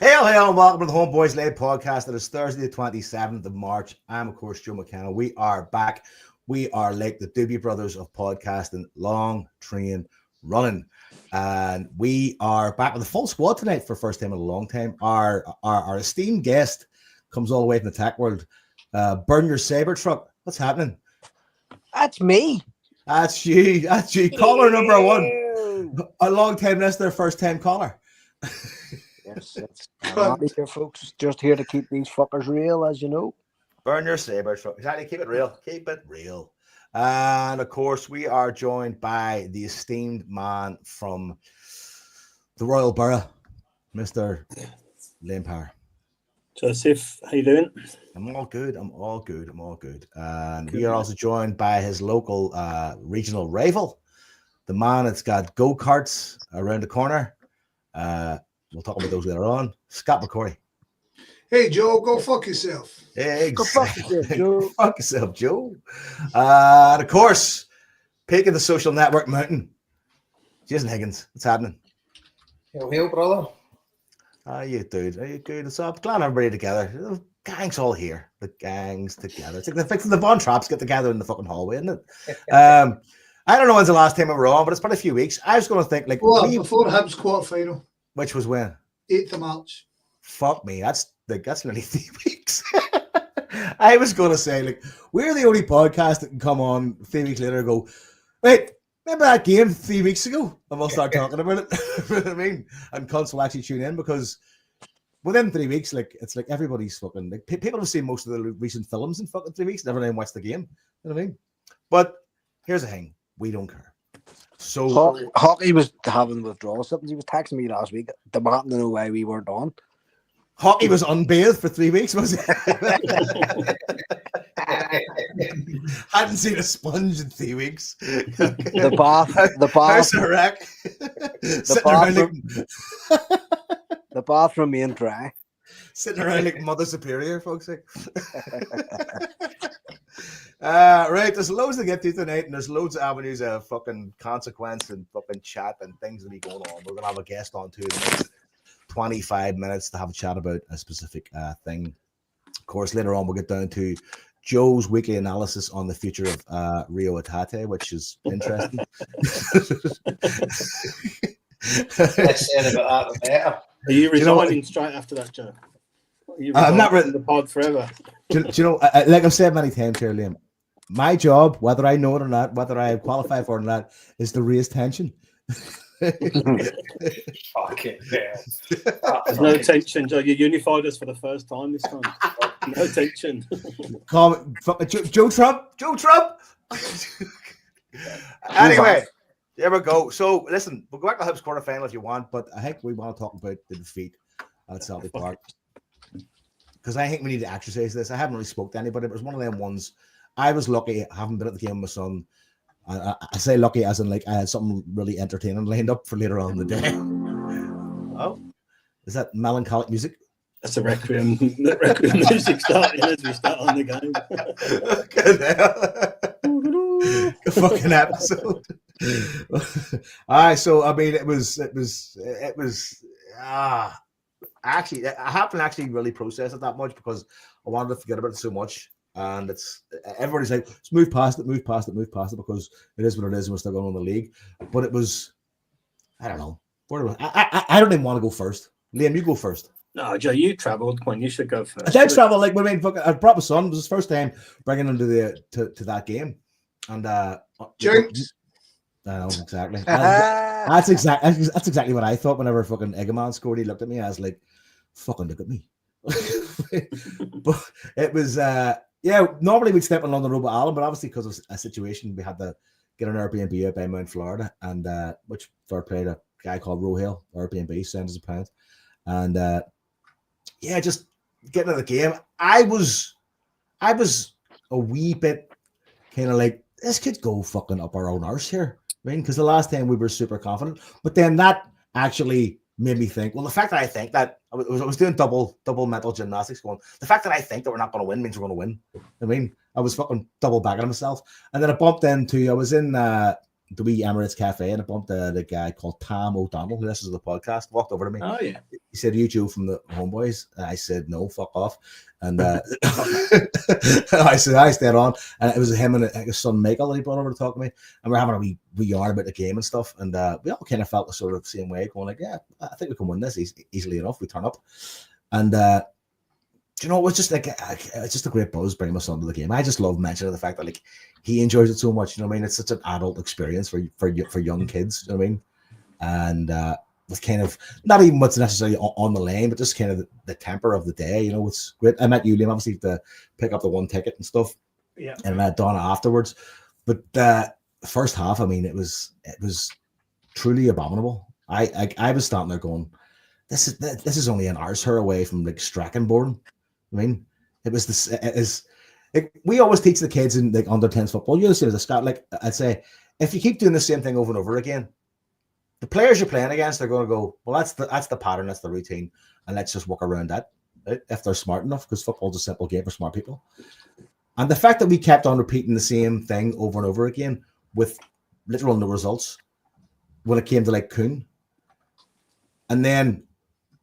Hail, hail, and welcome to the Homeboys Late Podcast. It is Thursday, the 27th of March. I'm, of course, Joe McKenna. We are back. We are like the Doobie Brothers of podcasting, long train running. And we are back with a full squad tonight for the first time in a long time. Our esteemed guest comes all the way from the tech world. Burn your saber truck. What's happening? That's me. That's you. That's you. Caller number one. A long time listener, first time caller. Yes, I'm Marty here, folks. Just here to keep these fuckers real, as you know. Burn your saber truck. Exactly. Keep it real. Keep it real. And of course, we are joined by the esteemed man from the Royal Borough, Mr. Liam Power. Joseph, how you doing? I'm all good. And we are also joined by his local regional rival, the man that's got go-karts around the corner. We'll talk about those later on. Scott McCory. Hey, Joe, go fuck yourself. Hey, Go fuck yourself, Joe. Fuck yourself, Joe. And of course, peak of the social network mountain, Jason Higgins. What's happening? Hail, brother. How are you, dude? Are you good? So I'm glad everybody together. The gang's all here. The gang's together. It's like the fixing the Von Traps get together in the fucking hallway, isn't it? I don't know when's the last time we were on, but it's been a few weeks. I was going to think like before Hibs quarter final. Which was when? 8th of March. Fuck me, that's nearly 3 weeks. I was going to say, like, we're the only podcast that can come on 3 weeks later and go, wait, remember that game 3 weeks ago? And we'll start talking about it. You know what I mean? And cunts will actually tune in because within 3 weeks, like, it's like everybody's fucking, like, people have seen most of the recent films in fucking 3 weeks, never even watched the game. You know what I mean? But here's the thing, we don't care. So Hockey was having withdrawal symptoms. He was texting me last week, demanding to know why we weren't on. Hockey was unbathed for 3 weeks, was it? Hadn't seen a sponge in 3 weeks. The bath, House of wreck. The bath remained dry. Sitting around like Mother Superior, folks. Right, there's loads to get to tonight, and there's loads of avenues of fucking consequence and fucking chat and things that be going on. We're gonna have a guest on too in the next 25 minutes to have a chat about a specific thing. Of course, later on we'll get down to Joe's weekly analysis on the future of Rio Atate, which is interesting. Let's say about that better. Are you resigning straight after that, Joe? I'm not in the pod forever. Do you know, like I've said many times here, Liam, my job, whether I know it or not, whether I qualify for it or not, is to raise tension. Fucking There's no tension, Joe. You unified us for the first time this time. No tension. Joe Trump. Anyway, there we go. So listen, we'll go back to the Hibs quarterfinal if you want, but I think we want to talk about the defeat at Selby Park. Because I think we need to exercise this. I haven't really spoke to anybody, but it was one of them ones. I was lucky, having been at the game with my son. I say lucky as in like I had something really entertaining lined up for later on in the day. Oh, is that melancholic music? That's a requiem music starting as we start on the game. Good fucking episode. All right, so I mean, it was. Actually, I haven't actually really processed it that much because I wanted to forget about it so much. And it's everybody's like, let's move past it because it is what it is and we're still going on the league. But it was, I don't know. I don't even want to go first. Liam, you go first. No, Joe, you travelled when you should go first. I did travel, like, I brought my son. It was his first time bringing him to that game. And Jinx. I know, exactly. That's exactly what I thought whenever fucking Eggman scored. He looked at me. I was like, fucking look at me. But it was, normally we'd step on London Road with Alan, but obviously because of a situation, we had to get an Airbnb out by Mount Florida, and which fair play to a guy called Rohill, Airbnb, sends us a pound. And just getting to the game, I was a wee bit kind of like, this could go fucking up our own arse here. I mean, because the last time we were super confident, but then that actually made me think, well, the fact that I think that I was doing double mental gymnastics going, the fact that I think that we're not going to win means we're going to win. I mean, I was fucking double backing myself. And then I bumped into, I was in the wee Emirates Cafe, and I bumped the guy called Tom O'Donnell, who listens to the podcast, walked over to me. Oh yeah. He said, "Are you Joe from the Homeboys?" And I said, "No, fuck off." And I said, "I stayed on." And it was him and his son Michael that he brought over to talk to me. And we're having a wee yarn about the game and stuff. And we all kind of felt the sort of same way, going like, "Yeah, I think we can win this easily enough. We turn up." And you know, it was just like it's just a great buzz bringing my son to the game. I just love mentioning the fact that like he enjoys it so much. You know what I mean? It's such an adult experience for young kids. You know what I mean? And with kind of not even what's necessarily on the lane, but just kind of the temper of the day. You know, it's great. I met you, Liam, obviously to pick up the one ticket and stuff. Yeah. And I met Donna afterwards. But the first half, I mean, it was truly abominable. I was standing there going, this is only an hour's her away from like Strachan. I mean, it is like we always teach the kids in like under 10s football. You'll see as a Scott, like I'd say, if you keep doing the same thing over and over again, the players you're playing against, they're going to go, well, that's the pattern, that's the routine, and let's just work around that, right? If they're smart enough, because football's a simple game for smart people. And the fact that we kept on repeating the same thing over and over again with literal no results when it came to like Kuhn, and then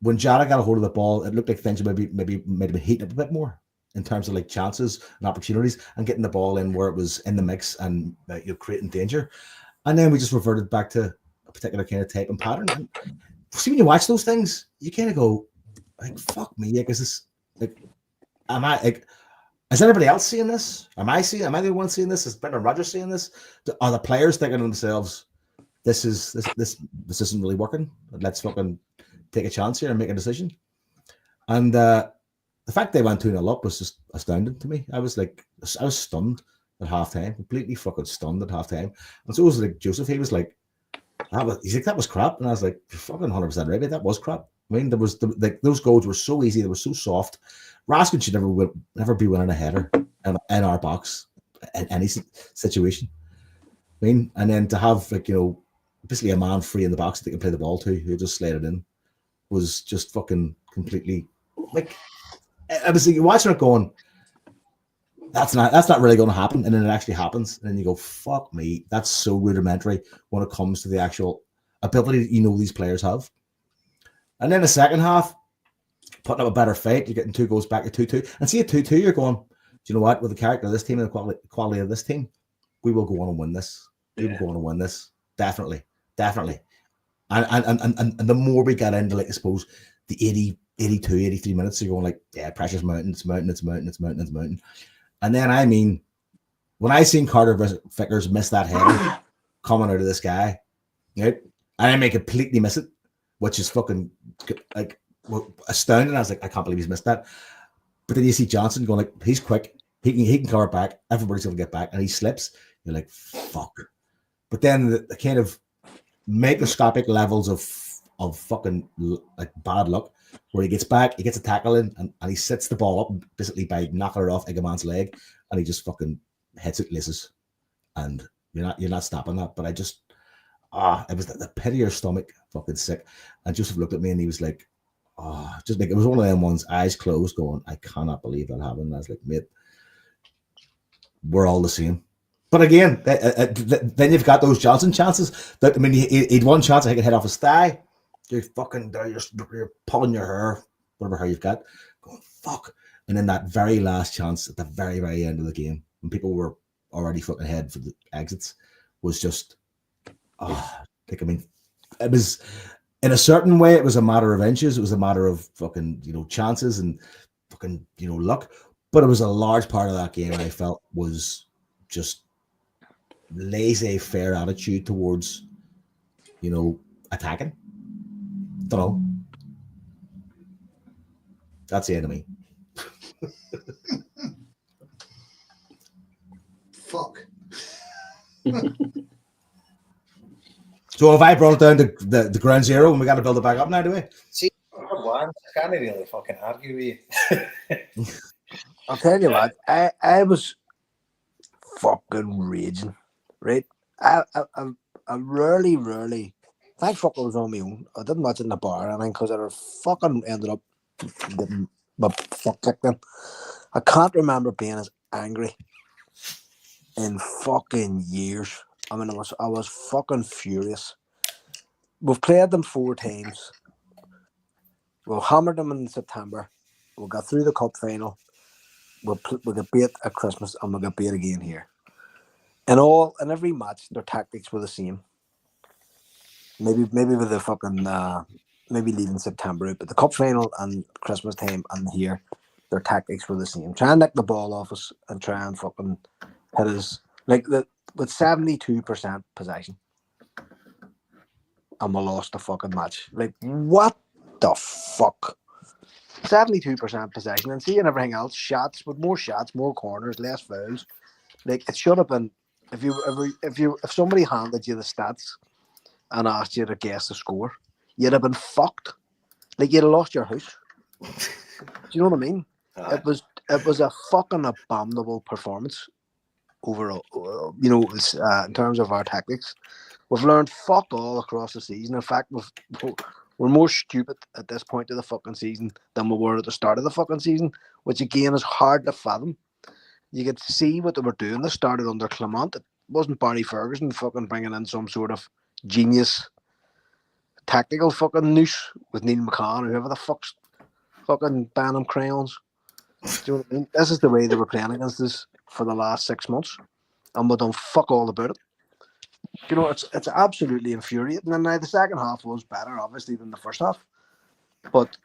when Jara got a hold of the ball, it looked like things maybe been heating up a bit more in terms of like chances and opportunities and getting the ball in where it was in the mix and creating danger. And then we just reverted back to a particular kind of type and pattern. And see, when you watch those things, you kind of go, like, fuck me, like, is this like, am I like, is anybody else seeing this? Am I the only one seeing this? Is Brendan Rodgers seeing this? Are the players thinking to themselves, this isn't really working? Let's fucking take a chance here and make a decision. And the fact they went 2-0 up was just astounding to me. I was stunned at halftime, completely fucking stunned at halftime. And so it was like Joseph, he was like, he's like, that was crap. And I was like, you're fucking 100% right, that was crap. I mean, there was those goals were so easy, they were so soft. Raskin should never be winning a header in our box in any situation. I mean, and then to have like, you know, basically a man free in the box that can play the ball to, who just slid it in, was just fucking completely like, I was like, watching it going, that's not really going to happen, and then it actually happens, and then you go, fuck me, that's so rudimentary when it comes to the actual ability that, you know, these players have. And then the second half, putting up a better fight, you're getting 2 goals back to 2-2, and see at 2-2, you're going, do you know what, with the character of this team and the quality of this team, we will go on and win this. We will go on and win this, definitely. And the more we got into, like, I suppose, the 80, 82, 83 minutes, you're going like, yeah, pressure's mounting, it's mounting. And then, I mean, when I seen Carter Vickers miss that header coming out of this guy, right, and I may completely miss it, which is fucking, like, astounding. I was like, I can't believe he's missed that. But then you see Johnson going like, he's quick, he can cover it back, everybody's going to get back, and he slips. You're like, fuck. But then the kind of microscopic levels of fucking like bad luck, where he gets back, he gets a tackle in, and he sets the ball up basically by knocking it off Egerman's leg, and he just fucking hits it laces, and you're not stopping that. But I just it was the pit of your stomach, fucking sick. And Joseph looked at me and he was like, just like, it was one of them ones, eyes closed, going, I cannot believe that happened. And I was like, mate, we're all the same. But again, then you've got those Johnson chances. That, I mean, he'd one chance, I think, head off his thigh. You're fucking there, you're pulling your hair, whatever hair you've got, going, fuck. And then that very last chance at the very, very end of the game, when people were already fucking ahead for the exits, was just, like, I mean, it was, in a certain way, it was a matter of inches. It was a matter of fucking, you know, chances and fucking, you know, luck. But it was a large part of that game, I felt, was just laissez-faire attitude towards, you know, attacking. Don't know. That's the end of me. Fuck. So if I brought it down to the ground zero and we got to build it back up now, do we? See, I can't really fucking argue with you. I'll tell you what, I was fucking raging, right? I rarely, thank fuck I was on my own. I didn't watch it in the bar or anything because I fucking ended up getting my fuck kicked in. I can't remember being as angry in fucking years I mean, I was fucking furious. We've played them 4 times. We've hammered them in September. We got through the cup final. We got beat at Christmas, and we got beat again here. In every match, their tactics were the same. Maybe with the fucking maybe leaving September out, but the cup final and Christmas time and here, their tactics were the same. Try and nick the ball off us and try and fucking hit us with 72% possession, and we lost the fucking match. Like, what the fuck? 72% possession, and seeing everything else, shots with more shots, more corners, less fouls. Like, it should have been if somebody handed you the stats and asked you to guess the score, you'd have been fucked. Like, you'd have lost your house. Do you know what I mean? It was a fucking abominable performance overall. In terms of our tactics, we've learned fuck all across the season. In fact, we're more stupid at this point of the fucking season than we were at the start of the fucking season, which again is hard to fathom. You could see what they were doing. They started under Clement. It wasn't Barry Ferguson fucking bringing in some sort of genius tactical fucking noose with Neil McCann or whoever the fuck's fucking banning crayons. Do you know what I mean? This is the way they were playing against us for the last 6 months, and we done fuck all about it. You know, it's absolutely infuriating. And now the second half was better, obviously, than the first half. But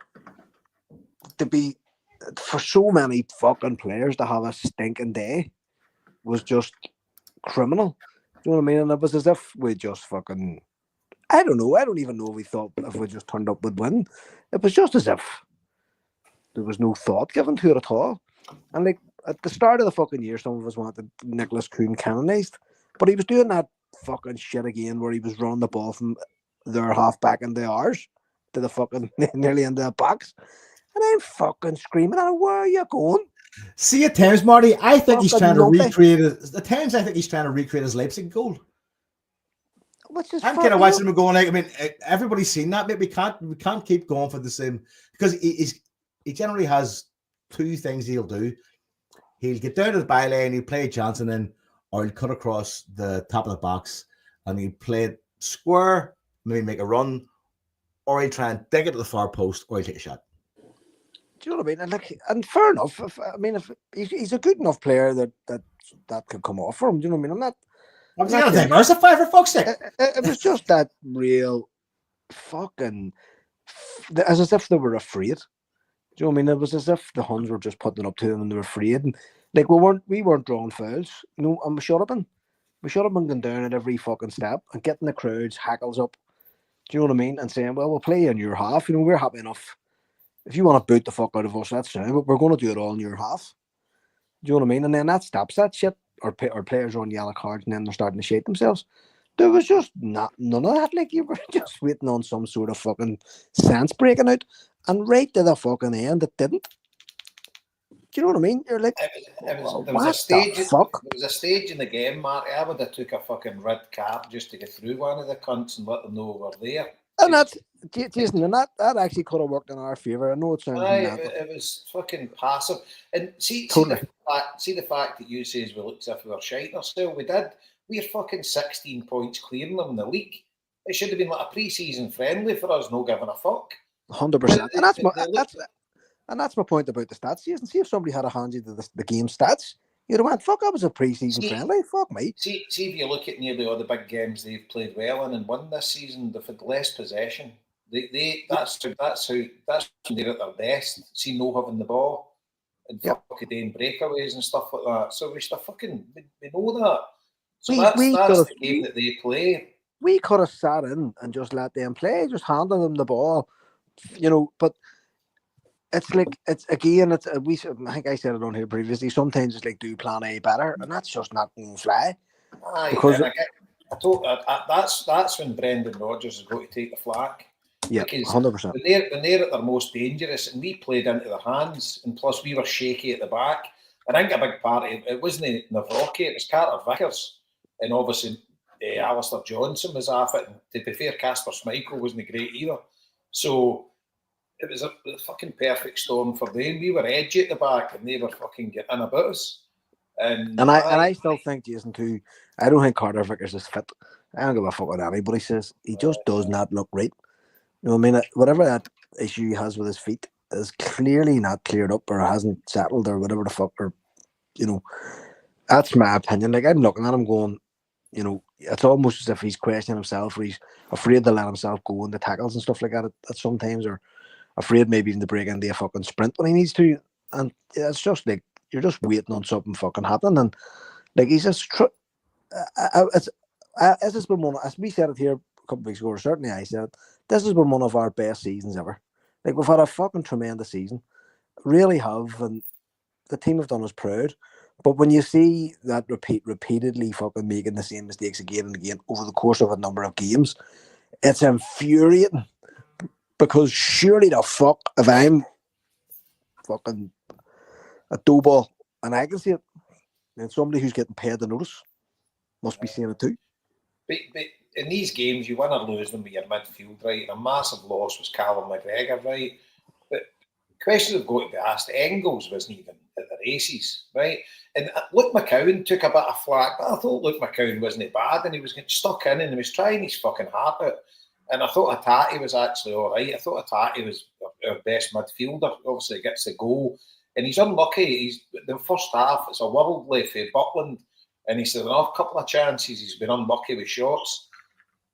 for so many fucking players to have a stinking day was just criminal. Do you know what I mean? And it was as if we just fucking, I don't know. I don't even know if we thought if we just turned up would win. It was just as if there was no thought given to it at all. And like at the start of the fucking year, some of us wanted Nicholas Kuhn canonised, but he was doing that fucking shit again where he was running the ball from their half back into ours to the fucking nearly into the box. And I'm fucking screaming at him, where are you going? See at times, Marty, I think he's trying to numpy. recreate it. At times, I think he's trying to recreate his Leipzig goal. Which is I'm kind of watching him going like, I mean, everybody's seen that, but we can't keep going for the same, because he generally has 2 things he'll do. He'll get down to the byline, he'll play a chance, and then or he'll cut across the top of the box and he'll play it square, maybe make a run, or he'll try and dig it to the far post, or he'll take a shot. Do you know what I mean? And fair enough. If he's a good enough player that could come off for him. Do you know what I mean? I'm not going to diversify, for fuck's sake. It was just that real fucking, as if they were afraid. Do you know what I mean? It was as if the Huns were just putting it up to them and they were afraid. And like we weren't drawing fouls. You know, and we should have been going down at every fucking step and getting the crowd's hackles up. Do you know what I mean? And saying, well, we'll play in your half. You know, we're happy enough. If you want to boot the fuck out of us, that's fine, but we're going to do it all in your half. Do you know what I mean? And then that stops that shit. Or players are on yellow cards and then they're starting to shake themselves. There was just none of that. Like, you were just waiting on some sort of fucking sense breaking out. And right to the fucking end, it didn't. Do you know what I mean? You're like, there was a stage in the game, Marty. I would have took a fucking red card just to get through one of the cunts and let them know we're there. And that's, Jason, and that actually could have worked in our favour. I know it sounds it was fucking passive. And see the fact that you say we looked as if we were shite ourselves. We're fucking 16 points clearing them in the league. It should have been like a pre-season friendly for us, no giving a fuck. 100%. And that's my point about the stats. Jason, see if somebody had handed you the game stats, you'd have went, fuck, that was a pre-season friendly. Fuck me. See if you look at nearly all the big games they've played well in and won this season, they've had less possession. That's when they're at their best. See, no having the ball and fucking doing breakaways and stuff like that. So we know that. So that's the game that they play. We could have sat in and just let them play, just handing them the ball, you know. But it's like I think I said it on here previously. Sometimes it's like do plan A better, and that's just not going to fly. Because that's when Brendan Rodgers is going to take the flak. Yeah, 100%. When they're at their most dangerous, and we played into their hands, and plus we were shaky at the back. I think a big part of it wasn't Navarrete, it was Carter Vickers, and obviously Alistair Johnson was off it. And to be fair, Casper Schmeichel wasn't great either. So it was a fucking perfect storm for them. We were edgy at the back, and they were fucking getting about us. And I still think, Jason, too, I don't think Carter Vickers is fit. I don't give a fuck what anybody says. He just does not look right. You know what I mean? Whatever that issue he has with his feet is clearly not cleared up or hasn't settled or whatever the fuck. Or, you know, that's my opinion. Like, I'm looking at him going, you know, it's almost as if he's questioning himself or he's afraid to let himself go into tackles and stuff like that at sometimes, or afraid maybe even to break into a fucking sprint when he needs to. And it's just like, you're just waiting on something fucking happening. And like, he's just, this has been one, as we said it here a couple of weeks ago, or certainly I said it, this has been one of our best seasons ever. Like, we've had a fucking tremendous season. Really have. And the team have done us proud. But when you see that repeatedly fucking making the same mistakes again and again over the course of a number of games, it's infuriating. Because surely the fuck, if I'm fucking a dough ball and I can see it, then somebody who's getting paid to notice must be seeing it too. But in these games, you win or lose them with your midfield, right? And a massive loss was Callum McGregor, right? But questions have got to be asked. Engels wasn't even at the races, right? And Luke McCowan took a bit of flack, but I thought Luke McCowan wasn't bad, and he was getting stuck in and he was trying his fucking heart out. And I thought Atati was actually all right. I thought Atati was our best midfielder. Obviously, he gets the goal. And he's unlucky. The first half, it's a worldly for Buckland. And he's had a couple of chances. He's been unlucky with shots.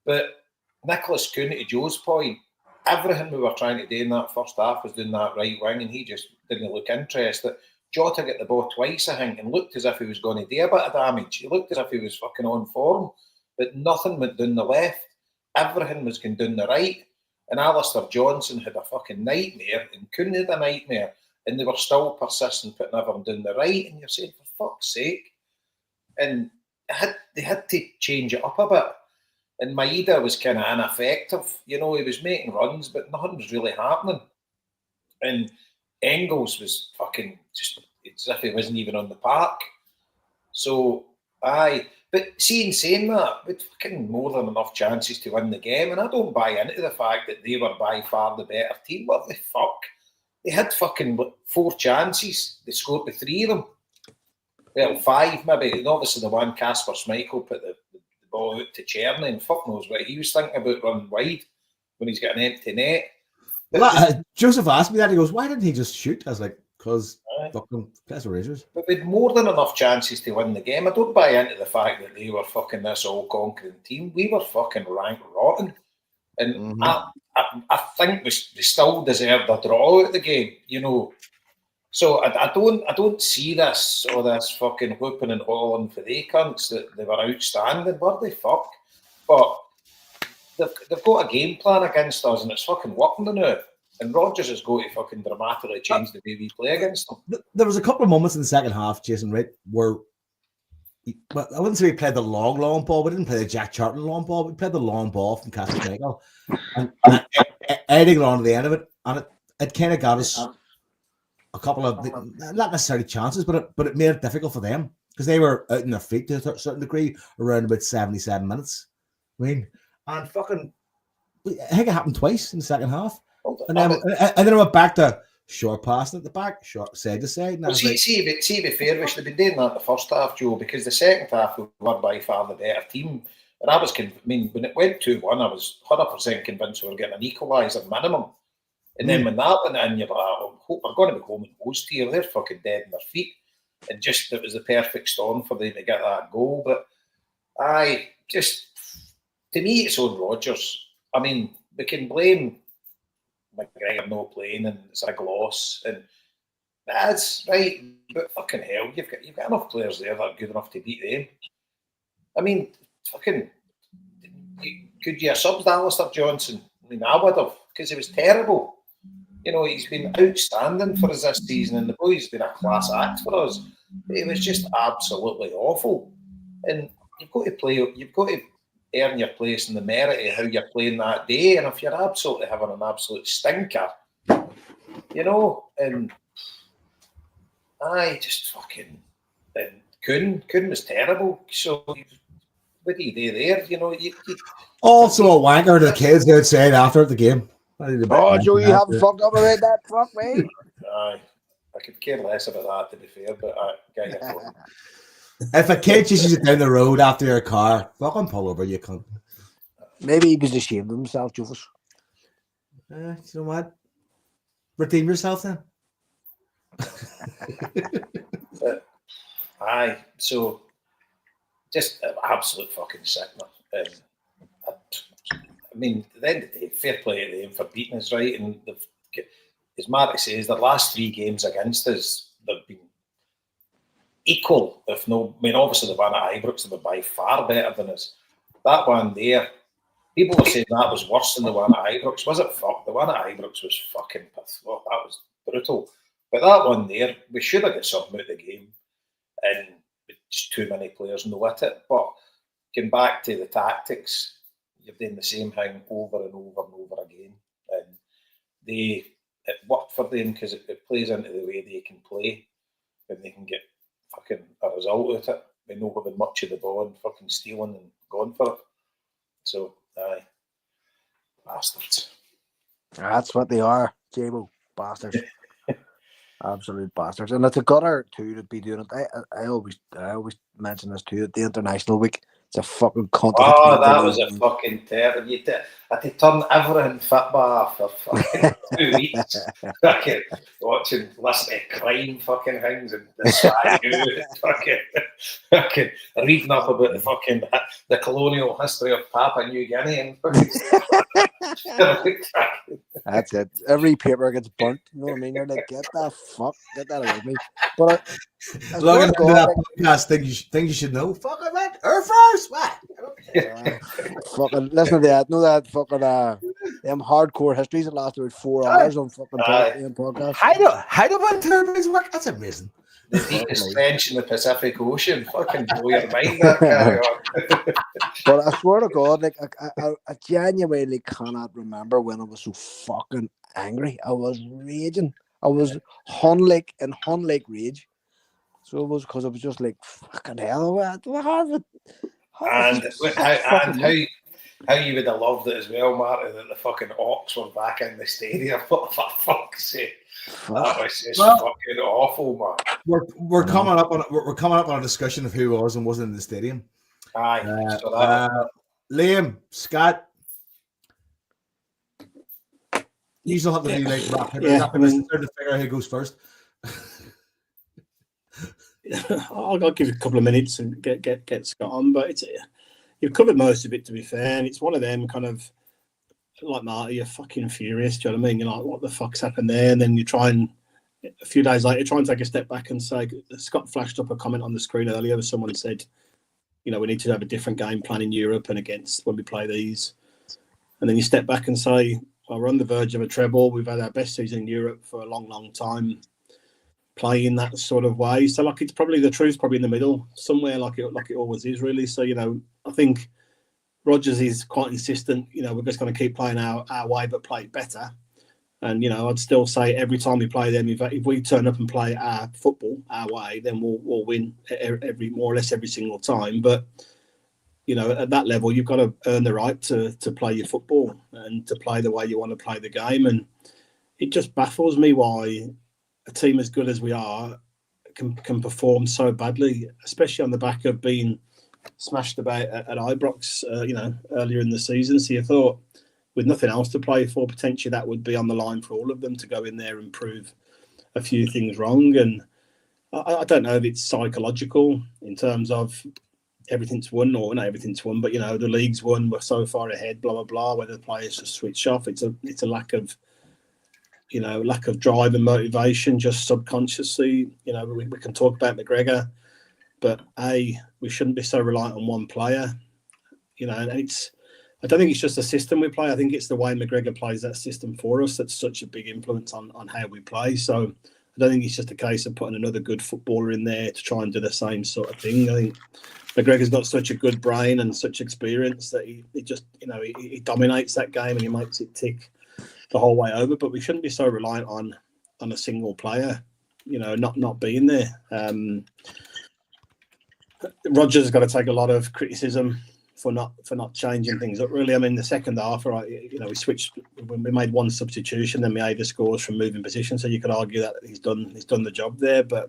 But Nicholas Kuhn, to Joe's point, everything we were trying to do in that first half was doing that right wing, and he just didn't look interested. Jota got the ball twice, I think, and looked as if he was going to do a bit of damage. He looked as if he was fucking on form. But nothing went down the left. Everything was going down the right. And Alistair Johnson had a fucking nightmare, and Kuhn had a nightmare. And they were still persistent putting everything down the right. And you're saying, for fuck's sake. And they had to change it up a bit. And Maeda was kind of ineffective. You know, he was making runs, but nothing was really happening. And Engels was fucking just as if he wasn't even on the park. So, aye. But saying that, we'd fucking more than enough chances to win the game. And I don't buy into the fact that they were by far the better team. What the fuck? They had fucking 4 chances. They scored with 3 of them. Well, 5 maybe. And obviously the one Casper Schmeichel put the ball out to Czerny, and fuck knows what he was thinking about running wide when he's got an empty net. Well, Joseph asked me that. He goes, why didn't he just shoot? I was like, because fucking Pestle Rangers. But we had more than enough chances to win the game. I don't buy into the fact that they were fucking this all-conquering team. We were fucking rank rotten. And I think we still deserved a draw at the game, you know. So I don't see this or this fucking whooping and hauling for the cunts that they were outstanding. Were they? Fuck. But they've got a game plan against us, and it's fucking working now. And Rodgers has got to fucking dramatically change the way we play against them. There was a couple of moments in the second half, Jason, right, where but I wouldn't say we played the long ball. We didn't play the Jack Charlton long ball. We played the long ball from Casper Schmeichel and adding on to the end of it. And it kind of got us a couple of, not necessarily chances, but it made it difficult for them because they were out in their feet to a certain degree around about 77 minutes. I mean, and fucking, I think it happened twice in the second half. And then I went back to short passing at the back, short side to side. Well, see, to be fair, we should have been doing that in the first half, Joe, because the second half we were by far the better team. And I was when it went 2-1, I was 100% convinced we were getting an equaliser minimum. And then when that went in, you're like, I hope we're going to be home and post here. They're fucking dead in their feet. And just, it was the perfect storm for them to get that goal. But to me, it's on Rodgers. I mean, we can blame McGregor not playing and it's a gloss, and that's right. But fucking hell, you've got enough players there that are good enough to beat them. I mean, fucking, could you have subbed Alistair Johnson? I mean, I would have, because he was terrible. You know, he's been outstanding for us this season, and the boy's been a class act for us. But it was just absolutely awful. And you've got to earn your place in the merit of how you're playing that day. And if you're absolutely having an absolute stinker, you know, and just fucking, and Kuhn was terrible. So what do you do there? You know, also a wanker to the kids outside after the game. Oh, Joe, you haven't fucked up about that. Fuck me. Aye. I could care less about that, to be fair, but I get your point. If a kid chases you down the road after your car, fucking pull over, you cunt. Maybe he was ashamed of himself, Joseph. You know what? Redeem yourself then. Aye, so just absolute fucking sickness. I mean, at the end of the day, fair play to them for beating us, right? And as Marty says, the last 3 games against us, they've been equal, if no. I mean, obviously the one at Ibrox, they were by far better than us. That one there, people were saying that was worse than the one at Ibrox. Was it? Fuck, the one at Ibrox was fucking well, that was brutal. But that one there, we should have got something out of the game, and just too many players know it. But getting back to the tactics, you're doing the same thing over and over and over again, and it worked for them because it plays into the way they can play, and they can get fucking a result out of it. They know having much of the ball and fucking stealing and going for it. So, aye, bastards. That's what they are, Jabo. Bastards. Absolute bastards. And it's a gutter too to be doing it. I always mention this too at the International Week. It's a fucking cunt. Oh, that was a fucking terror. I had to turn everything football for fucking 2 weeks. Fucking watching, listening to crime fucking things and fucking reading up about the colonial history of Papua New Guinea and fucking That's it. Every paper gets burnt. You know what I mean? You're like, get that away from me. But Logging into that podcast thing you should know. Fuck I meant her first. What? Fucking listen to that. Know that fucking them hardcore histories that last about 4 hours on fucking podcast. How do turbines work? That's amazing. The deepest trench in the Pacific Ocean. Fucking blow your mind. That carry on. But I swear to God, like I genuinely cannot remember when I was so fucking angry. I was raging. I was Hun Lake rage. So it was because I was just like, fucking hell, what and how you would have loved it as well, Marty, that the fucking Ox were back in the stadium. For fuck's sake. That was just fucking awful, man. We're coming up on a discussion of who was and wasn't in the stadium. Aye. Liam, Scott, you still have to be like to figure out who goes first. I'll give you a couple of minutes and get Scott on, but you've covered most of it, to be fair, and it's one of them kind of like Marty, you're fucking furious. Do you know what I mean? You're like, what the fuck's happened there? And then you try and a few days later try and take a step back and say, Scott flashed up a comment on the screen earlier where someone said, you know, we need to have a different game plan in Europe and against when we play these. And then you step back and say, well, we're on the verge of a treble. We've had our best season in Europe for a long, long time, playing that sort of way. So, like, it's probably the truth's probably in the middle somewhere, like it always is, really. So, you know, I think Rodgers is quite insistent. You know, we're just going to keep playing our way, but play it better. And, you know, I'd still say every time we play them, if we turn up and play our football our way, then we'll win more or less every single time. But, you know, at that level, you've got to earn the right to play your football and to play the way you want to play the game. And it just baffles me why a team as good as we are can perform so badly, especially on the back of being smashed about at Ibrox, you know, earlier in the season. So you thought, with nothing else to play for, potentially that would be on the line for all of them to go in there and prove a few things wrong. And I don't know if it's psychological in terms of everything's won or not everything's won, but, you know, the league's won, we're so far ahead, blah, blah, blah, whether the players just switch off. It's a lack of, you know, lack of drive and motivation, just subconsciously. You know, we can talk about McGregor, but we shouldn't be so reliant on one player, you know, and I don't think it's just a system we play. I think it's the way McGregor plays that system for us that's such a big influence on how we play. So I don't think it's just a case of putting another good footballer in there to try and do the same sort of thing. I think McGregor's got such a good brain and such experience that he just, you know, he dominates that game and he makes it tick the whole way over. But we shouldn't be so reliant on a single player, you know, not being there. Rodgers has got to take a lot of criticism not changing things up. Really, I mean, the second half, right? You know, we switched. We made one substitution, then Maeda scores from moving position. So you could argue that he's done the job there. But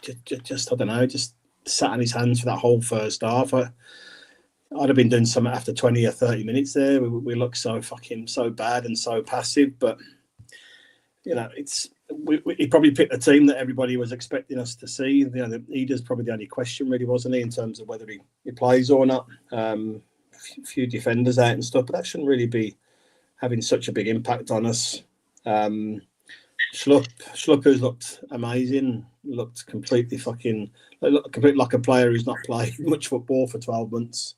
just I don't know, just sat on his hands for that whole first half. I'd have been doing something after 20 or 30 minutes there. We looked so bad and so passive. But you know, he probably picked the team that everybody was expecting us to see. You know, Ida's probably the only question, really, wasn't he, in terms of whether he plays or not. A few defenders out and stuff, but that shouldn't really be having such a big impact on us. Schlupp, who's looked amazing, looked completely like a player who's not played much football for 12 months.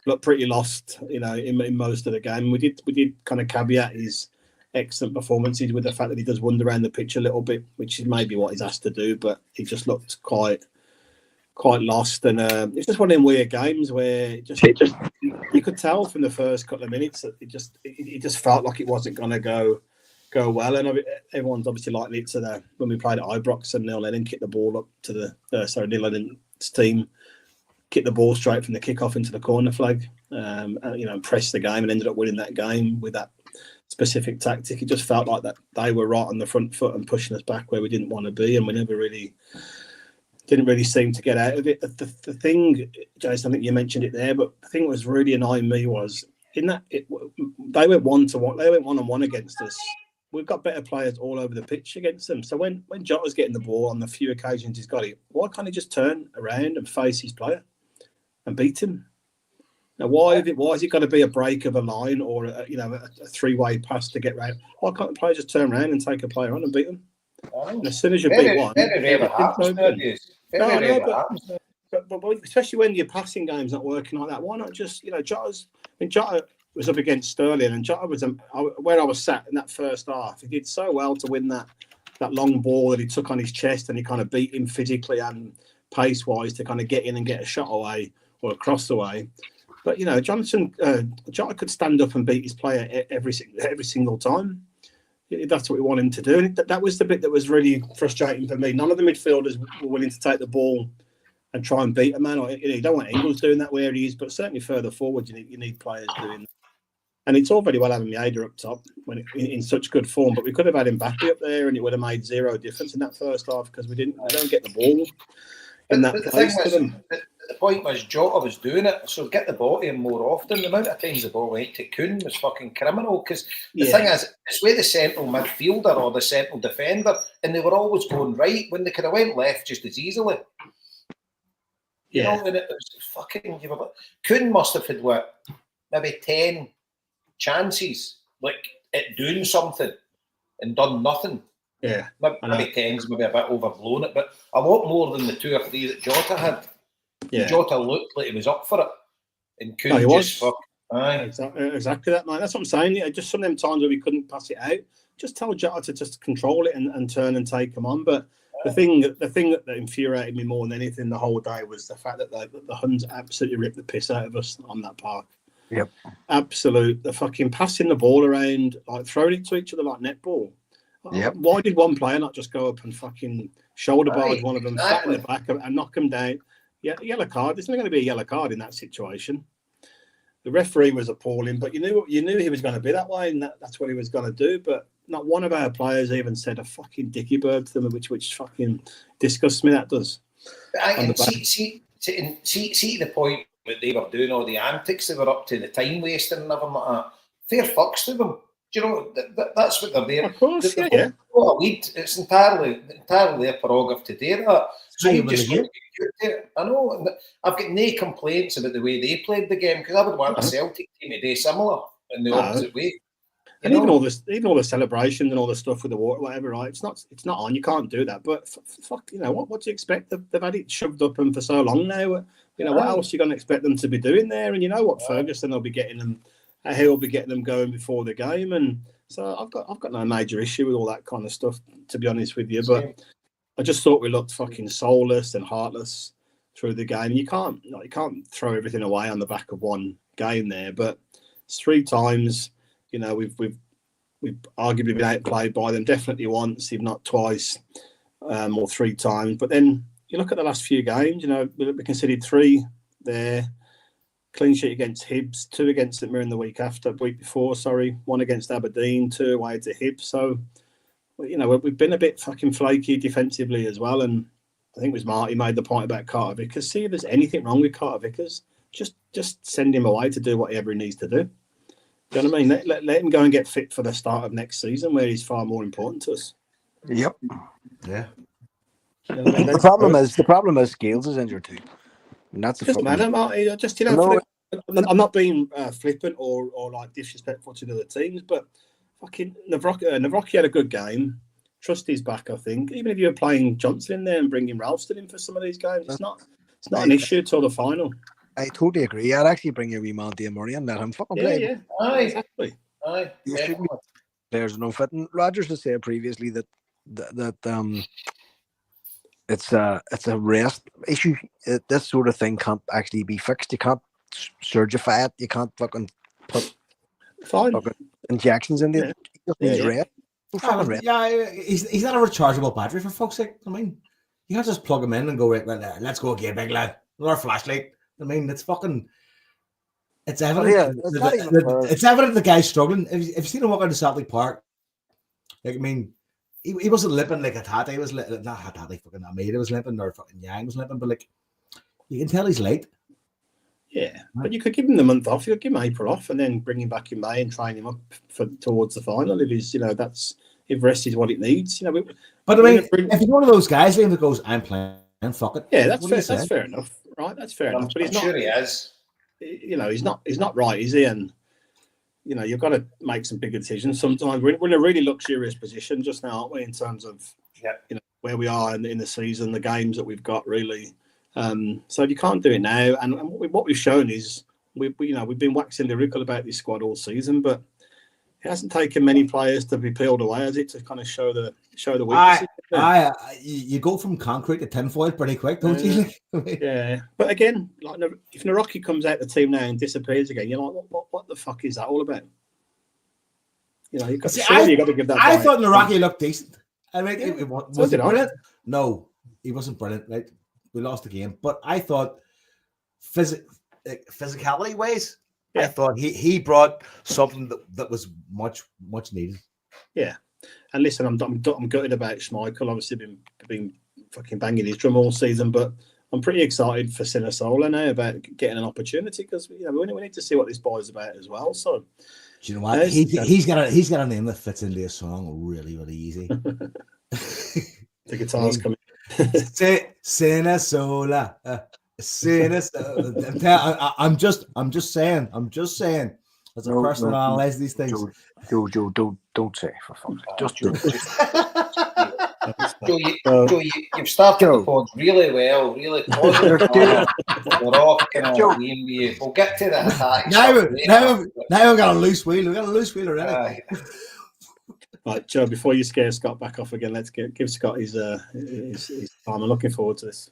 Looked pretty lost, you know, in most of the game. We did kind of caveat his excellent performances with the fact that he does wander around the pitch a little bit, which is maybe what he's asked to do, but he just looked quite lost. And it's just one of them weird games where you could tell from the first couple of minutes that it just felt like it wasn't going to go well. And everyone's obviously likely it to when we played at Ibrox and Neil Lennon kicked the ball up to Neil Lennon's team, kicked the ball straight from the kickoff into the corner flag, you know, pressed the game and ended up winning that game with that specific tactic. It just felt like that they were right on the front foot and pushing us back where we didn't want to be, and we didn't really seem to get out of it. The thing, Jason, I think you mentioned it there, but the thing that was really annoying me was in that they went 1-1. They went 1-on-1 against us. We've got better players all over the pitch against them. So when Jota's getting the ball on the few occasions he's got it, why can't he just turn around and face his player and beat him? Now, why is it got to be a break of a line or a three-way pass to get round? Why can't the player just turn around and take a player on and beat them? And as soon as you beat one, but especially when your passing game's not working like that, why not just Jota was up against Sterling, and Jota was where I was sat in that first half. He did so well to win that long ball that he took on his chest, and he kind of beat him physically and pace-wise to kind of get in and get a shot away or a cross away. But you know, Jota could stand up and beat his player every single time. That's what we want him to do. And that was the bit that was really frustrating for me. None of the midfielders were willing to take the ball and try and beat a man. Or, you don't want Ingles doing that where he is, but certainly further forward, you need players doing that. And it's all very well having Maeda up top when in such good form, but we could have had Mbappe up there, and it would have made zero difference in that first half because we don't get the ball in that place to them. The point was Jota was doing it, so get the ball to him more often. The amount of times the ball went to Kuhn was fucking criminal, because the thing is, it's with the central midfielder or the central defender, and they were always going right when they could have went left just as easily. You know, and it was fucking... Kuhn must have had, maybe 10 chances, like, at doing something and done nothing. Yeah. Maybe 10's maybe a bit overblown it, but a lot more than the 2 or 3 that Jota had. Yeah. Jota looked like he was up for it, and couldn't exactly that, man. That's what I'm saying. Just some of them times where we couldn't pass it out, just tell Jota to just control it and turn and take them on. But the thing that infuriated me more than anything the whole day was the fact that the Huns absolutely ripped the piss out of us on that park. Yep, absolute. The fucking passing the ball around, like throwing it to each other like netball. Yep. Why did one player not just go up and fucking shoulder barge one of them, flat in the back, and knock them down? Yeah, yellow card. There's not going to be a yellow card in that situation. The referee was appalling, but you knew he was going to be that way, and that's what he was going to do. But not one of our players even said a fucking dicky bird to them, which fucking disgusts me. That does. And see the point that they were doing, all the antics they were up to, the time wasting and everything like that. Fair fucks to them. Do you know that's what they're there? Of course, yeah. It's entirely their prerogative to do that. So you just I know, and I've got no complaints about the way they played the game, because I would want a Celtic team to do similar in the opposite way. And even all the celebrations and all the stuff with the water, whatever, right? It's not on. You can't do that. But fuck, what do you expect? They've had it shoved up them for so long now. What else are you going to expect them to be doing there? And you know what, Ferguson will be getting them. He'll be getting them going before the game, and so I've got no major issue with all that kind of stuff, to be honest with you. But I just thought we looked fucking soulless and heartless through the game. You can't throw everything away on the back of one game there. But it's 3 times, we've arguably been outplayed by them. Definitely once, if not twice, or 3 times. But then you look at the last few games. We conceded 3 there. clean sheet against Hibs, 2 against St Mirren the week before, 1 against Aberdeen, 2 away to Hibs. So, you know, we've been a bit fucking flaky defensively as well. And I think it was Marty made the point about Carter Vickers. See if there's anything wrong with Carter Vickers, just send him away to do whatever he needs to do. Do you know what I mean? Let him go and get fit for the start of next season, where he's far more important to us. Yep. Yeah. You know what I mean? The problem is Scales is injured too. And that's the Just fucking... matter, Marty. Just, you know, I'm not being flippant or like disrespectful to the other teams, but fucking Navrocki had a good game. Trust he's back, I think. Even if you're playing Johnson in there and bringing Ralston in for some of these games, it's not an issue till the final. I totally agree. I'd actually bring your wee Monty and Murray and let him fucking play. Yeah. Aye. Exactly. Aye. There's no fitting. Rogers has said previously that it's a rest issue. This sort of thing can't actually be fixed. You can't surgify it. You can't fucking put fucking injections in it. He just needs rest. He's not a rechargeable battery, for fuck's sake. I mean, you can't just plug him in and go, right, well, let's go again, big lad. Another flashlight. I mean, it's fucking... It's evident. It's evident the guy's struggling. If you've seen him walk out of Celtic Park, like, I mean, he wasn't limping like a Hatate. He was not Hatate, fucking Almeida was limping, or fucking Yang was limping, but like, you can tell he's late. Yeah, but you could give him the month off. You could give him April off, and then bring him back in May and train him up towards the final. If he's, you know, if rest is what it needs, you know. But I mean, if he's one of those guys that goes, I'm playing, fuck it. Yeah, that's fair. That's fair enough, right? That's fair enough. But I'm sure he is. You know, he's not right, is he? And you know, you've got to make some bigger decisions. Sometimes we're in a really luxurious position just now, aren't we? In terms of you know where we are in the season, the games that we've got, really. So if you can't do it now, and what we've shown is we've been waxing lyrical about this squad all season, but it hasn't taken many players to be peeled away, has it, to kind of show the weaknesses? You go from concrete to tinfoil pretty quick, don't you? Yeah, but again, like if Navrocki comes out the team now and disappears again, you're like, what the fuck is that all about? You know, you've got to give that. I thought Navrocki looked decent. I mean, was it brilliant? I. No, he wasn't brilliant. Right, we lost the game, but I thought physicality ways. Yeah. I thought he brought something that was much needed. Yeah, and listen, I'm gutted about Schmeichel. Obviously, been fucking banging his drum all season, but I'm pretty excited for Sinasola now about getting an opportunity, because we need to see what this boy's about as well. So, do you know what? He's got a name that fits into a song really, really easy. The guitars coming. Sinasola. I'm just saying. As a person that analyzes these things. Joe, don't say for fun. Just Joe. Joe, you've started the pod really well, really positive. We're off kind of we'll get to the attack. Now we've got a loose wheel. We've got a loose wheel already. Right, Joe, before you scare Scott back off again, let's give Scott his time. I'm looking forward to this.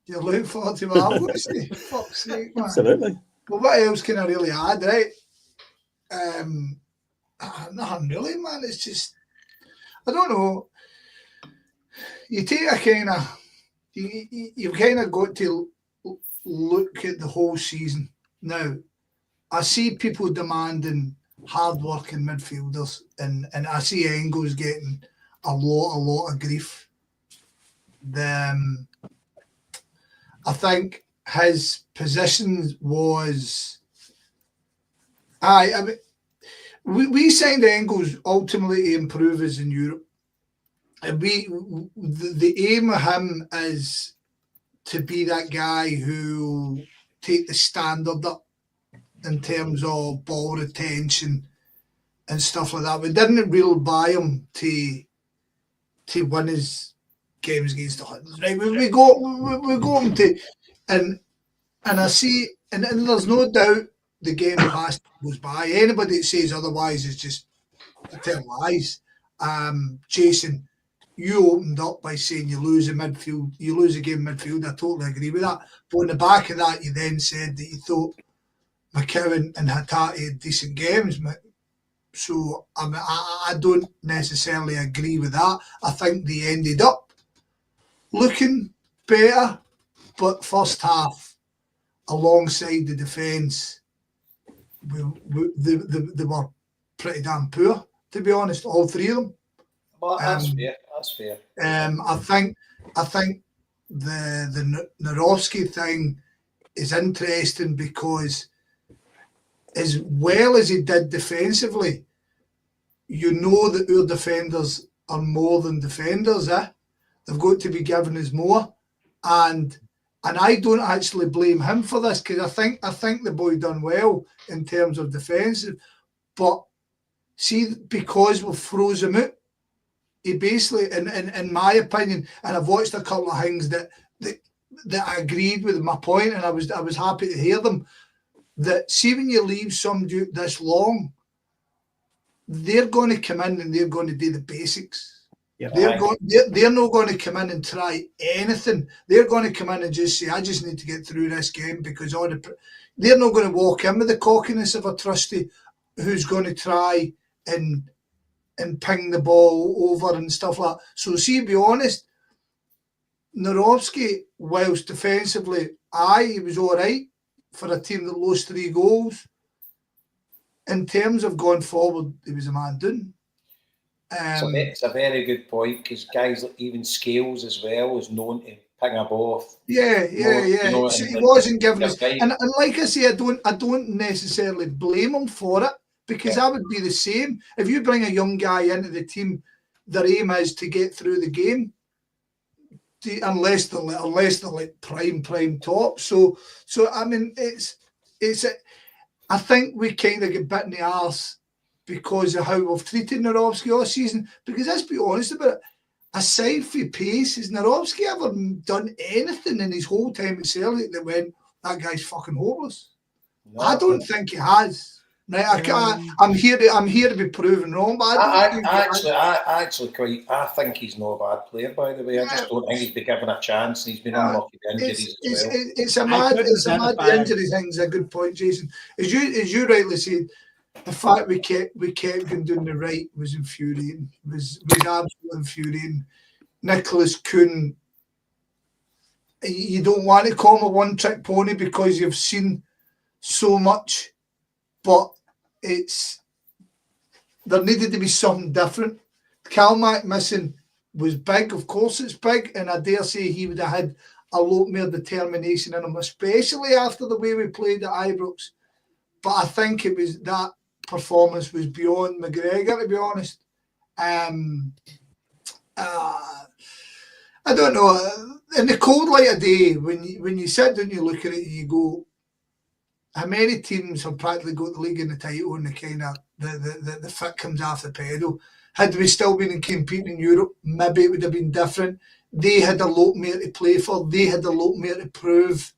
You're looking forward to what I'm going to say. Fuck's sake, man. Absolutely. Well, what else can I really add, right? Nothing really, man. It's just, I don't know. You take a kind of, you've kind of got to look at the whole season. Now, I see people demanding hard-working midfielders, and I see Engels getting a lot of grief. I think his position was... I mean, we signed Engels ultimately to improve us in Europe. And the aim of him is to be that guy who take the standard up in terms of ball retention and stuff like that. We didn't really buy him to win his games against the Hunters, right? We go him to, and I see, and there's no doubt the game pass goes by. Anybody that says otherwise is just telling lies. Jason, you opened up by saying you lose a game midfield. I totally agree with that. But on the back of that, you then said that you thought McCowan and Hatate had decent games. So I don't necessarily agree with that. I think they ended up looking better, but first half, alongside the defence, they were pretty damn poor, to be honest, all three of them. Well, that's fair. That's fair. I think the Narovsky thing is interesting because as well as he did defensively, you know that our defenders are more than defenders, eh? They've got to be given us more. And I don't actually blame him for this because I think the boy done well in terms of defensive. But see, because we've froze him out, he basically, in my opinion, and I've watched a couple of things that I agreed with my point, and I was happy to hear them. That see, when you leave somebody this long, they're going to come in and they're going to do the basics. Yeah, they're not going to come in and try anything. They're going to come in and just say, "I just need to get through this game," because they're not going to walk in with the cockiness of a trusty who's going to try and ping the ball over and stuff like that. So, see, to be honest, Narovsky, whilst defensively, he was all right for a team that lost 3 goals. In terms of going forward, he was a man down. It's a very good point because guys like even Scales as well is known to ping a ball. Yeah. You know, So and he wasn't given us, right. and like I say, I don't necessarily blame him for it because I would be the same if you bring a young guy into the team. Their aim is to get through the game, unless they're like prime top. So I mean, I think we kind of get bit in the arse because of how we've treated Narovsky all season. Because let's be honest about it, aside from pace, has Narovsky ever done anything in his whole time at Celtic that went, that guy's fucking hopeless? No. I don't think he has. Right, I'm here to be proven wrong, but I think he's not a bad player, by the way. I just don't think he's been given a chance, and he's been unlucky with injuries as well. It's a mad injury thing's a good point, Jason. As you rightly said, the fact we kept going down the right was infuriating. Was absolutely infuriating. Nicholas Kuhn, you don't want to call him a one-trick pony because you've seen so much. But there needed to be something different. Calmack missing was big, of course it's big, and I dare say he would have had a lot more determination in him, especially after the way we played at Ibrox. But I think it was that performance was beyond McGregor, to be honest. I don't know. In the cold light of day, when you sit down and you look at it, you go, how many teams have practically got the league in the title and the kind of the fit comes off the pedal? Had we still been competing in Europe, maybe it would have been different. They had a lot more to play for. They had a lot more to prove.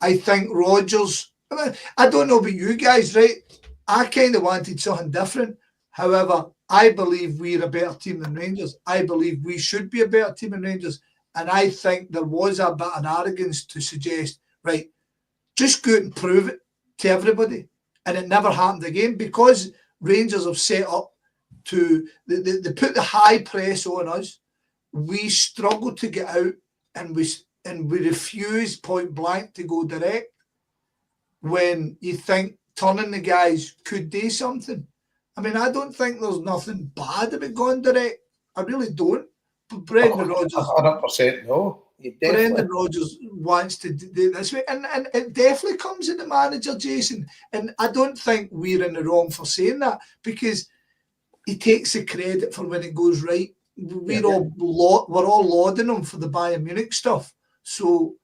I think Rodgers, I don't know about you guys, right? I kind of wanted something different. However, I believe we're a better team than Rangers. I believe we should be a better team than Rangers. And I think there was a bit of arrogance to suggest, right, just go out and prove it to everybody. And it never happened again because Rangers have set up to, they put the high press on us. We struggled to get out and we refused point blank to go direct when you think turning the guys could do something. I mean, I don't think there's nothing bad about going direct. I really don't. But Brendan Rodgers... 100% no. Brendan Rodgers wants to do this way, and it definitely comes in the manager, Jason. And I don't think we're in the wrong for saying that because he takes the credit for when it goes right. We're all lauding him for the Bayern Munich stuff. So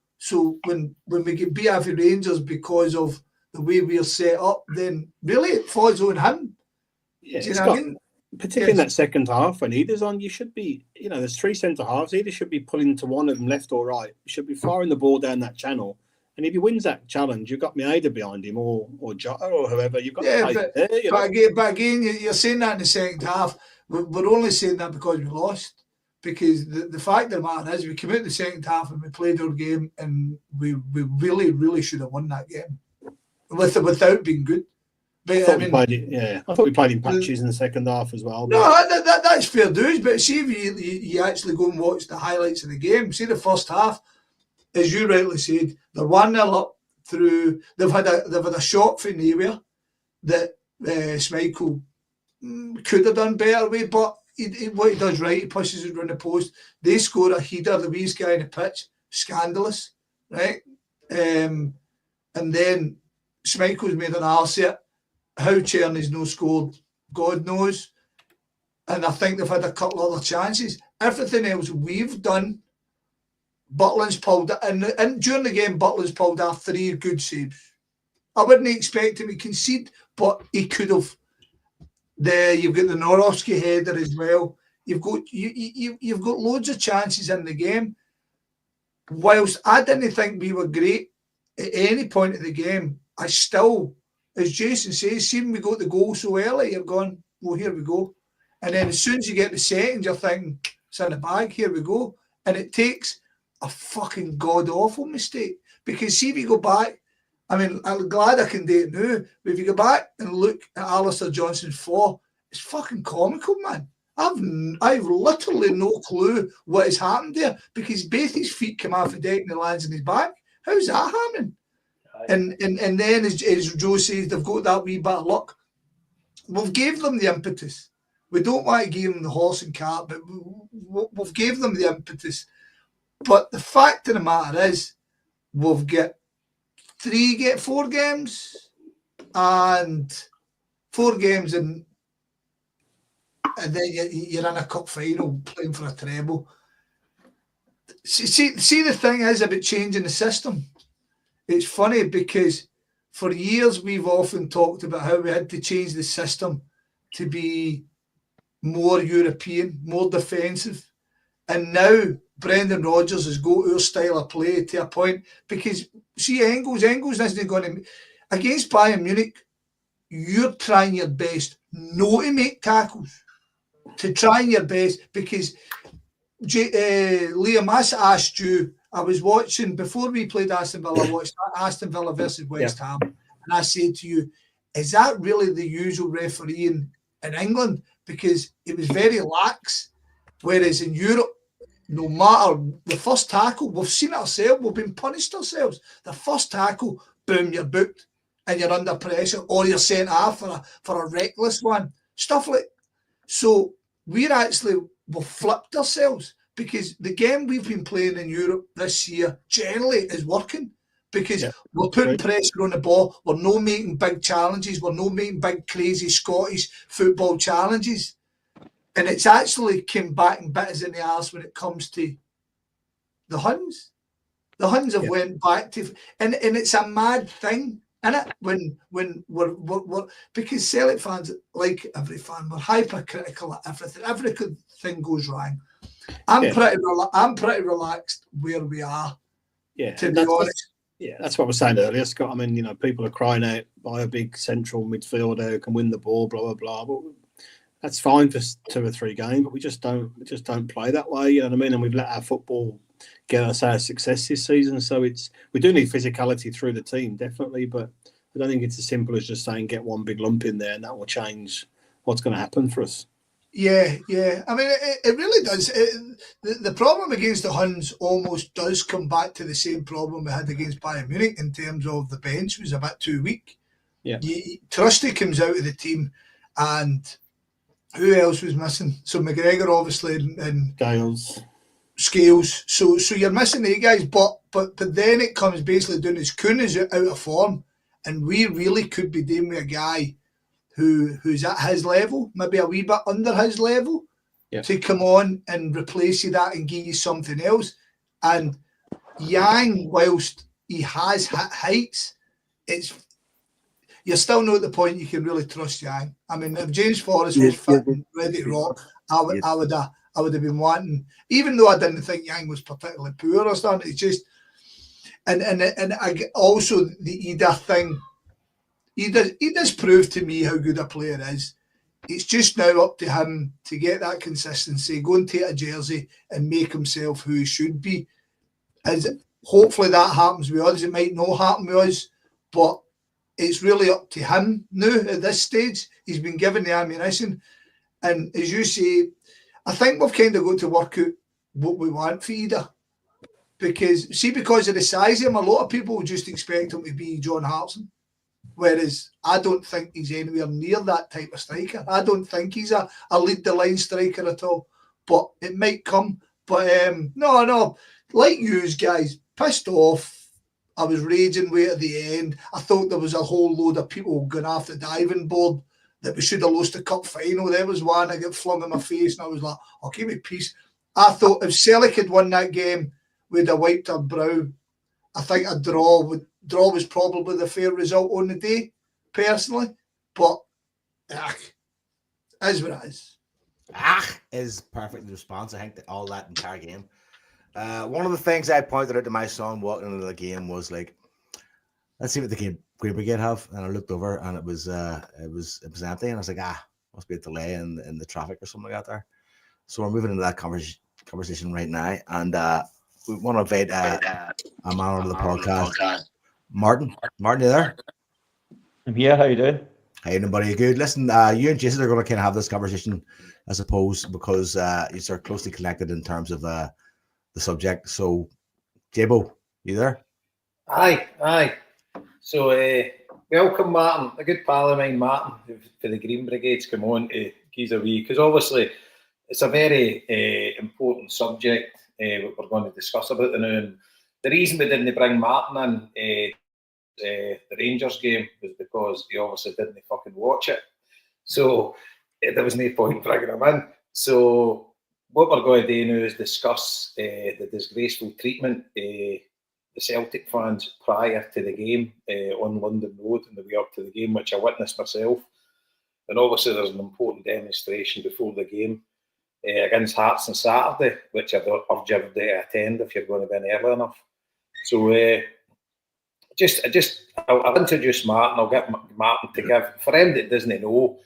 when we get beat out of Rangers because of the way we're set up, then really it falls on him. Yeah, do you know what I mean? Particularly in that second half when Eder's on, you should be, there's 3 centre halves. Eder should be pulling to one of them, left or right. You should be firing the ball down that channel. And if he wins that challenge, you've got Eder behind him or Jota or whoever. You've got to play there. But again, you're saying that in the second half. We're only saying that because we lost. Because the fact of the matter is we came out in the second half and we played our game and we really, really should have won that game without being good. But, I thought we played in patches in the second half as well. No, that's fair dues. But see if you actually go and watch the highlights of the game. See the first half, as you rightly said, they're 1-0 up through. They've had a shot from nowhere that Schmeichel could have done better with, but what he does right, he pushes it around the post. They score a header, the wee guy in the pitch, scandalous, right? And then Schmeichel's made an arse of it. How Czerny's no scored, God knows. And I think they've had a couple other chances. Everything else we've done, Butland's pulled it. And during the game, Butland's pulled off 3 good saves. I wouldn't expect him to concede, but he could have. You've got the Norowski header as well. You've got loads of chances in the game. Whilst I didn't think we were great at any point of the game, I still, as Jason says, seeing we got the goal so early, you're going, well, here we go. And then as soon as you get the second, you're thinking, it's in the bag, here we go. And it takes a fucking god-awful mistake. Because see if you go back, I mean, I'm glad I can do it now, but if you go back and look at Alistair Johnson's 4, it's fucking comical, man. I've literally no clue what has happened there because both his feet come off the deck and he lands in his back. How's that happening? And then, as Joe says, they've got that wee bit of luck. We've gave them the impetus. We don't want to give them the horse and cart, but we've gave them the impetus. But the fact of the matter is, we've got 4 games, and 4 games, and then you're in a cup final playing for a treble. See, the thing is about changing the system. It's funny because for years we've often talked about how we had to change the system to be more European, more defensive. And now Brendan Rodgers has got our style of play to a point because, see, Engels isn't going to... Against Bayern Munich, you're trying your best not to make tackles, to trying your best because Liam, I asked you, I was watching, before we played Aston Villa, I watched Aston Villa versus West Ham, and I said to you, is that really the usual referee in England? Because it was very lax, whereas in Europe, no matter the first tackle, we've seen it ourselves, we've been punished ourselves. The first tackle, boom, you're booked and you're under pressure, or you're sent off for a reckless one. Stuff like, so we've flipped ourselves because the game we've been playing in Europe this year generally is working because we're putting pressure on the ball. We're not making big challenges. We're not making big, crazy Scottish football challenges. And it's actually came back and bit us in the arse when it comes to the Huns. The Huns have went back to, and it's a mad thing, isn't it? When we're because Celtic fans, like every fan, we're hypercritical at everything. Everything goes wrong. I'm pretty relaxed where we are. Yeah, to be honest. That's what I was saying earlier, Scott. I mean, people are crying out by a big central midfielder who can win the ball, blah blah blah. But that's fine for 2 or 3 games, but we just don't play that way. You know what I mean? And we've let our football get us our success this season. So we do need physicality through the team, definitely, but I don't think it's as simple as just saying get one big lump in there and that will change what's going to happen for us. Yeah. I mean, it really does. The problem against the Huns almost does come back to the same problem we had against Bayern Munich in terms of the bench was a bit too weak. Yeah. Trusty comes out of the team, and who else was missing? So McGregor, obviously, and Scales. So you're missing the guys, but then it comes basically down as Kuhn is out of form, and we really could be dealing with a guy who's at his level, maybe a wee bit under his level, to come on and replace you that and give you something else. And Yang, whilst he has heights, you're still not at the point you can really trust Yang. I mean, if James Forrest was fit and ready to rock, I would have been wanting, even though I didn't think Yang was particularly poor or something. It's just, and also the Ida thing. He does prove to me how good a player is. It's just now up to him to get that consistency, go and take a jersey and make himself who he should be. Hopefully that happens with us. It might not happen with us, but it's really up to him now at this stage. He's been given the ammunition. And as you say, I think we've kind of got to work out what we want for Ida. because of the size of him, a lot of people would just expect him to be John Hartson. Whereas I don't think he's anywhere near that type of striker. I don't think he's a lead the line striker at all. But it might come. But no, like you guys, pissed off. I was raging way at the end. I thought there was a whole load of people going off the diving board that we should have lost the cup final. There was one I got flung in my face, and I was like, "Oh, give me peace." I thought if Celtic had won that game, we'd have wiped our brow. I think a draw was probably the fair result on the day, personally. But is what it is. Is perfect response. I think that all that entire game. One of the things I pointed out to my son walking into the game was like, let's see what the Green Brigade have. And I looked over and it was empty. And I was like, must be a delay in the traffic or something like that there. So we're moving into that conversation right now. And we want to invite a man on the podcast. Martin, you there? I'm here. How you doing? Hey, nobody good. Listen, you and Jason are going to kind of have this conversation, I suppose, because you are closely connected in terms of the subject. So, Jabo, you there? Aye. So, welcome, Martin, a good pal of mine, Martin, for the Green Brigade's come on to give a wee, because obviously it's a very important subject what we're going to discuss about now. And the reason we didn't bring Martin in the Rangers game was because he obviously didn't fucking watch it. So there was no point in bringing him in. So what we're going to do now is discuss the disgraceful treatment the Celtic fans prior to the game on London Road and the way up to the game, which I witnessed myself. And obviously there's an important demonstration before the game against Hearts on Saturday, which I'd urge everybody to attend if you're going to be in early enough. So I'll introduce Martin. I'll get Martin to give, for them that doesn't know,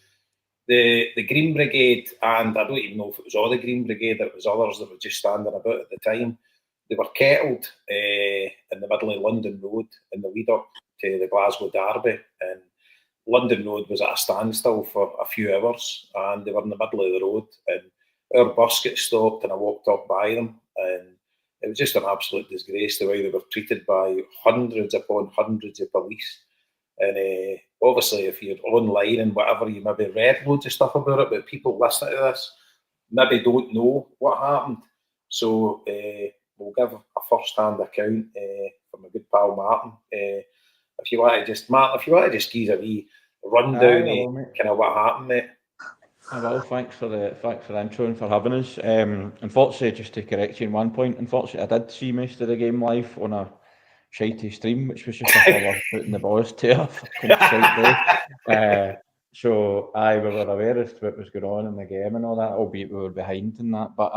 the Green Brigade, and I don't even know if it was all the Green Brigade or it was others that were just standing about at the time. They were kettled in the middle of London Road in the lead up to the Glasgow Derby, and London Road was at a standstill for a few hours, and they were in the middle of the road, and our bus got stopped, and I walked up by them, and it was just an absolute disgrace the way they were treated by hundreds upon hundreds of police. And obviously, if you're online and whatever, you maybe read loads of stuff about it, but people listening to this maybe don't know what happened. So we'll give a first-hand account from a good pal, Martin. If you want to just give a wee rundown of kind of what happened, mate. Well, thanks for the intro and for having us. Unfortunately, just to correct you in one point, unfortunately, I did see most of the game live on a shitey stream, which was just a fella putting the boys to a fucking shite day. So we were aware as to what was going on in the game and all that, albeit we were behind in that. But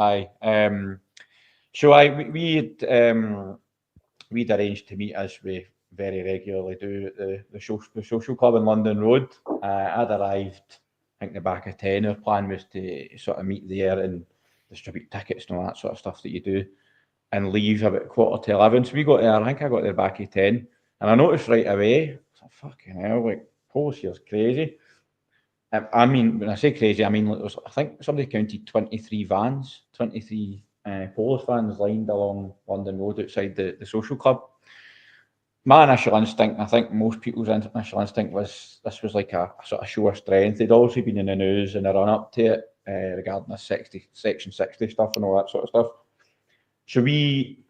we'd arranged to meet, as we very regularly do, at the social club in London Road. I'd arrived, I think, the back of 10. Our plan was to sort of meet there and distribute tickets and all that sort of stuff that you do, and leave about 11:15. So we got there, I think I got there back at 10, and I noticed right away, I was like, fucking hell, like, Polish here's crazy. I mean, when I say crazy, I mean, I think somebody counted 23 Polish vans lined along London Road outside the social club. My initial instinct, and I think most people's initial instinct, was this was like a sort of show of strength. They'd also been in the news in the run up to it regarding the Section 60 stuff and all that sort of stuff. So we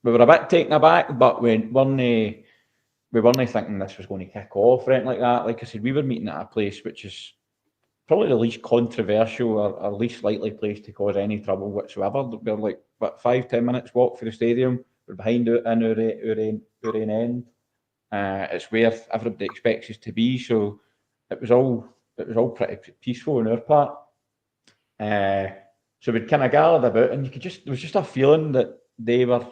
were a bit taken aback, but we weren't thinking this was going to kick off or anything like that. Like I said, we were meeting at a place which is probably the least controversial or least likely place to cause any trouble whatsoever. We're like, 5-10 minutes walk for the stadium. We're behind it in our own end. It's where everybody expects us to be. So it was all pretty peaceful on our part. So we'd kind of gathered about, and there was just a feeling that they were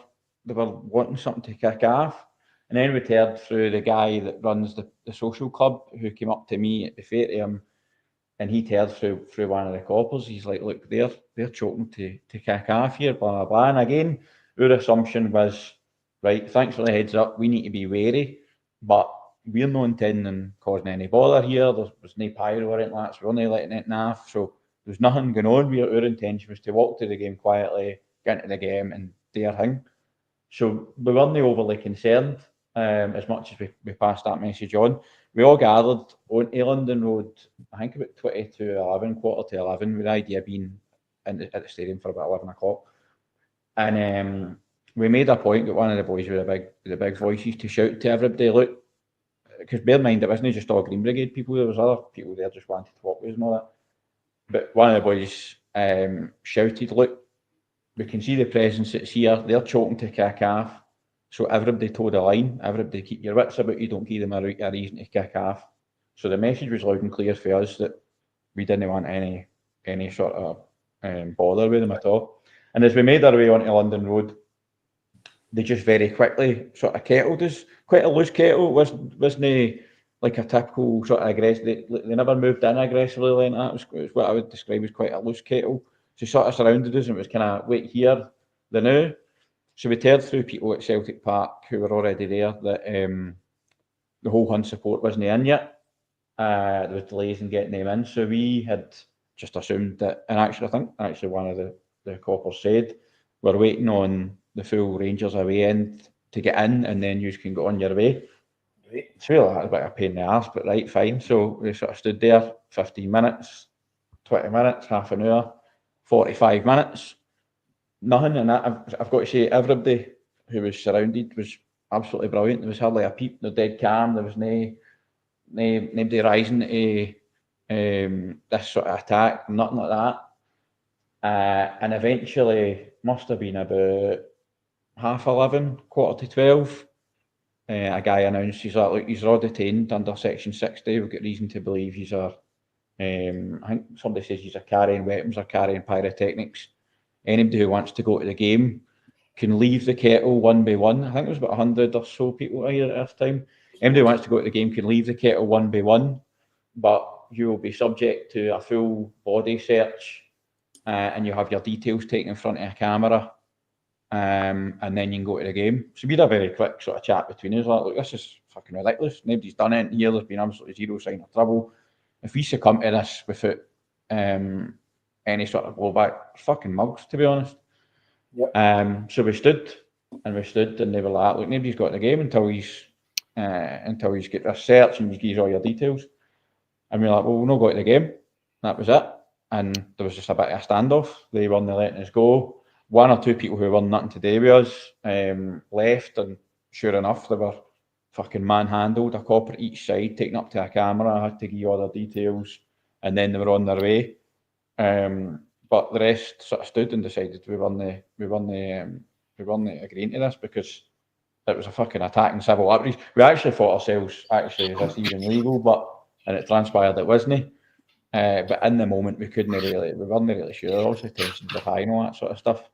wanting something to kick off. And then we'd heard through the guy that runs the social club, who came up to me at the fair to him, and he heard through one of the coppers. He's like, look, they're choking to kick off here, blah blah blah. And again, our assumption was, right, thanks for the heads up, we need to be wary, but we're not intending on causing any bother here. There was no pyro or anything like that, so we're only letting it off. So there's nothing going on. Our intention was to walk to the game quietly, get into the game, and do our thing. So we weren't overly concerned as much as we passed that message on. We all gathered onto London Road, I think about 20 to 11, quarter to 11, with the idea being at the stadium for about 11 o'clock. And we made a point that one of the boys with the big voices to shout to everybody, look, because bear in mind, it wasn't just all Green Brigade people, there was other people there just wanted to walk with us and all that. But one of the boys shouted, look, we can see the presence that's here, they're choking to kick off. So everybody toe the line, everybody keep your wits about you, don't give them a reason to kick off. So the message was loud and clear for us that we didn't want any sort of bother with them at all. And as we made our way onto London Road, they just very quickly sort of kettled us. Quite a loose kettle, wasn't like a typical sort of aggressive. They never moved in aggressively like that. It was what I would describe as quite a loose kettle. So sort of surrounded us and it was kind of, wait here, the now. So we heard through people at Celtic Park who were already there that the whole Hunt support wasn't in yet. There was delays in getting them in. So we had just assumed that, and actually I think one of the coppers said, we're waiting on the full Rangers away end to get in and then you can go on your way. Right. It's really a bit of a pain in the arse, but right, fine. So we sort of stood there 15 minutes, 20 minutes, half an hour, 45 minutes. Nothing, and I've got to say, everybody who was surrounded was absolutely brilliant. There was hardly a peep, they're dead calm, there was nobody rising to this sort of attack, nothing like that. And eventually, must have been about 11:30, 11:45, a guy announced, he's like, look, he's all detained under Section 60, we've got reason to believe he's I think somebody says he's carrying weapons or carrying pyrotechnics. Anybody who wants to go to the game can leave the kettle one by one. I think it was about 100 or so people here at this time. Anybody who wants to go to the game can leave the kettle one by one, but you will be subject to a full body search and you'll have your details taken in front of a camera and then you can go to the game. So we had a very quick sort of chat between us, like, look, this is fucking ridiculous. Nobody's done it here. There's been absolutely zero sign of trouble. If we succumb to this without any sort of blowback, fucking mugs, to be honest. Yep. So we stood, and they were like, look, nobody's got the game until he's get this search and you give all your details. And we were like, well, we'll not go to the game. That was it. And there was just a bit of a standoff. They weren't letting us go. One or two people who were nothing to do with us left, and sure enough, they were fucking manhandled, a copper at each side, taken up to a camera, had to give all their details, and then they were on their way. But the rest sort of stood and decided we weren't agreeing to this because it was a fucking attacking civil liberties. We actually thought ourselves, is this even legal? And it transpired it wasn't. But in the moment we weren't really sure. Obviously tensions were high and all that sort of stuff.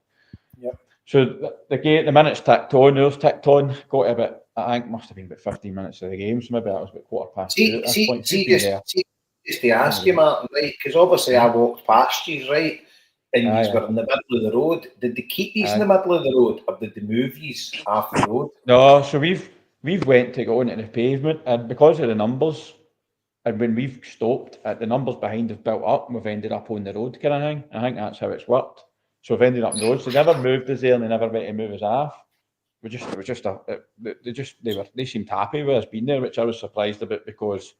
Yep. So the minutes ticked on, hours ticked on, got to about, I think must have been about 15 minutes of the game, so maybe that was about 2:15 at this point. Just to ask you, Martin, right? Because obviously I walked past you, right? And you were in the middle of the road. Did they keep you in the middle of the road, or did they move you off the road? No, so we've went to go onto the pavement, and because of the numbers, and when we've stopped, the numbers behind have built up, and we've ended up on the road kind of thing. I think that's how it's worked. So we've ended up on the road. So they never moved us there, and they never went to move us off. They seemed happy with us being there, which I was surprised about because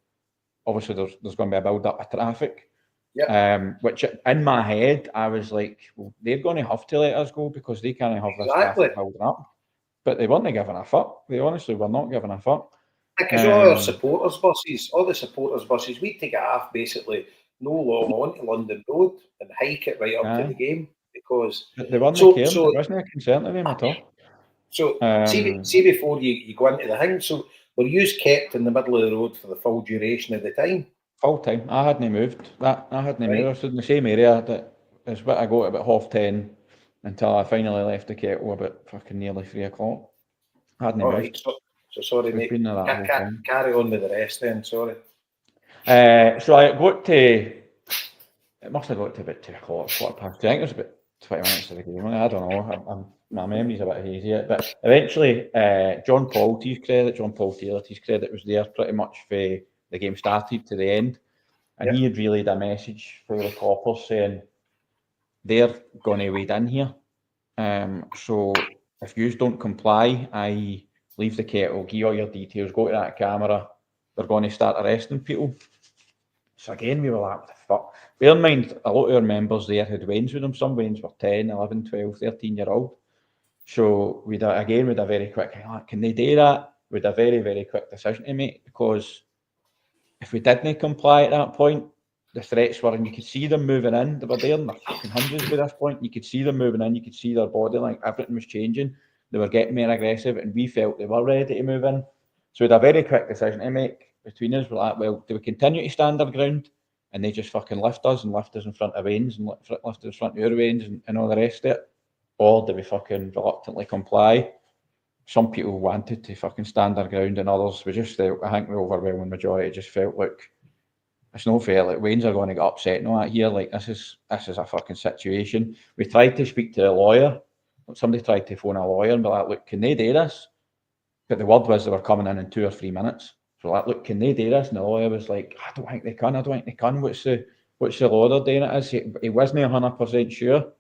obviously there's going to be a build up of traffic. Yep. Which in my head I was like, well, they're going to have to let us go because they can't have this traffic building up. But they weren't giving a fuck. They honestly were not giving a fuck. Because all the supporters buses, we take it off basically no long onto London Road and hike it right up to the game because they weren't caring. It wasn't a concern to them at all. So see before you go into the thing, so were you kept in the middle of the road for the full duration of the time? Full time. I hadn't moved. I was in the same area that is what I got about 10:30 until I finally left the kettle about fucking nearly 3 o'clock. I hadn't moved. Right. So sorry, mate. Carry on with the rest then, sorry. So I got to, it must have got to about 2 o'clock, 2:15. I think it was about 20 minutes of the game. I don't know. My memory's a bit hazy yet. But eventually, John Paul Taylor, to his credit, was there pretty much for the game started to the end. And he had relayed a message for the coppers saying, they're going to wade in here. So if you don't comply, I leave the kettle, give all your details, go to that camera, they're going to start arresting people. So again, we were like, what the fuck? Bear in mind, a lot of our members there had wains with them. Some wains were 10, 11, 12, 13-year-old. So we'd a very quick, can they do that? With a very, very quick decision to make, because if we didn't comply at that point, the threats were, and you could see them moving in. They were there in their fucking hundreds by this point. You could see them moving in. You could see their body, like everything was changing. They were getting more aggressive, and we felt they were ready to move in. So we had a very quick decision to make between us. We're like, well, do we continue to stand our ground and they just fucking lift us in front of Wayne's and lift us in front of your Wayne's and all the rest of it? Or do we fucking reluctantly comply? Some people wanted to fucking stand their ground, and others, we just felt, I think the overwhelming majority just felt, look, it's no fair, like Wayne's are going to get upset and all that here, like this is a fucking situation. We tried to speak to a lawyer. Somebody tried to phone a lawyer and be like, look, can they do this? But the word was they were coming in 2 or 3 minutes. So like, look, can they do this? And the lawyer was like, I don't think they can. What's the law they're doing it as? He wasn't 100% sure.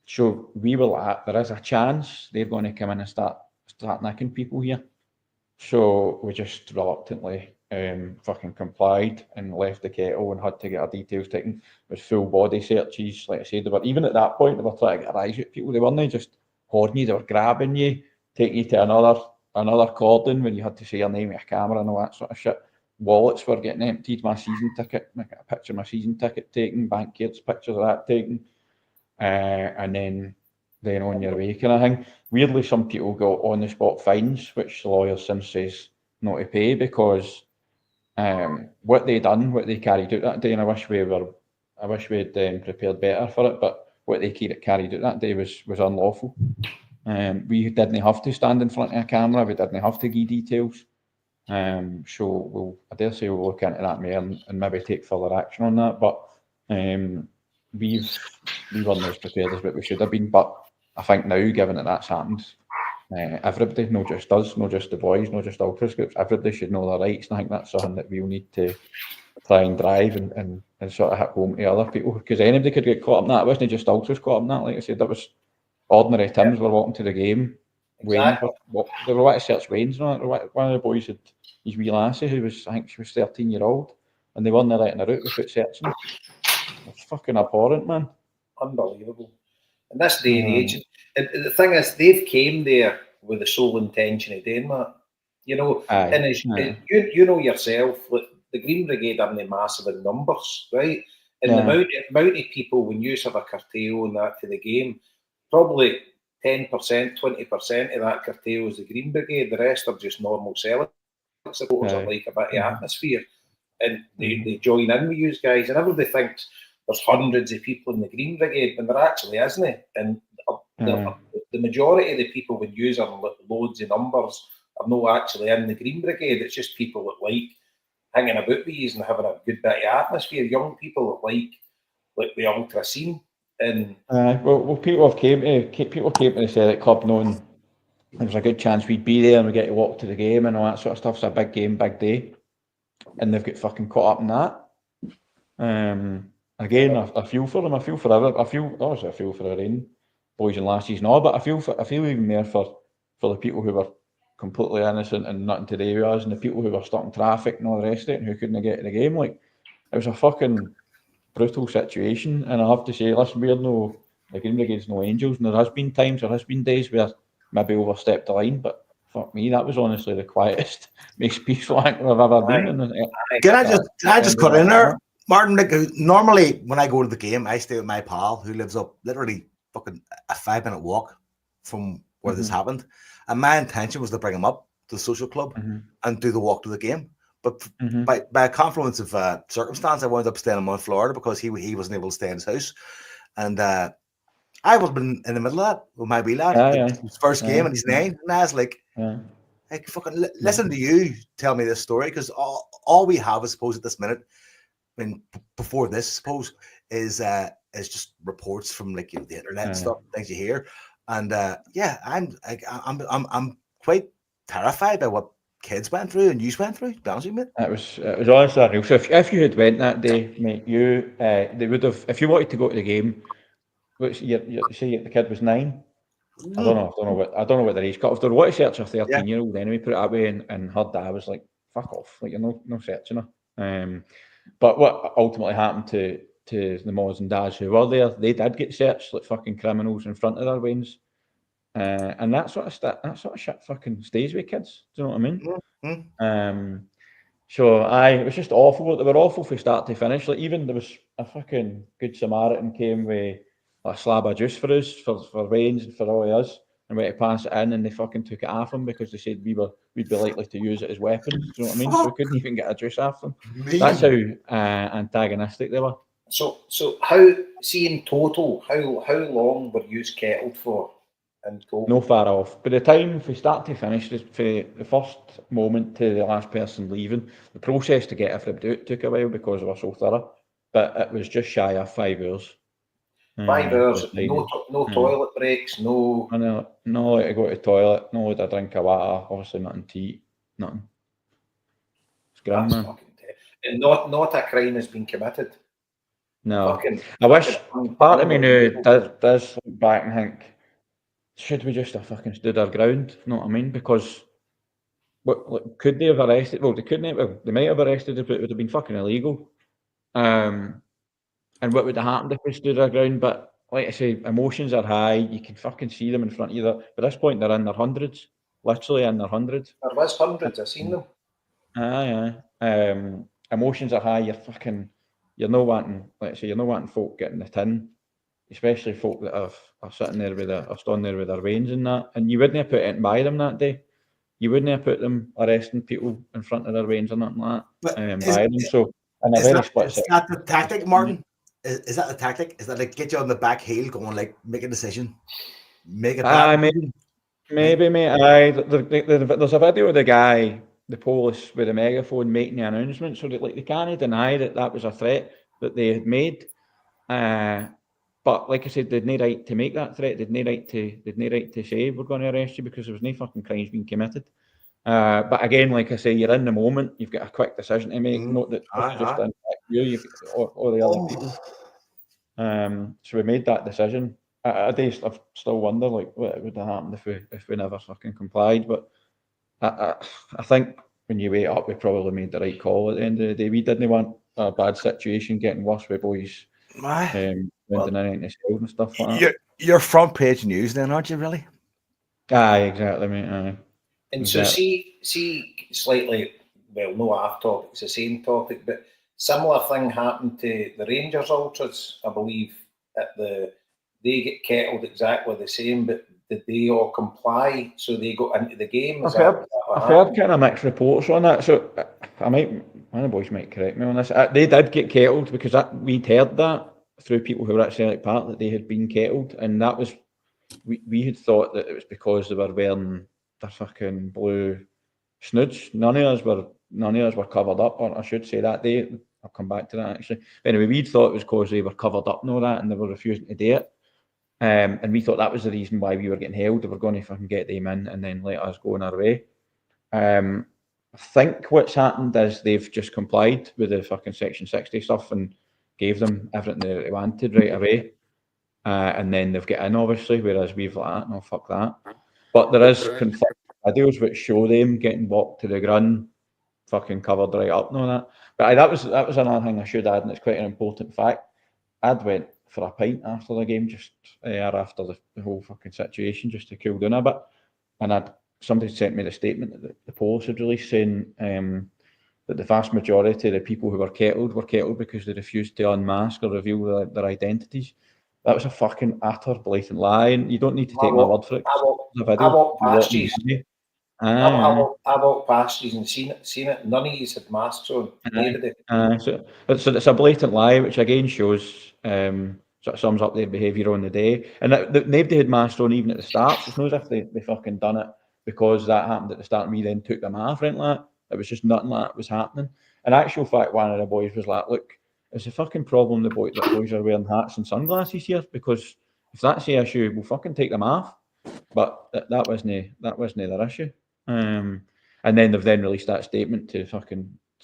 So we were like, there is a chance they're going to come in and start nicking people here. So we just reluctantly fucking complied and left the kettle and had to get our details taken with full body searches. Like I said, they were, even at that point, they were trying to get a rise at people. They weren't just holding you, they were grabbing you, taking you to another cordon when you had to say your name with a camera and all that sort of shit. Wallets were getting emptied, my season ticket, I got a picture of my season ticket taken, bank cards, pictures of that taken, and then on your way kind of thing. Weirdly, some people got on the spot fines, which the lawyer since says not to pay, because what they carried out that day, and I wish we'd prepared better for it, but what they carried out that day was unlawful. We didn't have to stand in front of a camera, we didn't have to give details. So I dare say we'll look into that more and maybe take further action on that. But we weren't as prepared as what we should have been. But I think now, given that that's happened, everybody, not just us, not just the boys, not just ultras groups, everybody should know their rights. And I think that's something that we'll need to try and drive and sort of hit home to other people, because anybody could get caught up in that. It wasn't just ultras caught up in that. Like I said, that was ordinary Tims were walking to the game. Exactly. They were wanting to search Wayne's. One of the boys had his wee lassie, I think she was 13-year-old, and they weren't letting her out without searching her. It's fucking abhorrent, man. Unbelievable. In this day and age, the thing is, they've came there with the sole intention of doing that. You know, and as you know yourself, look, the Green Brigade aren't massive in numbers, right? And the amount of people, when you have a curtail and that to the game, probably 10%, 20% of that curtail is the Green Brigade. The rest are just normal selling supporters that like a bit of atmosphere. And they join in with you guys. And everybody thinks there's hundreds of people in the Green Brigade, and there actually isn't. And the majority of the people, when you are loads of numbers, are not actually in the Green Brigade. It's just people that like hanging about with you and having a good bit of atmosphere. Young people that like the ultra scene. And well, people came to the Celtic Club knowing there was a good chance we'd be there and we get to walk to the game and all that sort of stuff. It's a big game, big day, and they've got fucking caught up in that. Again, I feel for them. I feel for everyone. I feel for our own boys and lassies and all, but I feel even more for the people who were completely innocent and nothing to do with us, and the people who were stuck in traffic and all the rest of it and who couldn't get to the game. Like, it was a fucking brutal situation, and I have to say, listen, the Green Brigade's no angels, and there has been days where maybe overstepped the line, but fuck me, that was honestly the quietest, most peaceful act I've ever been. Can I just cut in there, Martin? Like, normally when I go to the game, I stay with my pal who lives up literally fucking a 5-minute walk from where this happened, and my intention was to bring him up to the social club and do the walk to the game. But by a confluence of circumstance, I wound up staying in Mount Florida because he wasn't able to stay in his house. And I was in the middle of that with my wee lad. His first game, and he's 9. And I was like, fucking listen to you tell me this story, because all we have, I suppose, at this minute, I mean, before this, I suppose, is just reports from like the internet and stuff, things you hear. And I'm quite terrified by what kids went through and you went through, to be honest with you, mate. It was honestly unreal. So if you had went that day, mate, they would have, if you wanted to go to the game, which you say the kid was 9, I don't know what the age cut off. They were to search a 13-year-old anyway, put it that way, and her dad was like, "Fuck off! Like you're no searching her." But what ultimately happened to the moms and dads who were there, they did get searched like fucking criminals in front of their weddings, and that sort of shit fucking stays with kids. Do you know what I mean? Mm-hmm. So it was just awful. They were awful from start to finish. Like even there was a fucking good Samaritan came with a slab of juice for us for Wayne's and for all of us, and went to pass it in, and they fucking took it off them because they said we'd be likely to use it as weapons. Do you know what I mean? So we couldn't even get a juice off them. That's how antagonistic they were. So how, see in total, how long were you kettled for? And go? No far off. By the time from start to finish, for the first moment to the last person leaving, the process to get everybody out took a while because we were so thorough. But it was just shy of 5 hours. 5 hours, no toilet breaks, no to go to the toilet, no to drink of water, obviously nothing to eat, nothing. It's grim, man. And not a crime has been committed. No. I wish part of me now does look back and think, should we just have fucking stood our ground? You know what I mean? Because could they have arrested? Well, they couldn't have. Well, they might have arrested it, but it would have been fucking illegal. And what would have happened if we stood our ground? But like I say, emotions are high. You can fucking see them in front of you. By this point, they're in their hundreds, literally in their hundreds. There was hundreds. I've seen them. Emotions are high. You're not wanting, like I say, you're not wanting folk getting the tin. Especially folk that are sitting there are standing there with their veins and that, and you wouldn't have put it by them that day. You wouldn't have put them arresting people in front of their veins or nothing like that. By them. So in a very split second. Is that the tactic, Martin? Is that the tactic? Is that like get you on the back heel, going like make a decision, make it happen? Maybe, mate. There's a video of the guy, the police with a megaphone making the announcement, so that like they can't deny that was a threat that they had made. But like I said, they'd no right to make that threat. They'd no right to say we're going to arrest you because there was no fucking crimes being committed. But again, like I say, you're in the moment. You've got a quick decision to make. Not that it's just impact you or the other people. So we made that decision. I still wonder like what would have happened if we never fucking complied. But I think when you weigh it up, we probably made the right call at the end of the day. We didn't want a bad situation getting worse with boys. And stuff like that. You're front page news then, aren't you, really? Exactly, mate. And exactly. So see slightly, well, no off topic, it's the same topic, but similar thing happened to the Rangers Ultras, I believe, they get kettled exactly the same, but did they all comply so they got into the game? I've heard kind of mixed reports on that, so one of the boys might correct me on this. They did get kettled because we'd heard that through people who were actually like part that they had been kettled, and that was we had thought that it was because they were wearing their fucking blue snoods. None of us were covered up, or I should say that day. I'll come back to that actually. But anyway, we'd thought it was because they were covered up and all that, and they were refusing to do it. And we thought that was the reason why we were getting held. They were going to fucking get them in and then let us go on our way. I think what's happened is they've just complied with the fucking Section 60 stuff and gave them everything they wanted right away. And then they've got in, obviously, whereas we've like, no, fuck that. But there is conflicting videos which show them getting walked to the ground, fucking covered right up and all that. But that was another thing I should add, and it's quite an important fact. I'd went for a pint after the game, just after the whole fucking situation, just to cool down a bit. And somebody sent me the statement that the police had released saying that the vast majority of the people who were kettled because they refused to unmask or reveal their identities. That was a fucking utter blatant lie, and you don't need to take my word for it. I walked past you. I walked past you and seen it. None of you had masks on. So it's a blatant lie, which again shows sort of sums up their behaviour on the day. And nobody had masks on even at the start. So it's not as if they fucking done it because that happened at the start and we then took them off or anything like that. It was just nothing like that was happening. In actual fact, one of the boys was like, look, it's a fucking problem that boys are wearing hats and sunglasses here, because if that's the issue, we'll fucking take them off. But that wasn't their issue. And then they've then released that statement to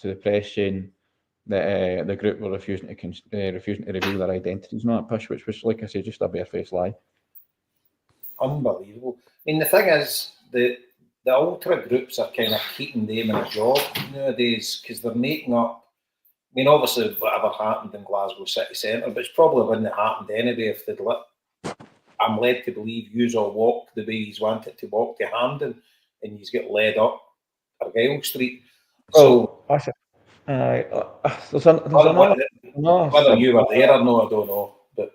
the press saying that the group were refusing to reveal their identities and all that push, which was, like I say, just a barefaced lie. Unbelievable. I mean, the thing is, the ultra groups are kind of keeping them in a job nowadays because they're making up. I mean, obviously, whatever happened in Glasgow city centre, but it's probably wouldn't have happened anyway if they'd I'm led to believe yous all walked the way he's wanted to walk to Hampden and he's get led up Argyle Street. So, there's another whether you were there or no, I don't know. But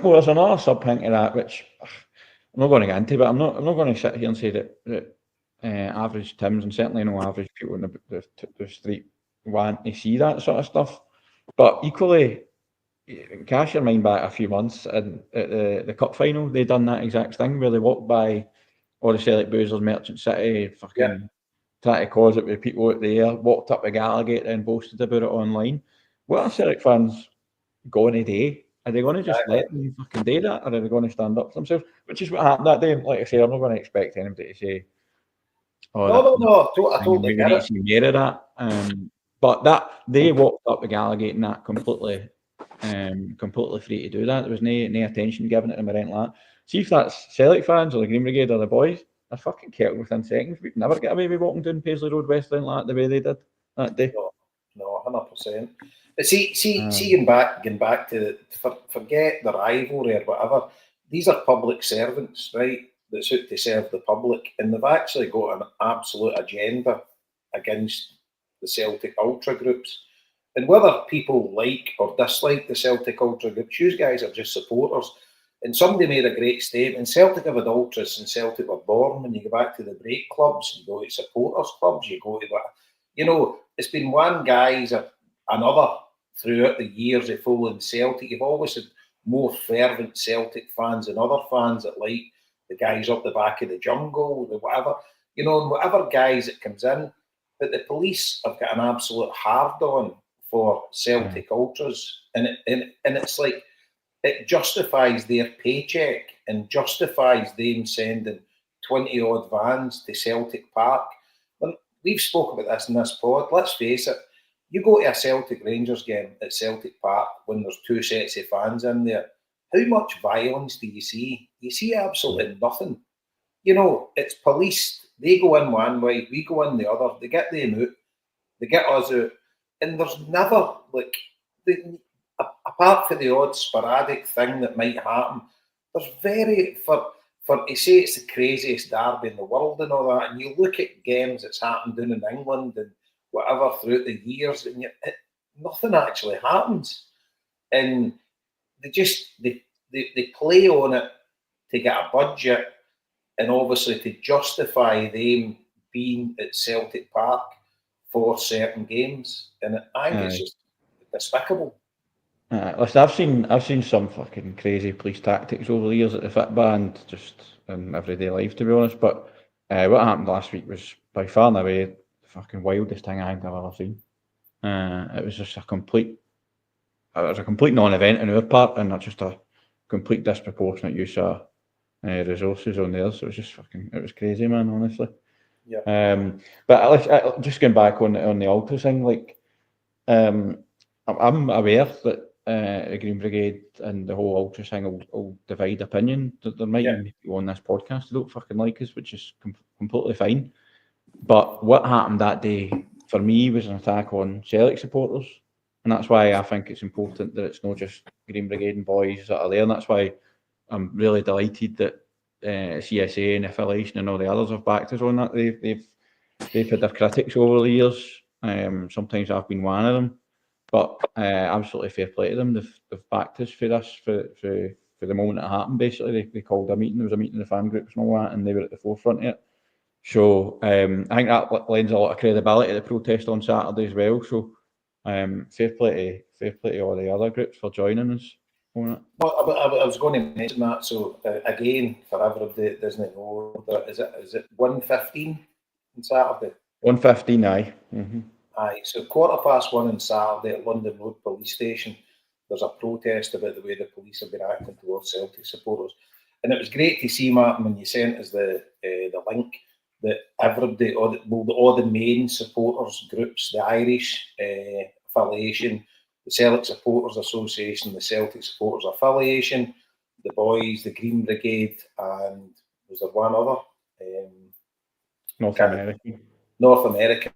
well, there's another subhint to that, which I'm not going to get into, but I'm not going to sit here and say that average Tims and certainly no average people in the street want to see that sort of stuff. But equally, cast your mind back a few months and at the cup final, they done that exact thing where they walked by all the Celtic boozers, Merchant City, fucking trying to cause it with people out there, walked up the Gallagate and boasted about it online. What are Celtic fans going to do? Are they going to just let them fucking do that, or are they going to stand up for themselves? Which is what happened that day. Like I say, I'm not going to expect anybody to say, no, I totally get it. More of that. But that they walked up the Gallagate and that completely free to do that. There was no attention given to them or anything like that. See if that's Celtic fans or the Green Brigade or the boys, they're fucking kettled within seconds. We'd never get away with walking down Paisley Road West End like that the way they did that day. No, 100%. But see, going back to forget the rivalry or whatever. These are public servants, right? That's out to serve the public, and they've actually got an absolute agenda against the Celtic ultra groups. And whether people like or dislike the Celtic ultra groups, you guys are just supporters. And somebody made a great statement. Celtic have had ultras since Celtic were born. When you go back to the break clubs, you go to supporters clubs, you go to it's been one guy's or another throughout the years of following Celtic. You've always had more fervent Celtic fans than other fans that like the guys up the back of the jungle, the whatever, and whatever guys that comes in. But the police have got an absolute hard on for Celtic ultras, and it's like it justifies their paycheck and justifies them sending 20 odd vans to Celtic Park. When we've spoken about this in this pod, let's face it, you go to a Celtic Rangers game at Celtic Park when there's two sets of fans in there, how much violence do you see? You see absolutely nothing. It's policed. They go in one way, we go in the other. They get them out, they get us out, and there's never apart from the odd sporadic thing that might happen. There's very for to say it's the craziest derby in the world and all that. And you look at games that's happened down in England and whatever throughout the years, and nothing actually happens. And they play on it to get a budget, and obviously to justify them being at Celtic Park for certain games, and I think it's just despicable. Listen, I've seen some fucking crazy police tactics over the years at the Fit Band, just in everyday life, to be honest. But what happened last week was by far and away the fucking wildest thing I think I've ever seen. It was just a complete non-event on our part, and just a complete disproportionate use of resources on theirs. So it was just it was crazy, man, honestly. Yeah. But just going back on the ultra thing, like, I'm aware that the Green Brigade and the whole ultra thing will divide opinion. There might be people on this podcast who don't fucking like us, which is completely fine. But what happened that day for me was an attack on Celtic supporters, and that's why I think it's important that it's not just Green Brigade and boys that are there, and that's why I'm really delighted that CSA and Affiliation and all the others have backed us on that. They've had their critics over the years. Sometimes I've been one of them, but absolutely fair play to them. They've backed us for this for the moment it happened. Basically, they called a meeting. There was a meeting of the fan groups and all that, and they were at the forefront of it. So I think that lends a lot of credibility to the protest on Saturday as well. So fair play to all the other groups for joining us on it. Well, I was going to mention that. So again, for everybody that doesn't know, is it 1:15 on Saturday? 1:15, aye. Mm-hmm. Aye. So 1:15 on Saturday at London Road Police Station, there's a protest about the way the police have been acting towards Celtic supporters, and it was great to see, Martin, when you sent us the link, that everybody, all the main supporters groups, the Irish Affiliation, the Celtic Supporters Association, the Celtic Supporters Affiliation, the boys, the Green Brigade, and was there one other? North American. North American,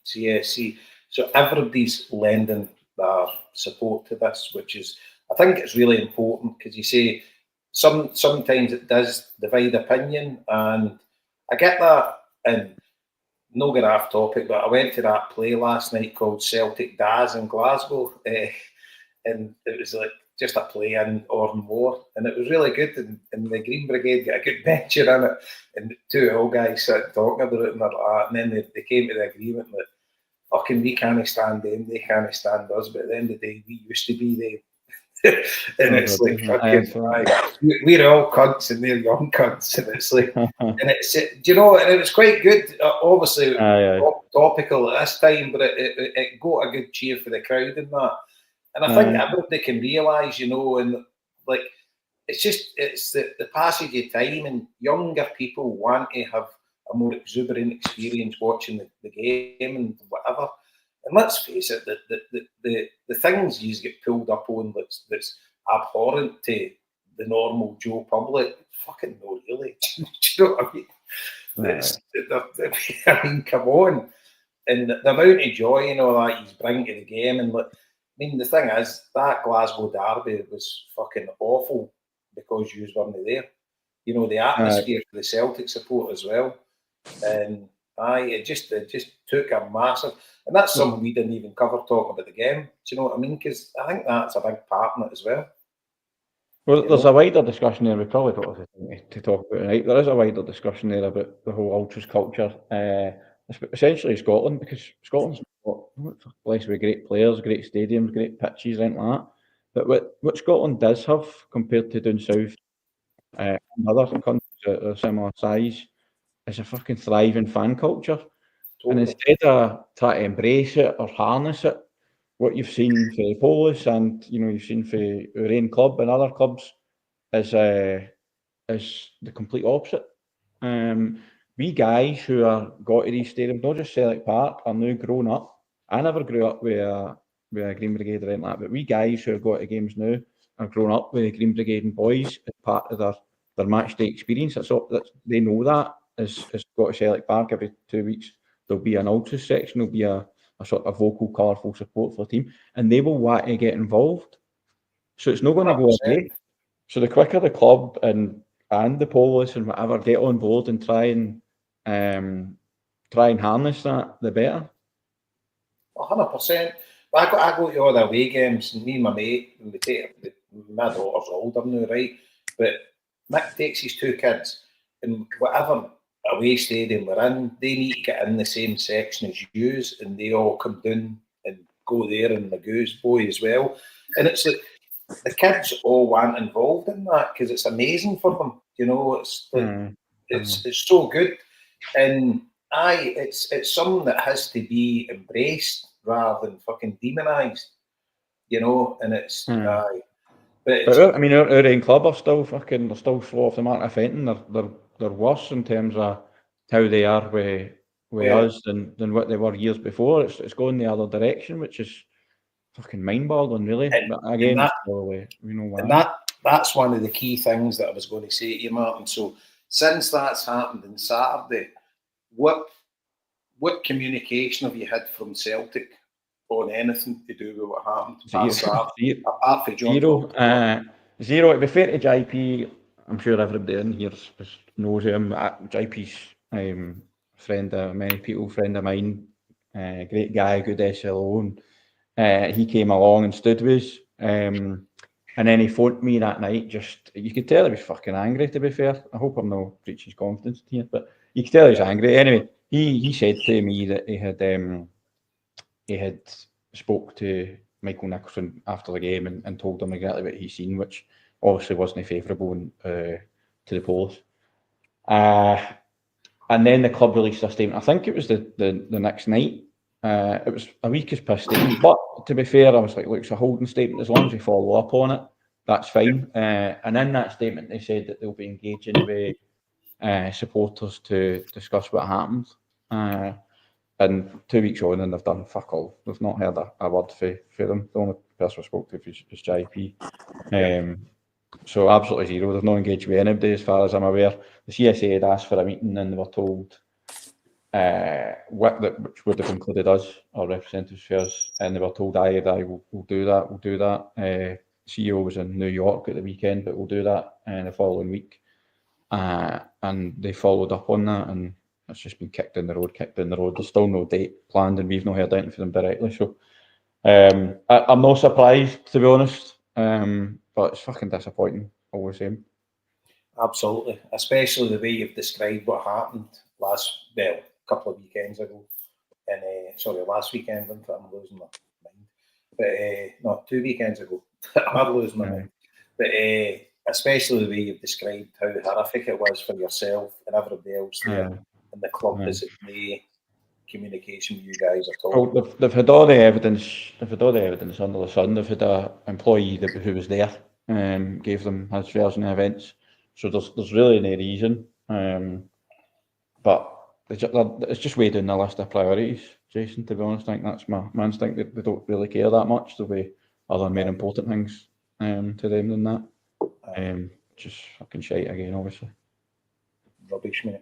CSC. So everybody's lending their support to this, which is, I think it's really important, because you say sometimes it does divide opinion, and I get that. And no get off topic, but I went to that play last night called Celtic Daz in Glasgow, and it was like just a play in or more, and it was really good. And the Green Brigade got a good picture in it, and two old guys sat talking about it, and they're like that. And then they came to the agreement that fucking we can't stand them, they can't stand us, but at the end of the day, we used to be them. And it's like fucking, we're all cunts and they're young cunts, and it's like, and it's, do you know, and it was quite good. Obviously, topical at this time, but it got a good cheer for the crowd and that. And I think everybody can realise, you know, and like it's the passage of time, and younger people want to have a more exuberant experience watching the game and whatever. And let's face it, the things you get pulled up on that's abhorrent to the normal Joe public, fucking no, really. Do you know what I mean? I mean, come on. And the amount of joy, you know, that he's bringing to the game. And look, I mean, the thing is, that Glasgow derby was fucking awful because you weren't there. You know, the atmosphere for the Celtic support as well. And it just took a massive, and that's something we didn't even cover talking about the game. Do you know what I mean? Because I think that's a big part in it as well. Well, there's a wider discussion there. We probably don't have to talk about tonight. There is a wider discussion there about the whole ultras culture, essentially Scotland, because Scotland's got a place with great players, great stadiums, great pitches, and like that. But what Scotland does have compared to down south and other countries that are similar size is a fucking thriving fan culture. Totally. And instead of trying to embrace it or harness it, what you've seen for Polis and you've seen for our own club and other clubs is the complete opposite. We guys who are got to these stadiums, not just Celtic Park, are now grown up. I never grew up with a Green Brigade or anything like that, but we guys who have got to games now are grown up with Green Brigade and boys as part of their match day experience. They know that. As got to Celtic Park every 2 weeks, there'll be an ultras section, there'll be a sort of vocal, colourful support for the team, and they will want to get involved. So it's not going to go away. So the quicker the club and the Polis and whatever get on board and try and harness that, the better. 100%. I go to all the away games, and me and my mate, and my daughter's older now, right? But Mick takes his two kids, and whatever away stadium we're in, they need to get in the same section as yous, and they all come down and go there, and the goose boy as well. And it's like the kids all want involved in that because it's amazing for them. You know, it's like, it's so good, and it's something that has to be embraced rather than fucking demonised. You know, and it's But I mean, our own club are still slow off the mark of Fenton. They're worse in terms of how they are with us than what they were years before. It's going the other direction, which is fucking mind-boggling, really. But again, we know why. And that's one of the key things that I was going to say to you, Martin. So since that's happened on Saturday, what communication have you had from Celtic on anything to do with what happened? Zero. To be fair to JP, I'm sure everybody in here knows him. JP's friend of many people, friend of mine, great guy, good SLO. And he came along and stood with us. And then he phoned me that night. You could tell he was fucking angry, to be fair. I hope I'm not breaching his confidence here, but you could tell he was angry. Anyway, he said to me that he had spoke to Michael Nicholson after the game and told him exactly what he'd seen, which obviously wasn't favourable to the Polis. And then the club released a statement. I think it was the next night. It was a weakest piss statement, but to be fair, I was like, look, it's a holding statement. As long as we follow up on it, that's fine. And in that statement, they said that they'll be engaging with supporters to discuss what happened. And 2 weeks on, and they've done fuck all. They've not heard a word for them. The only person I spoke to is JP. So absolutely zero. They've not engaged with anybody as far as I'm aware. The CSA had asked for a meeting and they were told which would have included us, our representatives for us, and they were told, aye, we'll do that. CEO was in New York at the weekend, but we'll do that the following week. And they followed up on that, and it's just been kicked in the road. There's still no date planned, and we've not heard anything from them directly. So I'm not surprised, to be honest, but it's fucking disappointing all the same. Absolutely, especially the way you've described what happened a couple of weekends ago. And last weekend, I'm losing my mind. But no, 2 weekends ago, I'm losing my mind. But especially the way you've described how horrific it was for yourself and everybody else there in the club. Is it no communication with you guys at all? Well, they've had all the evidence. They've had all the evidence under the sun. They've had an employee who was there, gave them his version of events. So there's really no reason. But it's just way down the list of priorities, Jason. To be honest, I think that's my instinct that they don't really care that much. There'll be other more important things to them than that. Just fucking shite again, obviously. Rubbish, mate.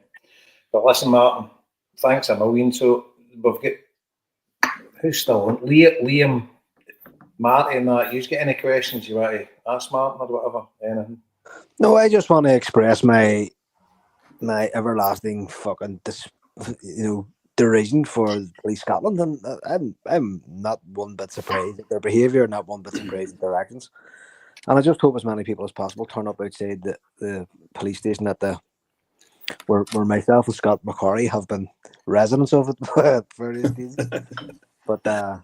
But listen, Martin, thanks a million. So we've got who's still on? Liam, Marty, and that. You get any questions you want to ask Martin or whatever? Anything? No, I just want to express my everlasting fucking derision for Police Scotland, and I'm not one bit surprised at their behaviour, not one bit surprised at their actions. And I just hope as many people as possible turn up outside the police station where myself and Scott McCorry have been residents of it for various days. But I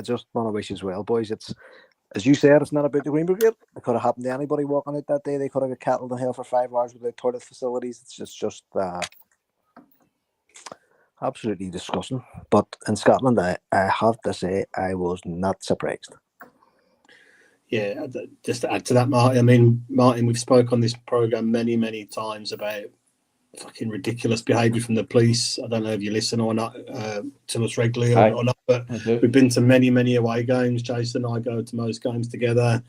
just want to wish as well, boys. It's, as you said, it's not about the Green Brigade. It could have happened to anybody walking out that day. They could have got kettled in hell for 5 hours without toilet facilities. It's just absolutely disgusting. But in Scotland, I have to say, I was not surprised. Yeah, just to add to that, Marty. I mean, Martin, we've spoke on this programme many, many times about fucking ridiculous behaviour from the police. I don't know if you listen or not to us regularly or not, but we've been to many, many away games. Jason and I go to most games together.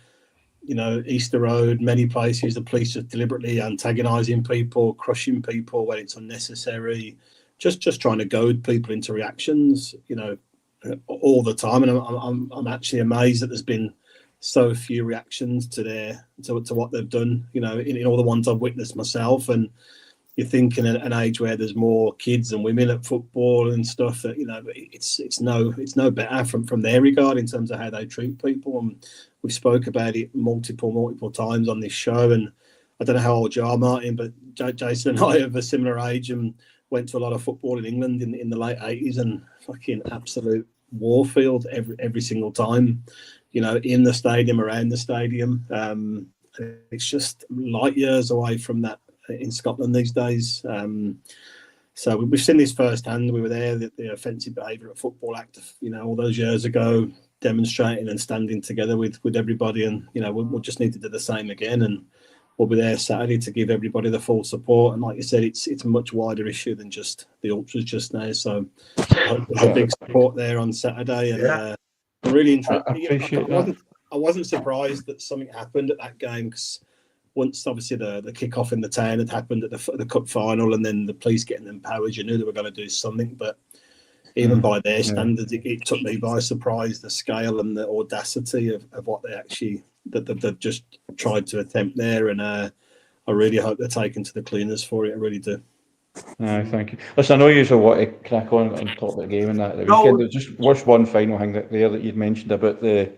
You know, Easter Road, many places, the police are deliberately antagonising people, crushing people when it's unnecessary, just trying to goad people into reactions, you know, all the time. And I'm actually amazed that there's been so few reactions to what they've done, you know, in all the ones I've witnessed myself. And you think in an age where there's more kids and women at football and stuff, that, you know, it's no better from their regard in terms of how they treat people. And we spoke about it multiple times on this show. And I don't know how old you are, Martin, but Jason and I are of a similar age and went to a lot of football in England in the late 80s, and fucking absolute warfield every single time, you know, in the stadium, around the stadium. It's just light years away from that in Scotland these days. So we've seen this firsthand. We were there, the Offensive Behaviour at Football Act, you know, all those years ago, demonstrating and standing together with everybody. And, you know, we'll just need to do the same again. And we'll be there Saturday to give everybody the full support. And like you said, it's a much wider issue than just the Ultras just now. So I hope there's a big support there on Saturday. And I'm really interested. I wasn't surprised that something happened at that game, because once obviously the kick-off in the town had happened at the cup final, and then the police getting empowered, you knew they were going to do something. But even by their standards, it took me by surprise, the scale and the audacity of what they actually that they've just tried to attempt there. And I really hope they're taken to the cleaners for it. I really do. Thank you. Listen, I know you want to crack on and talk about the game and that at the weekend. There's just one final thing that you'd mentioned about the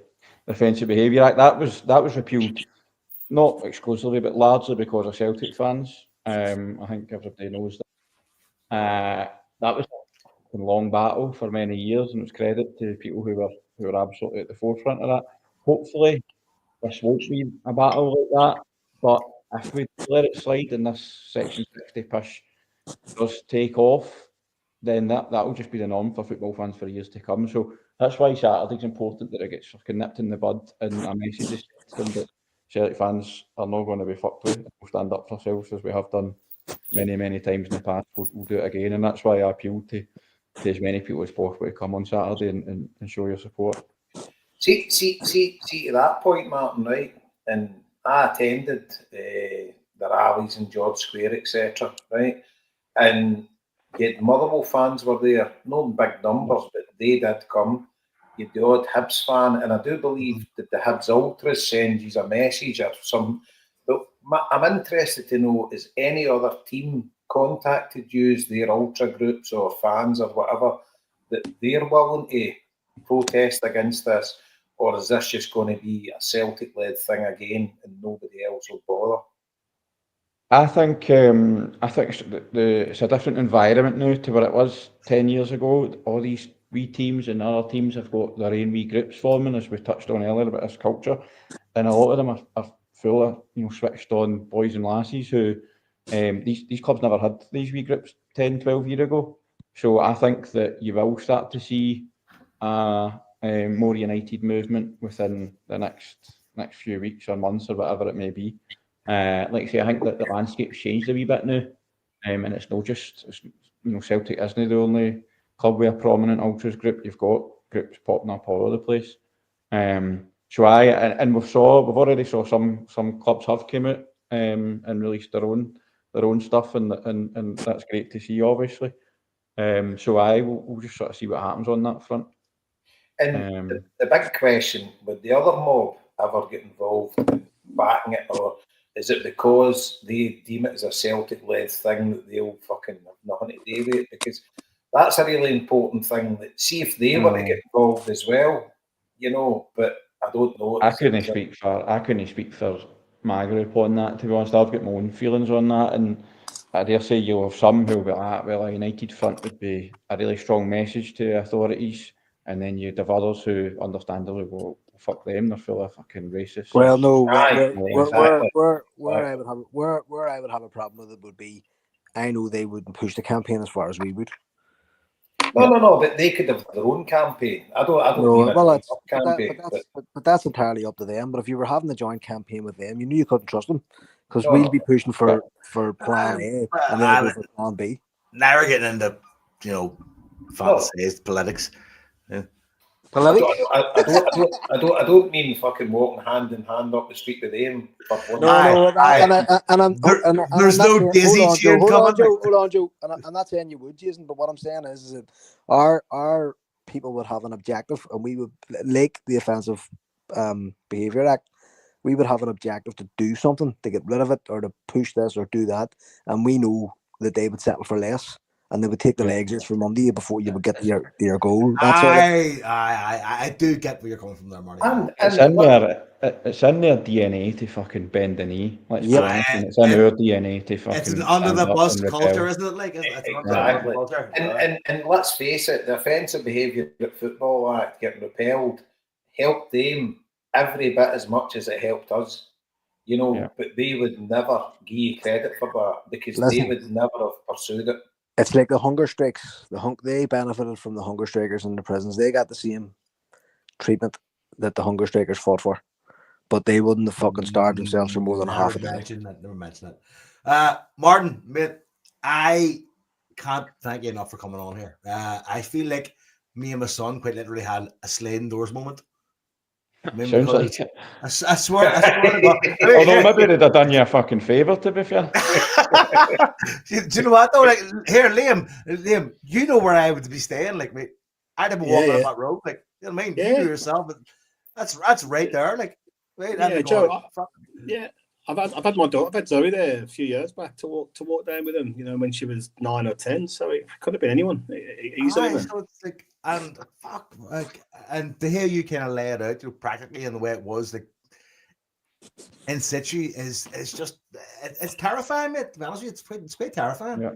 Offensive Behaviour Act. That was repealed, not exclusively, but largely because of Celtic fans. I think everybody knows that. That was a long battle for many years, and it's credit to people who were absolutely at the forefront of that. Hopefully, this won't be a battle like that, but if we let it slide and this Section 60 push does take off, then that will just be the norm for football fans for years to come. So that's why Saturday's important, that it gets fucking nipped in the bud, and a message is sent that Celtic fans are not going to be fucked with. We'll stand up for ourselves as we have done many, many times in the past. We'll do it again, and that's why I appeal to as many people as possible to come on Saturday and show your support. See to that point, Martin, right? And I attended the rallies in George Square, etc. Right, and you had Motherwell fans were there, not in big numbers, but they did come. You had the odd Hibs fan, and I do believe that the Hibs Ultras send you a message or some. But I'm interested to know, is any other team contacted you, their ultra groups or fans or whatever, that they're willing to protest against this, or is this just going to be a Celtic-led thing again and nobody else will bother? I think it's a different environment now to where it was 10 years ago. All these wee teams and other teams have got their own wee groups forming, as we touched on earlier about this culture, and a lot of them are full of switched on boys and lassies who these clubs never had these wee groups 10, 12 years ago. So I think that you will start to see a more united movement within the next few weeks or months or whatever it may be. Like I say, I think that the landscape's changed a wee bit now, and it's not just Celtic isn't the only club with a prominent ultras group. You've got groups popping up all over the place. So we've already saw some clubs have came out and released their own stuff, and that's great to see, obviously. So we'll just sort of see what happens on that front. And the big question, would the other mob ever get involved in backing it, or is it because they deem it as a Celtic-led thing that they'll fucking have nothing to do with it? Because that's a really important thing. That see if they want to get involved as well, but I don't know. I couldn't speak for my group on that, to be honest. I've got my own feelings on that, and I dare say you'll have some who'll be like, well, a united front would be a really strong message to authorities, and then you'd have others who understandably go, fuck them, they're full of fucking racists. Well, no, exactly. where I would have a problem with it would be, I know they wouldn't push the campaign as far as we would. No, but they could have their own campaign. I don't mean a campaign. But that's entirely up to them. But if you were having a joint campaign with them, you knew you couldn't trust them, because we'll be pushing for plan A and then go for plan B. Now we're getting into fantasy politics. Yeah. I don't mean fucking walking hand in hand up the street with them. There's no dizzy cheering coming. Hold on, Joe. And I'm not saying you would, Jason, but what I'm saying is that our people would have an objective, and we would, like the Offensive Behaviour Act, we would have an objective to do something, to get rid of it, or to push this, or do that. And we know that they would settle for less, and they would take the legs just from under you before you would get to your goal. I do get where you're coming from there, Marty. It's in their DNA to fucking bend the knee. It's in our DNA to fucking. It's an under the bus culture, isn't it? Like exactly. And let's face it, the Offensive Behaviour Football Act getting repealed helped them every bit as much as it helped us. But they would never give you credit for that, because they would never have pursued it. It's like the hunger strikes. They benefited from the hunger strikers in the prisons. They got the same treatment that the hunger strikers fought for, but they wouldn't have fucking starved themselves for more than half a day. Never mention it. Martin, mate, I can't thank you enough for coming on here. I feel like me and my son quite literally had a sliding doors moment. Sounds like it. I swear to God. Although maybe they'd have done you a fucking favour, to be fair. Do you know what though? Like, here, Liam, you know where I would be staying. Like, mate, I'd have been walking up that road. Like, you know what I mean? You do yourself, but that's right there. Like, wait, Joe. I've had my daughter, I've had Zoe there a few years back to walk down with him. When she was 9 or 10, so it could have been anyone. Easily. So it's like, and to hear you kind of lay it out, practically in the way it was, like in situ, is just it's terrifying, mate. To be honest with you, it's quite terrifying. Yeah,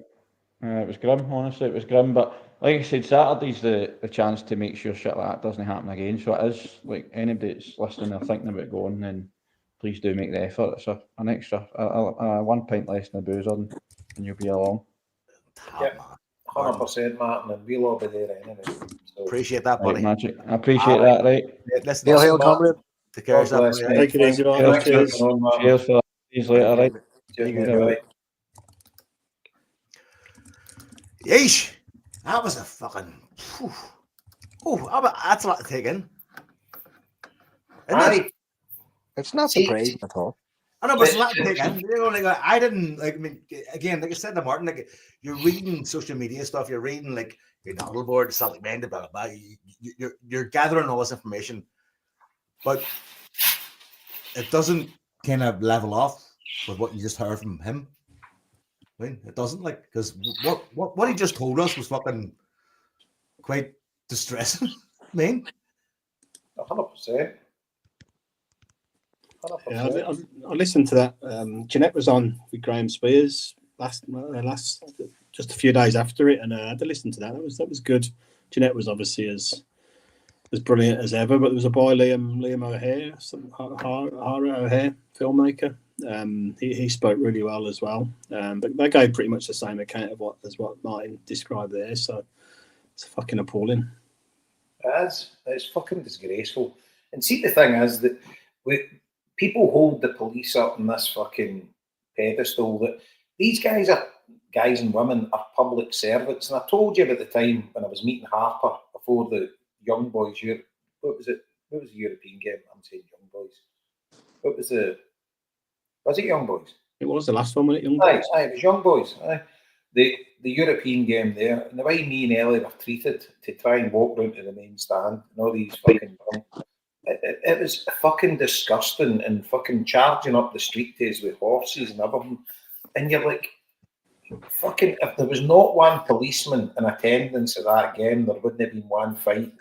it was grim. Honestly, it was grim. But like I said, Saturday's the chance to make sure shit like that doesn't happen again. So it is, like, anybody that's listening or thinking about going, then please do make the effort. It's an extra 1 pint less than a boozer, and you'll be along. 100%, Martin, and we'll all be there anyway. So. Appreciate that, buddy. Right, magic. I appreciate that, right? Listen, hail, comrade. Take care of yourself. Take it easy, man. Cheers. Cheers for that. See you later, right? Yeesh. That was a fucking... that's a lot to take in. It's not surprising at all. I know, but it's a lot to take in. You know, like I didn't like. I mean, again, like I said to Martin, like you're reading social media stuff, you're reading like your novel board, Celtic Minded, blah blah blah. You're gathering all this information, but it doesn't kind of level off with what you just heard from him. I mean, it doesn't, like, because what he just told us was fucking quite distressing. I mean, 100%. Yeah, I listened to that. Jeanette was on with Graham Spears last just a few days after it, and I had to listen to that. That was good. Jeanette was obviously as brilliant as ever, but there was a boy, Liam O'Hare, Hara O'Hare, filmmaker. He spoke really well as well. But they gave pretty much the same account of what Martin described there. So it's fucking appalling. It's fucking disgraceful. And see, the thing is that people hold the police up on this fucking pedestal that these guys and women are public servants. And I told you about the time when I was meeting Harper before the Young Boys. What was it? What was the European game? I'm saying Young Boys. What was it Young Boys? It was the last one, wasn't it, Young Boys? Aye, it was Young Boys. Aye. The European game there, and the way me and Ellie were treated to try and walk round to the main stand, and all these fucking... It was fucking disgusting, and fucking charging up the street days with horses and everything. And you're like, fucking, if there was not one policeman in attendance at that game, there wouldn't have been one fight.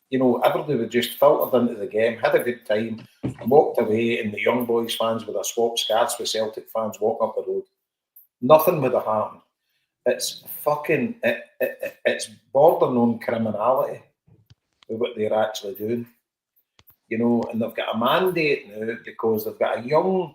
You know, everybody would just filtered into the game, had a good time, walked away, and the Young Boys fans would have swapped scarves with Celtic fans walking up the road. Nothing would have happened. It's fucking, it's bordering on criminality with what they're actually doing. You know, and they've got a mandate now because they've got a young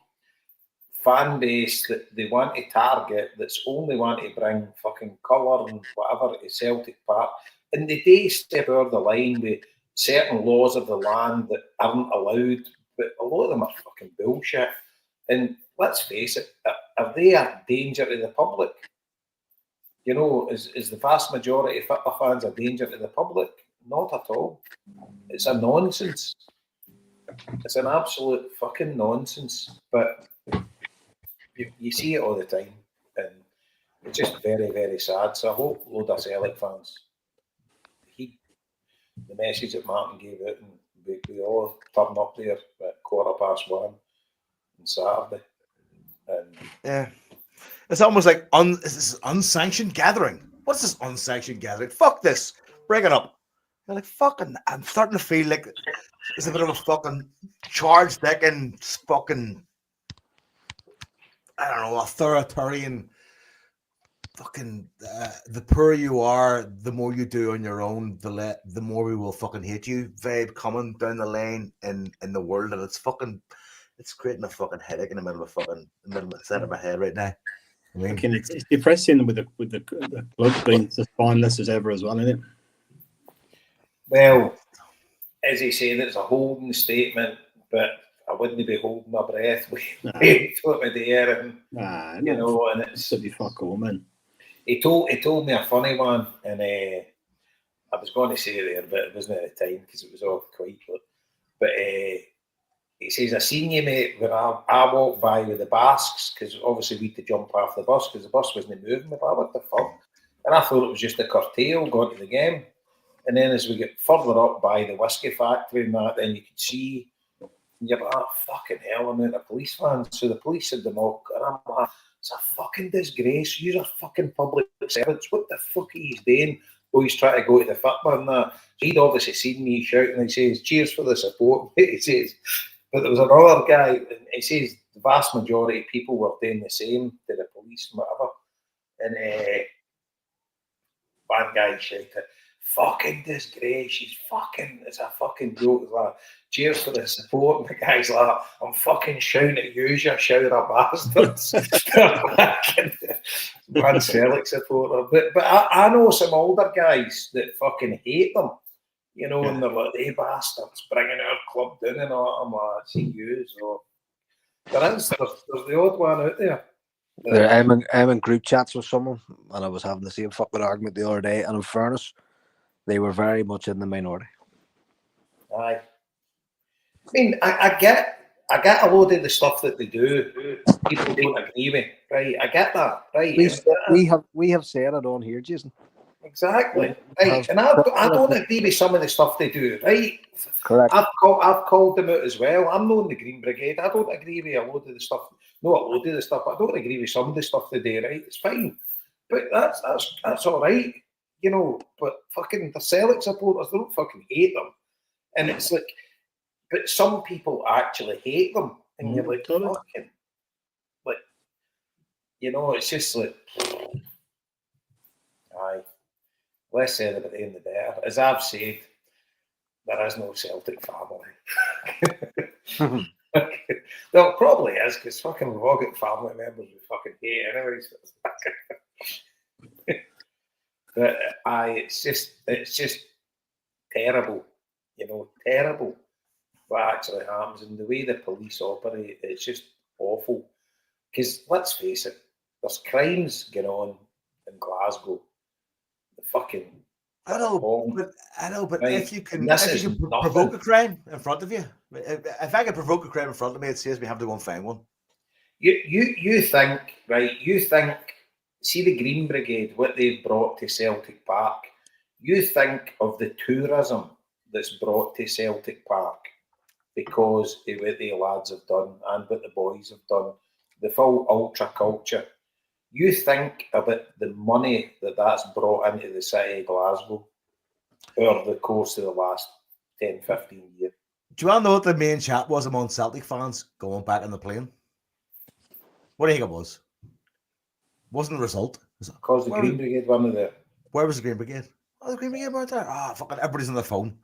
fan base that they want to target, that's only want to bring fucking colour and whatever to Celtic Park. And they do step over the line with certain laws of the land that aren't allowed, but a lot of them are fucking bullshit. And let's face it, are they a danger to the public? You know, is the vast majority of football fans a danger to the public? Not at all. It's a nonsense. It's an absolute fucking nonsense. But you see it all the time, and it's just very, very sad. So I hope a load of Celtic fans heed the message that Martin gave out, and we all turn up there at 1:15 on Saturday. And yeah, it's almost like this unsanctioned gathering. What's this unsanctioned gathering? Fuck this. Bring it up. You're like, fucking, I'm starting to feel like it's a bit of a fucking charged dick and fucking, I don't know, authoritarian fucking, the poorer you are, the more you do on your own, the more we will fucking hate you vibe coming down the lane in the world. And it's creating a fucking headache in the middle of the center of my head right now. I mean, it's depressing with the club being as spineless as ever as well, isn't it? well, as he said, it's a holding statement, but I wouldn't be holding my breath waiting for it there, and you know, and it's to be fuck all, man. He told me a funny one, and I was going to say it there, but it wasn't at the time because it was all quiet. But he says, I seen you, mate, when I walked by with the Basques, because obviously we had to jump off the bus because the bus wasn't moving. I thought, what the fuck? And I thought it was just a curtail going to the game. And then as we get further up by the whiskey factory and that, then you could see, and you're like, oh, fucking hell, amount of police vans. So the police had them all, and I'm like, it's a fucking disgrace. You're a fucking public servants. What the fuck are you doing? Oh, he's trying to go to the football and that. So he'd obviously seen me shouting. He says, cheers for the support. He says, but there was another guy, and he says the vast majority of people were doing the same to the police and whatever. And one guy shouted, fucking disgrace, it's a fucking joke. It's like, cheers for the support. And the guy's like, I'm fucking shouting at you, you shower of bastards. One Celtic supporter. But I know some older guys that fucking hate them, you know, and they're like, hey bastards, bringing our club down and all. I'm like, see you. So there's the odd one out there. I'm in group chats with someone, and I was having the same fucking argument the other day, and in fairness, they were very much in the minority. Aye. I mean, I get I get a load of the stuff that they do. People don't agree with, right? I get that, right? We have said it on here, Jason. Exactly, right? And I don't agree with some of the stuff they do, right? Correct. I've called them out as well. I'm not in the Green Brigade. I don't agree with a load of the stuff. Not a load of the stuff. I don't agree with some of the stuff they do, right? It's fine, but that's all right, you know. But fucking the Celtic supporters, they don't fucking hate them, and it's like, but some people actually hate them, and you're like, fucking, like, you know, it's just like, aye. Less said about it, the better. As I've said, there is no Celtic family. Well, it probably is, because fucking we've all got family members we fucking hate anyways. But it's just terrible, you know, terrible what actually happens, and the way the police operate, it's just awful. Because let's face it, there's crimes going on in Glasgow. Fucking I know, but right. if you can nothing. provoke a crime in front of you, if I can provoke a crime in front of me, it says we have to go and find one. You think, right? You think, see the Green Brigade, what they've brought to Celtic Park. You think of the tourism that's brought to Celtic Park because of what the lads have done and what the boys have done, the full ultra culture. You think about the money that's brought into the city of Glasgow over the course of the last 10, 15 years. Do you want to know what the main chat was among Celtic fans going back on the plane? What do you think it was? Wasn't the result? Because the Green Brigade weren't there. Where was the Green Brigade? Oh, the Green Brigade weren't there. Ah, fucking everybody's on their phone.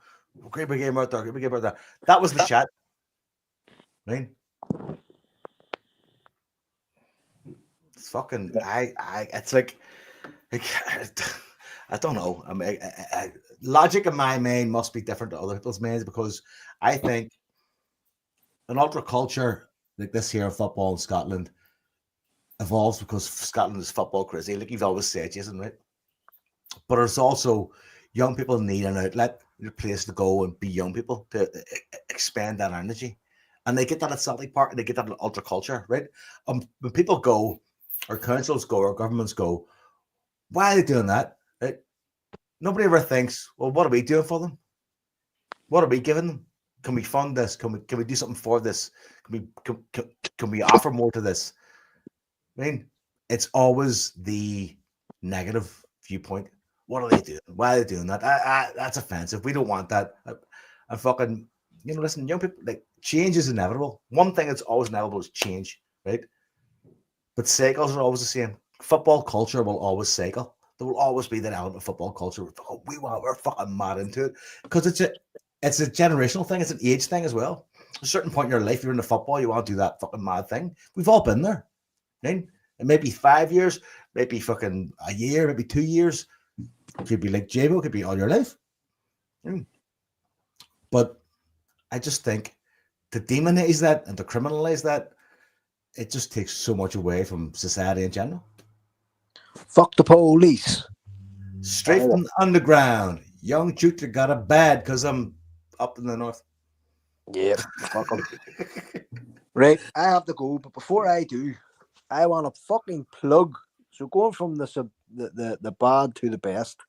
Green Brigade weren't there. Green Brigade weren't there. That was the chat. Right? It's fucking. It's like I don't know. I mean, logic in my mind must be different to other people's minds, because I think an ultra culture like this here of football in Scotland evolves because Scotland is football crazy, like you've always said, Jason, right? But there's also young people need an outlet, a place to go and be young people to expand that energy. And they get that at Celtic Park, and they get that at ultra culture, right? When people go, or councils go, or governments go, why are they doing that? Right? Nobody ever thinks, well, what are we doing for them? What are we giving them? Can we fund this? Can we do something for this? Can we offer more to this? I mean, it's always the negative viewpoint. What are they doing? Why are they doing that? That's offensive. We don't want that. I fucking, you know, listen, young people, like, change is inevitable. One thing that's always inevitable is change, right? But cycles are always the same. Football culture will always cycle. There will always be that element of football culture. We're fucking mad into it, because it's a generational thing. It's an age thing as well. At a certain point in your life, you're into football, you want to do that fucking mad thing. We've all been there, right? It may be 5 years, maybe fucking a year, maybe 2 years. It could be like Jambos, it could be all your life. But I just think to demonize that and to criminalize that, it just takes so much away from society in general. Fuck the police. Straight from the underground. Young shooter got it bad because I'm up in the north. Yep, fuck them. Right, I have to go, but before I do, I want to fucking plug. So going from the bad to the best,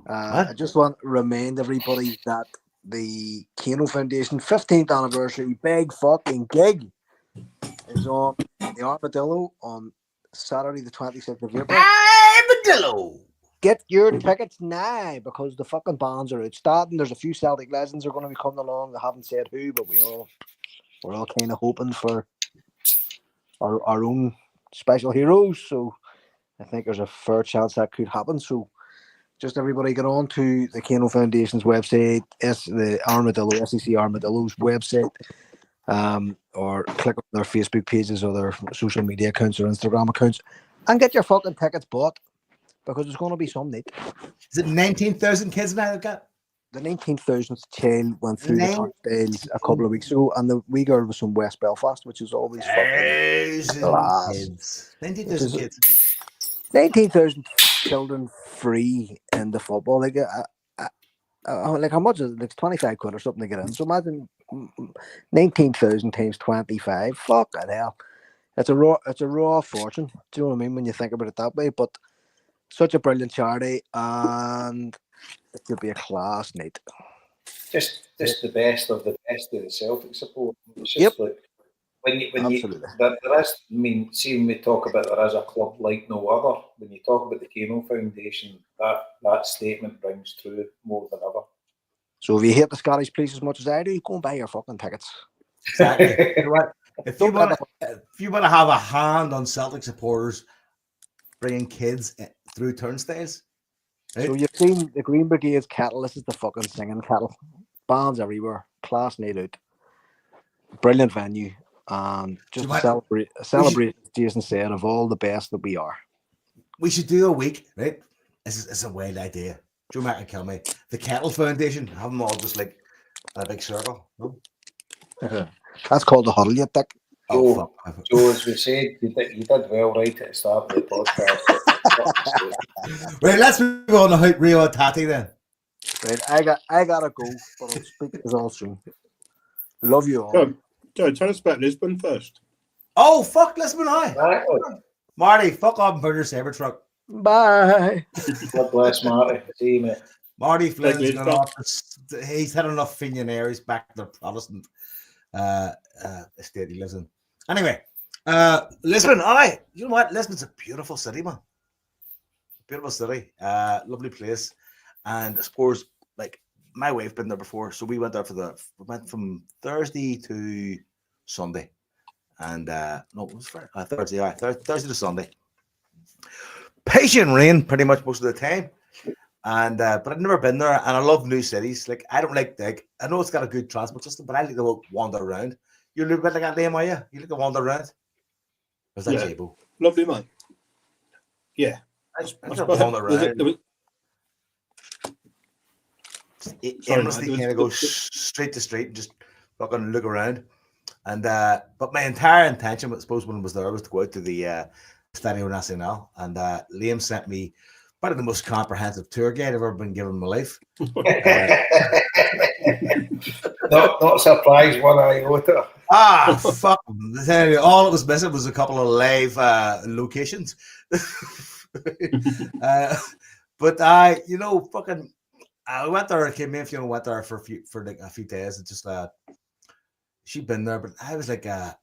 I just want to remind everybody that the Kano Foundation 15th anniversary big fucking gig is on the Armadillo on Saturday the 26th of April. Armadillo! Get your tickets now, because the fucking bands are outstanding. There's a few Celtic legends are going to be coming along. They haven't said who, but we're all kind of hoping for our own special heroes. So I think there's a fair chance that could happen. So just everybody get on to the Kano Foundation's website, the Armadillo, SEC Armadillo's website, or click on their Facebook pages or their social media accounts or Instagram accounts, and get your fucking tickets bought, because there's going to be some need. Is it 19,000 kids now that got? The 19,000th child went through the turnstiles a couple of weeks ago, and the wee girl was from West Belfast, which is always fucking class. 19,000 kids. 19,000 children free in the football. Like, like how much is it? It's 25 quid or something to get in. So imagine 19,000 times 25. Fuck it, hell. It's a raw fortune. Do you know what I mean when you think about it that way? But such a brilliant charity, and it could be a class night. Just the best of the Celtic support. It's just like when you Absolutely. there is. I mean, see when we talk about there is a club like no other. When you talk about the Keno Foundation, that statement rings true more than ever. So if you hate the Scottish police as much as I do, go and buy your fucking tickets. Exactly. You know what? If you want to have a hand on Celtic supporters bringing kids through turnstiles, right? So you've seen the Green Brigade's Kettles. This is the fucking singing kettle. Bands everywhere. Class night out. Brilliant venue. And just celebrate, as Jason said, of all the best that we are. We should do a week, right? It's a wild idea. Joe Mac can kill me. The Kettle Foundation, have them all just like in a big circle. No? That's called the huddle, you dick. Joe, as we said, you did well right at the start of the podcast. Right, let's move on to Rio Tati then. Right, I gotta go, but I'll speak to you all soon. Love you all. Joe, tell us about Lisbon first. Oh, fuck Lisbon High. Exactly. Marty, fuck off and burn your saber truck. Bye. God bless Marty. See you, mate. Marty Flynn's gone off. He's had enough Fignonaires back to the Protestant estate he lives in. Anyway, Lisbon, you know what? Lisbon's a beautiful city, man. Beautiful city. Lovely place. And I suppose, like, my wife been there before, so we went there we went from Thursday to Sunday. And no, it was Thursday, Thursday to Sunday. Patient rain pretty much most of the time. And but I've never been there, and I love new cities. Like I don't like I know it's got a good transport system, but I like to wander around. You're a little bit like that, Liam, are you? You like to wander around? Or is that Jabo? Lovely, mate. Yeah. I wander around. Aimlessly kind of go straight to street and just fucking look around. And but my entire intention, I suppose, when I was there, was to go out to the Stadio Nacional, and Liam sent me probably the most comprehensive tour guide I've ever been given in my life. Not surprised one iota. Fuck. All it was missing was a couple of live locations. But I, fucking, I went there. Came in, went there for a few days, and just she'd been there, but I was like, it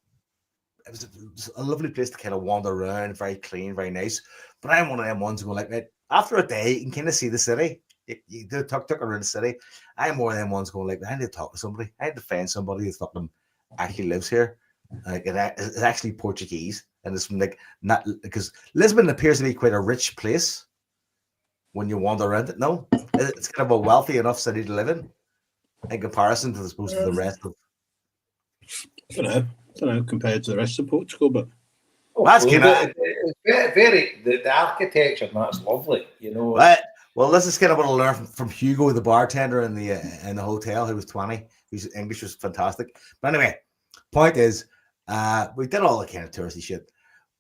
was a lovely place to kind of wander around, very clean, very nice. But I'm one of them ones going like, after a day, you can kind of see the city. You do tuck around the city. I'm one of them ones going like, I need to talk to somebody. I need to find somebody who fucking actually lives here. Like it's actually Portuguese, and it's from like not because Lisbon appears to be quite a rich place when you wander around it. No, it's kind of a wealthy enough city to live in comparison to the rest of. I don't know compared to the rest of Portugal, but that's kind of very the architecture and that's lovely, Right. Well, this is kind of what I learned from Hugo, the bartender in the hotel, who was 20. His English was fantastic. But anyway, point is, we did all the kind of touristy shit,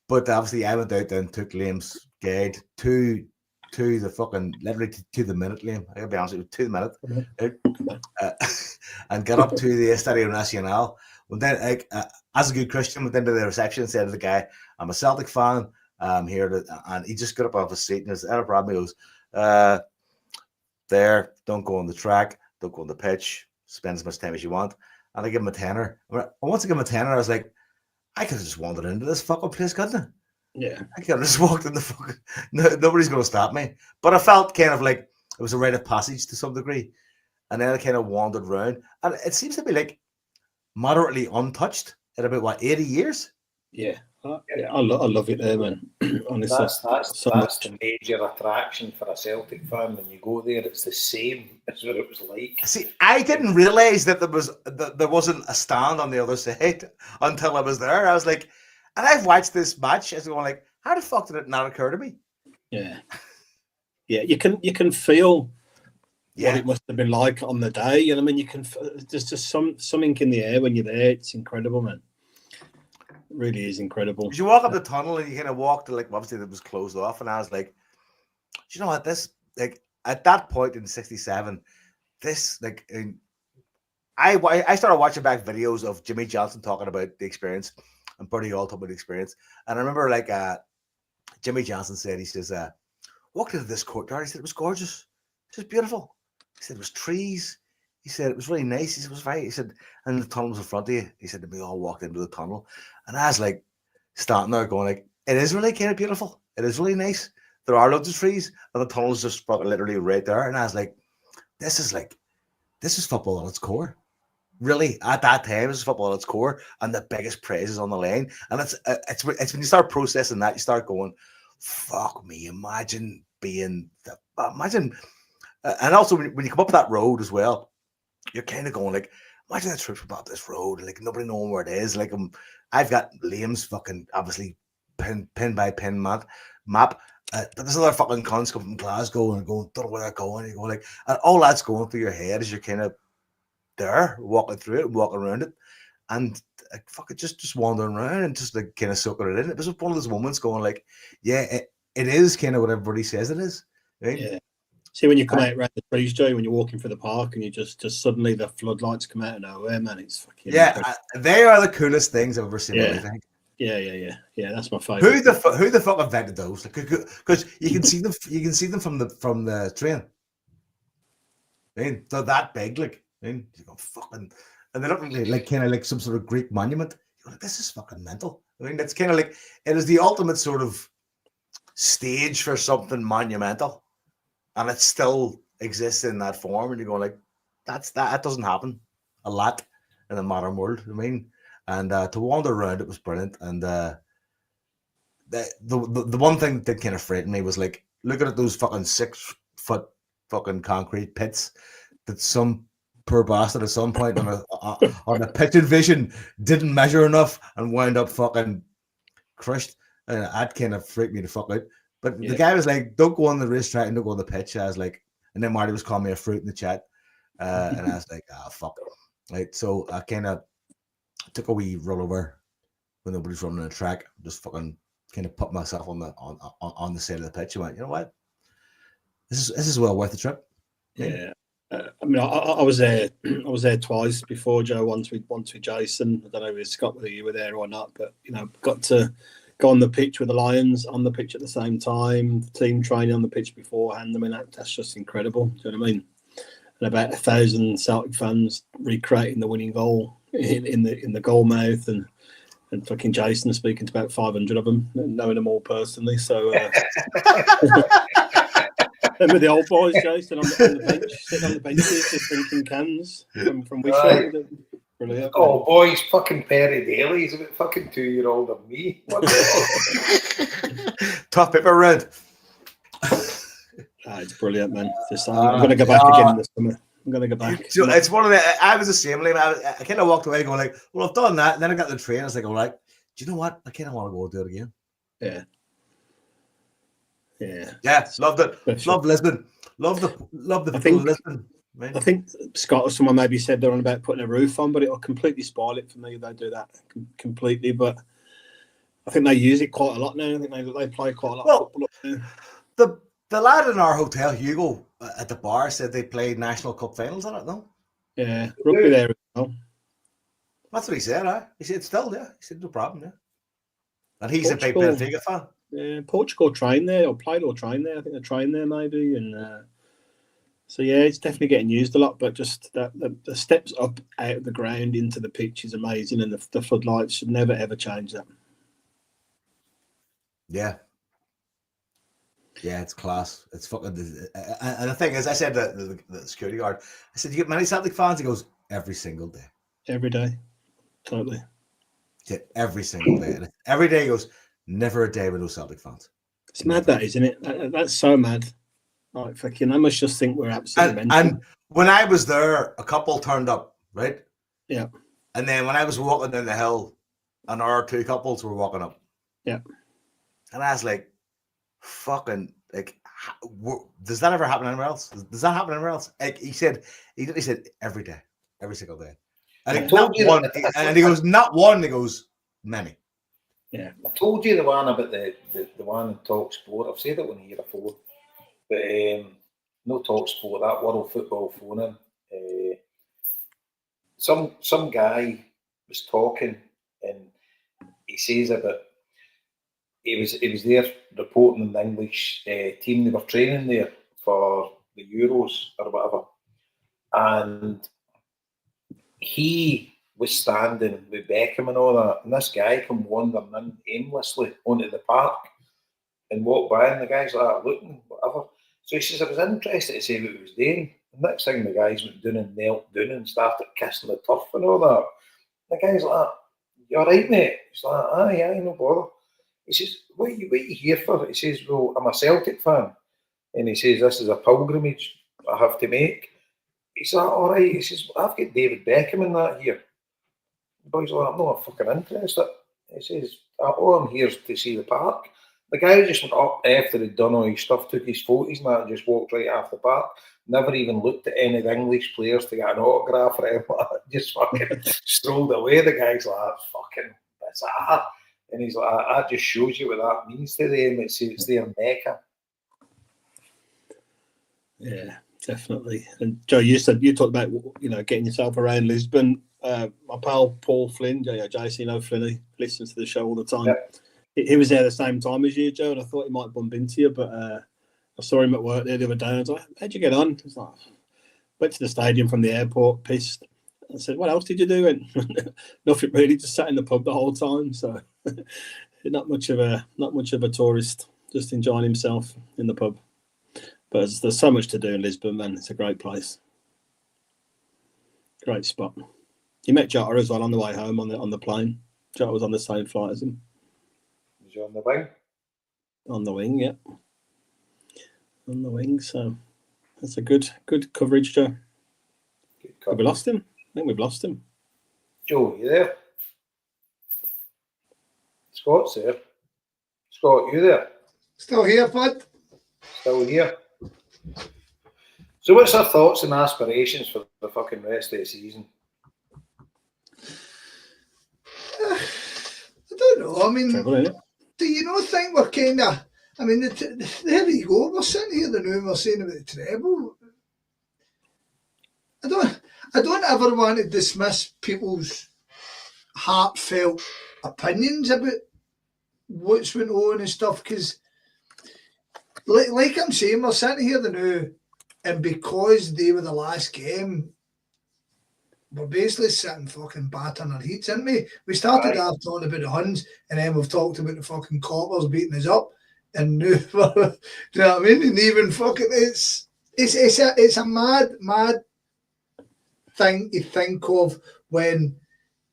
but obviously I went out and took Liam's guide to the fucking literally to the minute, Liam. I gotta be honest with you, to the minute, and got up to the Estadio Nacional. Well, then, as a good Christian, went into the reception and said to the guy, "I'm a Celtic fan. I'm here," and he just got up off his seat and had a problem. He goes, "There, don't go on the track, don't go on the pitch. Spend as much time as you want." And I give him a tenner. Once I give him a tenner, I was like, "I could have just wandered into this fucking place, couldn't I? Yeah, I could have just walked in the fucking. Nobody's going to stop me." But I felt kind of like it was a rite of passage to some degree, and then I kind of wandered around, and it seems to be like moderately untouched in about 80 years. Yeah, I love it there, man. Honestly, that's the major attraction for a Celtic fan. When you go there, it's the same as what it was like. See, I didn't realise that there wasn't a stand on the other side until I was there. I was like, and I've watched this match. I was going like, how the fuck did it not occur to me? Yeah, you can feel what it must have been like on the day. You know what I mean? You can. There's just something in the air when you're there. It's incredible, man. It really is incredible. You walk up the tunnel and you kind of walk to obviously it was closed off, and I was like, do you know what? This at that point in '67, this, like, I started watching back videos of Jimmy Johnson talking about the experience and Bertie Hall talking about the experience. And I remember, like, Jimmy Johnson said, he says, walked into this courtyard. He said, it was gorgeous. It was beautiful. He said, it was trees. He said, it was really nice. He said, it was very, he said, and the tunnel was in front of you. He said, we all walked into the tunnel. And I was like, standing there going, like, it is really kind of beautiful. It is really nice. There are loads of trees, and the tunnel's just fucking literally right there. And I was like, this is football at its core. Really, at that time, this is football at its core, and the biggest praise is on the line. And it's when you start processing that, you start going, fuck me, imagine being and also when you come up that road as well, you're kind of going like, imagine the trip about this road, like nobody knowing where it is. Like I've got Liam's fucking obviously pin by pin map. But there's other fucking cons coming from Glasgow and going, don't know where they're going. You go like, and all that's going through your head as you're kind of there, walking through it, walking around it, and like fucking just wandering around and just like kind of soaking it in. It was one of those moments going like, yeah, it is kind of what everybody says it is. Right? Yeah. See, when you come out around the trees, Joe, when you're walking through the park and you just suddenly the floodlights come out of nowhere, man, it's fucking they are the coolest things I've ever seen. Yeah. I think. Yeah. That's my favorite. Who the fuck invented those? Because you can see them from the train. I mean, they're that big, like. I mean, you go fucking, and they look like kind of like some sort of Greek monument. You're like, this is fucking mental. I mean, it's kind of like it is the ultimate sort of stage for something monumental, and it still exists in that form. And you go like, that doesn't happen a lot in the modern world. I mean, and to wander around it was brilliant. And the one thing that kind of frightened me was like looking at those fucking 6 foot fucking concrete pits that some poor bastard at some point on a pitch vision didn't measure enough and wound up fucking crushed. And that kind of freaked me the fuck out. But the guy was like, don't go on the racetrack and don't go on the pitch. I was like, and then Marty was calling me a fruit in the chat. And I was like, fuck. Right. So I kind of took a wee rollover when nobody's running the track, just fucking kind of put myself on the side of the pitch and went, you know what? This is well worth the trip. Yeah. I mean, I was there. I was there twice before, Joe. Once with Jason. I don't know if Scott whether you were there or not, but you know, got to go on the pitch with the Lions on the pitch at the same time. Team training on the pitch beforehand. I mean, that's just incredible. Do you know what I mean? And about 1,000 Celtic fans recreating the winning goal in the goal mouth, and fucking Jason speaking to about 500 of them, knowing them all personally. So. Remember the old boys, Jason, on the bench, sitting on the benches, just drinking cans from Wishaw. Brilliant. Oh, boys, fucking Perry Daly. He's about fucking 2 years older than me. Tough paper red. It's brilliant, man. I'm going to go back again in the summer. I'm going to go back. It's one of the. I was the same. Like, I kind of walked away going like, well, I've done that. And then I got the train. I was like, all right, do you know what? I kind of want to go do it again. Yeah. Yeah, loved it. Love Lisbon. Love the people of Lisbon. Man. I think Scott or someone maybe said they're on about putting a roof on, but it'll completely spoil it for me if they do that completely. But I think they use it quite a lot now. I think they play quite a lot of football up there. The lad in our hotel, Hugo, at the bar said they played National Cup finals on it, no? Yeah, rugby there as well. That's what he said, huh? He said still, yeah. He said no problem, yeah. And he's a big Benfica fan. Yeah, Portugal trained there, or played or trained there. I think they trained there maybe, and so yeah, it's definitely getting used a lot. But just the steps up out of the ground into the pitch is amazing, and the floodlights should never ever change that. Yeah, it's class. It's fucking. And the thing is, I said to the security guard, I said, "You get many Celtic fans?" He goes, "Every single day." Every day, totally. Yeah, every single day. And every day he goes. Never a day with no Celtic fans. It's mad, that isn't it? That's so mad. Like fucking, I must just think we're absolutely mental. And when I was there, a couple turned up, right? Yeah. And then when I was walking down the hill, another 2 couples were walking up. Yeah. And I was like, "Fucking like, does that ever happen anywhere else? Does that happen anywhere else?" Like he said every day, every single day. And he goes, "Not one." He goes, "Many." Yeah, I told you the one about the one in Talk Sport. I've said it on here before, but no Talk Sport. That World Football phone in. Some guy was talking, and he says about he was there reporting in the English team. They were training there for the Euros or whatever, and he was standing with Beckham and all that, and this guy come wandering in aimlessly onto the park and walked by, and the guy's like looking, whatever. So he says, I was interested to see what he was doing. The next thing the guys went down and knelt down and started kissing the turf and all that. The guy's like, you alright, mate? He's like, aye, no bother. He says, what are you here for? He says, well, I'm a Celtic fan. And he says, this is a pilgrimage I have to make. He's like, all right. He says, well, I've got David Beckham and that here. The boy's like, I'm not fucking interested. He says, all I'm here is to see the park. The guy just went up after he'd done all his stuff, took his photos and that, and just walked right off the park. Never even looked at any of the English players to get an autograph or anything like that. Just fucking strolled away. The guy's like, that's fucking bizarre. And he's like, that just shows you what that means to them. It's their Mecca. Yeah, definitely. And Joe, you talked about getting yourself around Lisbon. My pal Paul Flynn, JC Flynn, listens to the show all the time. Yep. He was there the same time as you, Joe, and I thought he might bump into you, but I saw him at work there the other day. And I was like, how'd you get on? He was like, went to the stadium from the airport, pissed. I said, what else did you do? And nothing really, just sat in the pub the whole time. So not much of a tourist, just enjoying himself in the pub. But there's so much to do in Lisbon, man. It's a great place. Great spot. You met Jota as well on the way home on the plane. Jota was on the same flight as him. Was he on the wing? On the wing, yeah. On the wing, so that's a good coverage, Joe. Have we lost him? I think we've lost him. Joe, you there? Scott's there. Scott, you there? Still here, bud? Still here. So what's our thoughts and aspirations for the fucking rest of the season? I don't know. I mean, Trouble, do you not think we're kind of... I mean, there you go. We're sitting here the new and we're saying about the treble. I don't ever want to dismiss people's heartfelt opinions about what's went on and stuff, because like I'm saying, we're sitting here the new, and because they were the last game, we're basically sitting fucking battering our heats, aren't we? We started off talking about the Huns, and then we've talked about the fucking coppers beating us up. And new, do you know what I mean? And even fucking it's a mad thing to think of when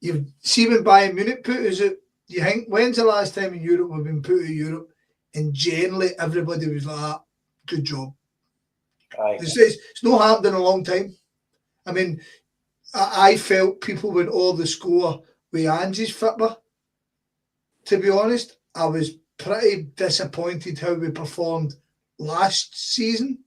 you see when Bayern Munich put us out. You think, when's the last time in Europe we've been put out of Europe? And generally everybody was like, good job. It's not happened in a long time. I mean, I felt people went all the score with Angie's fitba. To be honest, I was pretty disappointed how we performed last season,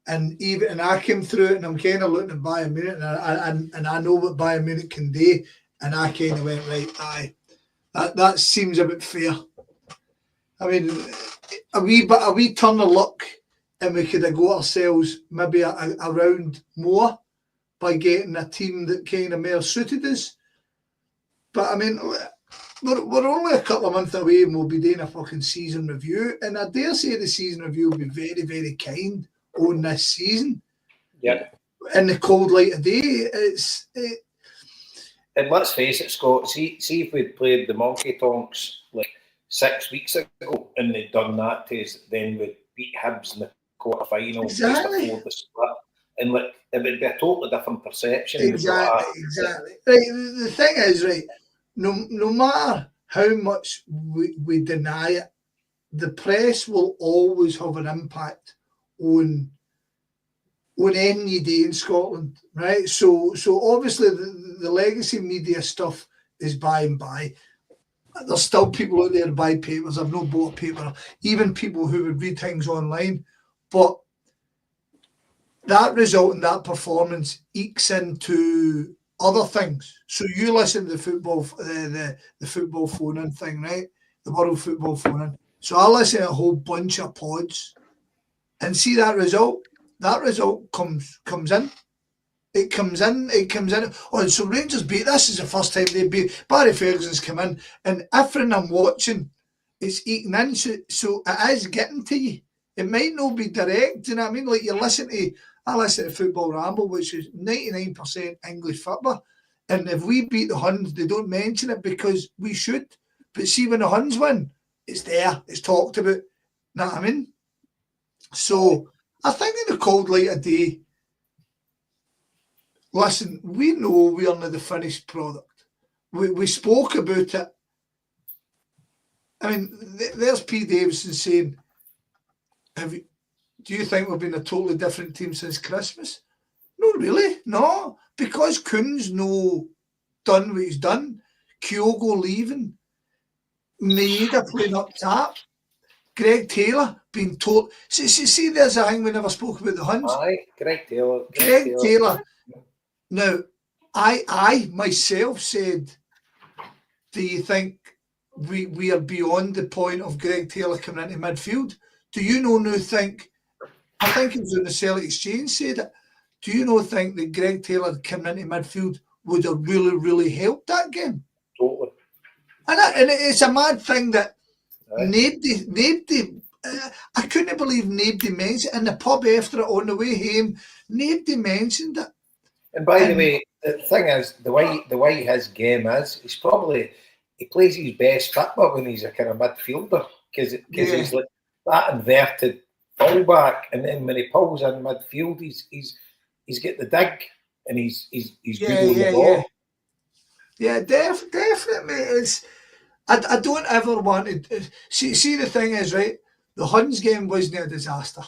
and I came through it, and I'm kind of looking at Bayern Munich, and I know what Bayern Munich can do, and I kind of went, right, aye, that seems a bit fair. I mean, a wee turn of luck, and we could have got ourselves maybe a round more by getting a team that kind of more suited us. But I mean, we're only a couple of months away and we'll be doing a fucking season review. And I dare say the season review will be very, very kind on this season. Yeah. In the cold light of day, And let's face it, Scott, see if we'd played the Monkey Tonks like 6 weeks ago and they'd done that to us, then we'd beat Hibs in the quarter-final. Exactly. Just the split. And like, it would be a totally different perception. Exactly. Right, the thing is, right, no matter how much we deny it, the press will always have an impact on any day in Scotland, right? So obviously the legacy media stuff is by and by. There's still people out there to buy papers. I've not bought a paper, even people who would read things online. But that result and that performance ekes into other things. So you listen to the football, the football phone-in thing, right? The World Football Phone-in. So I listen to a whole bunch of pods and see that result. That result comes in, It comes in. Oh, so Rangers beat. This is the first time they beat. Barry Ferguson's come in, and everything I'm watching, it's eating in. So it is getting to you. It might not be direct. Do you know what I mean? Like I listen to Football Ramble, which is 99% English football, and if we beat the Huns, they don't mention it because we should. But see, when the Huns win, it's there. It's talked about. Know what I mean? So I think in the cold light of day. Listen, we know we are not the finished product. We spoke about it. I mean, there's P. Davison saying, do you think we've been a totally different team since Christmas? No, really, no. Because Kuhn's no done what he's done. Kyogo leaving. Maeda playing up top. Greg Taylor being told. See, there's a thing we never spoke about the Huns. Aye, Greg Taylor. Greg Taylor. Now, I myself said, do you think we are beyond the point of Greg Taylor coming into midfield? Do you now think, I think it was in the Celtic Exchange said it, do you think that Greg Taylor coming into midfield would have really, really helped that game? Totally. And it's a mad thing that nobody, I couldn't believe nobody mentioned it. In the pub after it on the way home, nobody mentioned it. And by the way, the thing is, the way his game is, he plays his best football when he's a kind of midfielder because he's like that inverted fullback, and then when he pulls in midfield, he's got the dig and he's good on the ball. Yeah, definitely. It's I don't ever want to see. The thing is, right? The Huns game wasn't a disaster.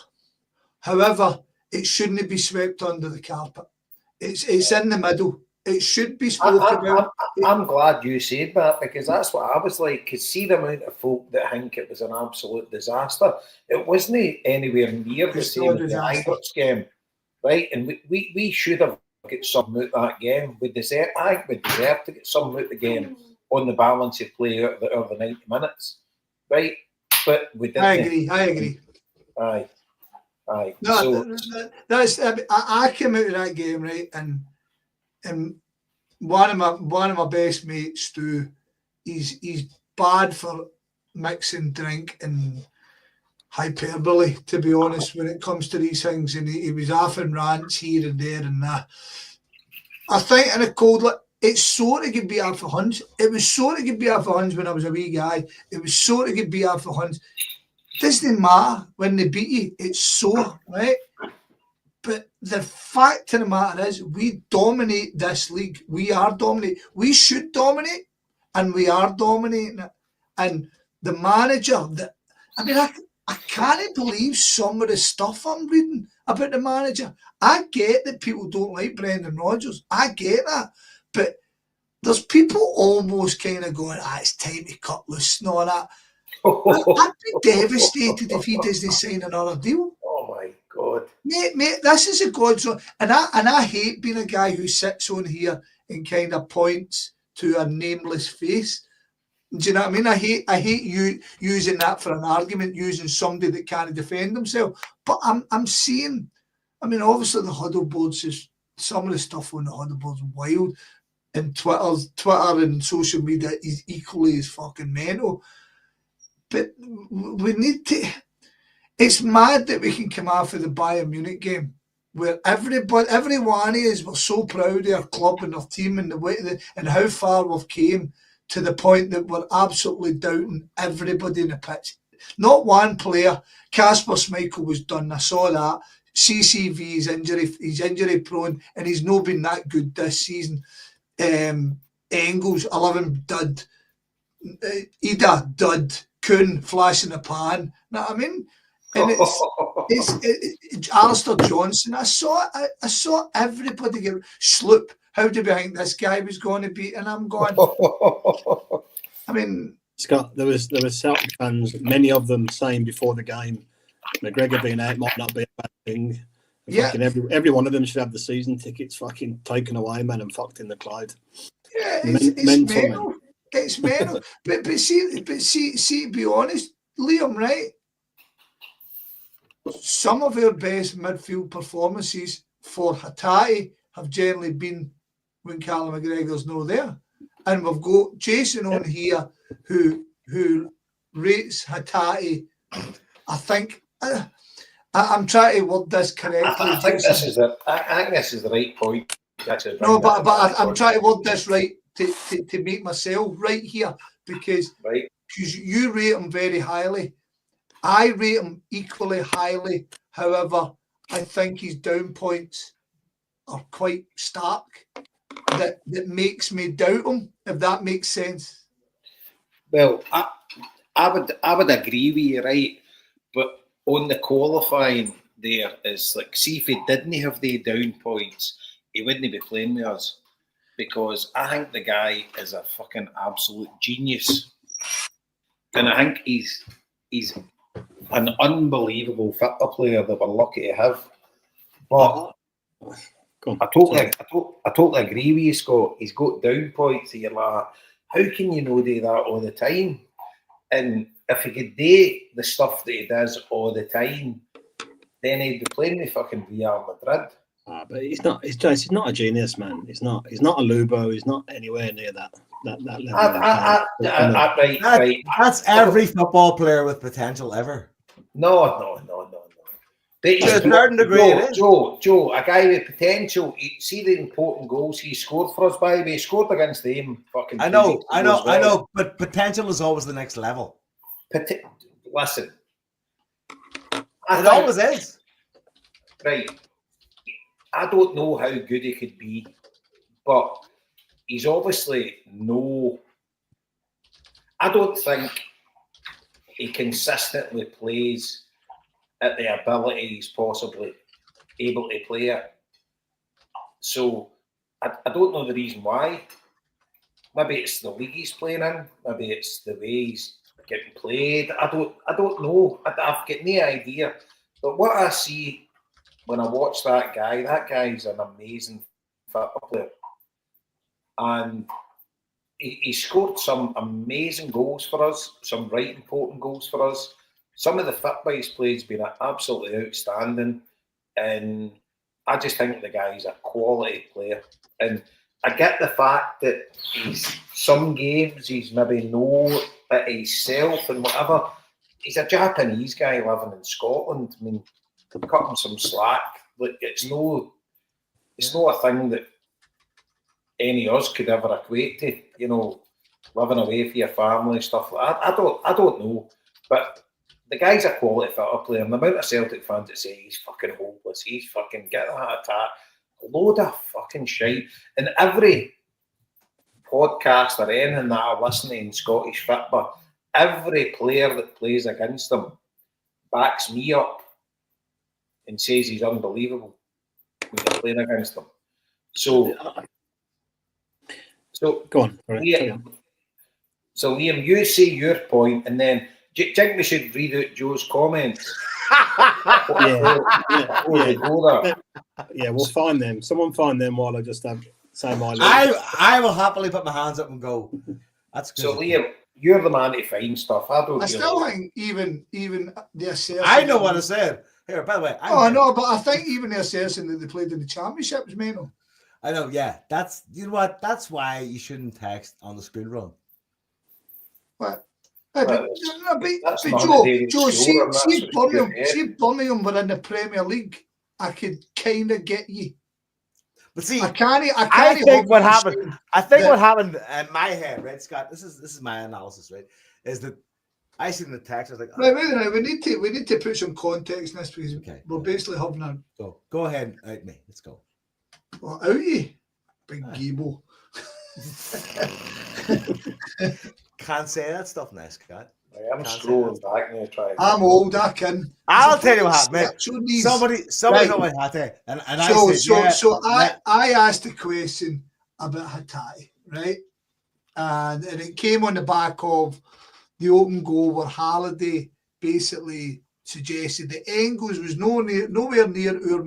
However, it shouldn't be swept under the carpet. It's in the middle. It should be spoken about. I'm glad you said that because that's what I was like. Because see the amount of folk that think it was an absolute disaster. It wasn't anywhere near the same as the Ibrox game, right? And we should have got something out of that game. I think we deserve to get something out of the game on the balance of play out of the 90 minutes, right? But we didn't. I agree. Aye. No, that's. I came out of that game, right, and one of my best mates, Stu, he's bad for mixing drink and hyperbole, to be honest, when it comes to these things, and he was off in rants here and there and that. I think in a cold, it's sort of could be out for Huns. It was sort of could be out for Huns when I was a wee guy. It was sort of could be out for Huns. Doesn't matter when they beat you, it's so, right? But the fact of the matter is, we dominate this league. We are dominating. We should dominate, and we are dominating it. And the manager, I can't believe some of the stuff I'm reading about the manager. I get that people don't like Brendan Rodgers. I get that. But there's people almost kind of going, it's time to cut loose and all that. I'd be devastated if he doesn't sign another deal. Oh my God, mate, this is a godzone, and I hate being a guy who sits on here and kind of points to a nameless face. Do you know what I mean? I hate you using that for an argument, using somebody that can't defend themselves. But I'm seeing, I mean, obviously the huddle boards is some of the stuff on the huddle boards wild, and Twitter and social media is equally as fucking mental. But we need to. It's mad that we can come off of the Bayern Munich game where every one of us were so proud of our club and our team and the way and how far we've came to the point that we're absolutely doubting everybody in the pitch. Not one player. Kasper Schmeichel was done. I saw that. CCV he's injury prone and he's not been that good this season. Engels 11 dud. Ida dud. Kuhn flash in the pan. Know what I mean? And it's Alistair Johnson. I saw everybody get Sloop. How do we think this guy was going to be? And I'm going. I mean, Scott, there was Celtic fans, many of them saying before the game, McGregor being out might not be a bad thing. Yeah. Every one of them should have the season tickets fucking taken away, man, and fucked in the Clyde. Yeah, it's mental. It's mental. but see, be honest, Liam, right? Some of our best midfield performances for Hatate have generally been when Callum McGregor's not there. And we've got Jason on here who rates Hatate. I think I'm trying to word this correctly. I think this is the right point. No, but I'm trying to word this right to make myself right here because you rate him very highly. I rate him equally highly. However, I think his down points are quite stark. That makes me doubt him, if that makes sense. Well, I would agree with you, right? But on the qualifying, there is like, see if he didn't have the down points, he wouldn't be playing with us, because I think the guy is a fucking absolute genius, and I think he's an unbelievable football player that we're lucky to have. But I totally agree with you, Scott. He's got down points. You're like, how can you not do that all the time? And if he could do the stuff that he does all the time, then he'd be playing with fucking Real Madrid. But he's not. He's not a genius, man. He's not a Lubo. He's not anywhere near that level. Right. That's every football player with potential ever. No. But To a certain degree, it is. Joe, a guy with potential. See the important goals he scored for us, by the way. He scored against them. Fucking. I know. But potential is always the next level. Listen, it always is. Right. I don't know how good he could be, but he's obviously no. I don't think he consistently plays at the ability he's possibly able to play at. So I don't know the reason why. Maybe it's the league he's playing in. Maybe it's the way he's getting played. I don't know. I've got no idea. But what I see when I watch that guy's an amazing football player. And he scored some amazing goals for us, some right important goals for us. Some of the football he's played has been absolutely outstanding. And I just think the guy's a quality player. And I get the fact that some games he's maybe no at himself and whatever. He's a Japanese guy living in Scotland. I mean, cut him some slack. Like, it's not a thing that any of us could ever equate to, you know, living away for your family, stuff like that. I don't know. But the guy's a quality football player, and the amount of Celtic fans that say he's fucking hopeless, he's fucking get that attack, a load of fucking shite. And every podcast or anything that I listen to in Scottish football, every player that plays against them backs me up and says he's unbelievable when they're playing against them. So go on. So Liam, you say your point, and then do you think we should read out Joe's comments? Yeah, we'll find them. Someone find them while I just say my. I will happily put my hands up and go. That's good. So Liam, you're the man to find stuff. I still think even the assertion. I know what I said. Here, by the way. I know, but I think even the assertion that they played in the championship was mental. I know, yeah. That's, you know what? That's why you shouldn't text on the school run. What? Joe, see Birmingham were in the Premier League. I could kind of get you. But see, I think what happened. What happened in my head, right, Scott? This is my analysis, right? Is that I seen the text. I was like, wait a minute. We need to put some context in this because we're basically having a go ahead, out me. Let's go. Well, out you, big Gable. Can't say that stuff now, Scott. I'm scrolling back now trying. I'm old, I can. I'll tell you what happened, mate. Somebody told me Hatate, and I asked a question about Hatate, right? And it came on the back of the open goal where Halliday basically suggested that Engels was nowhere near our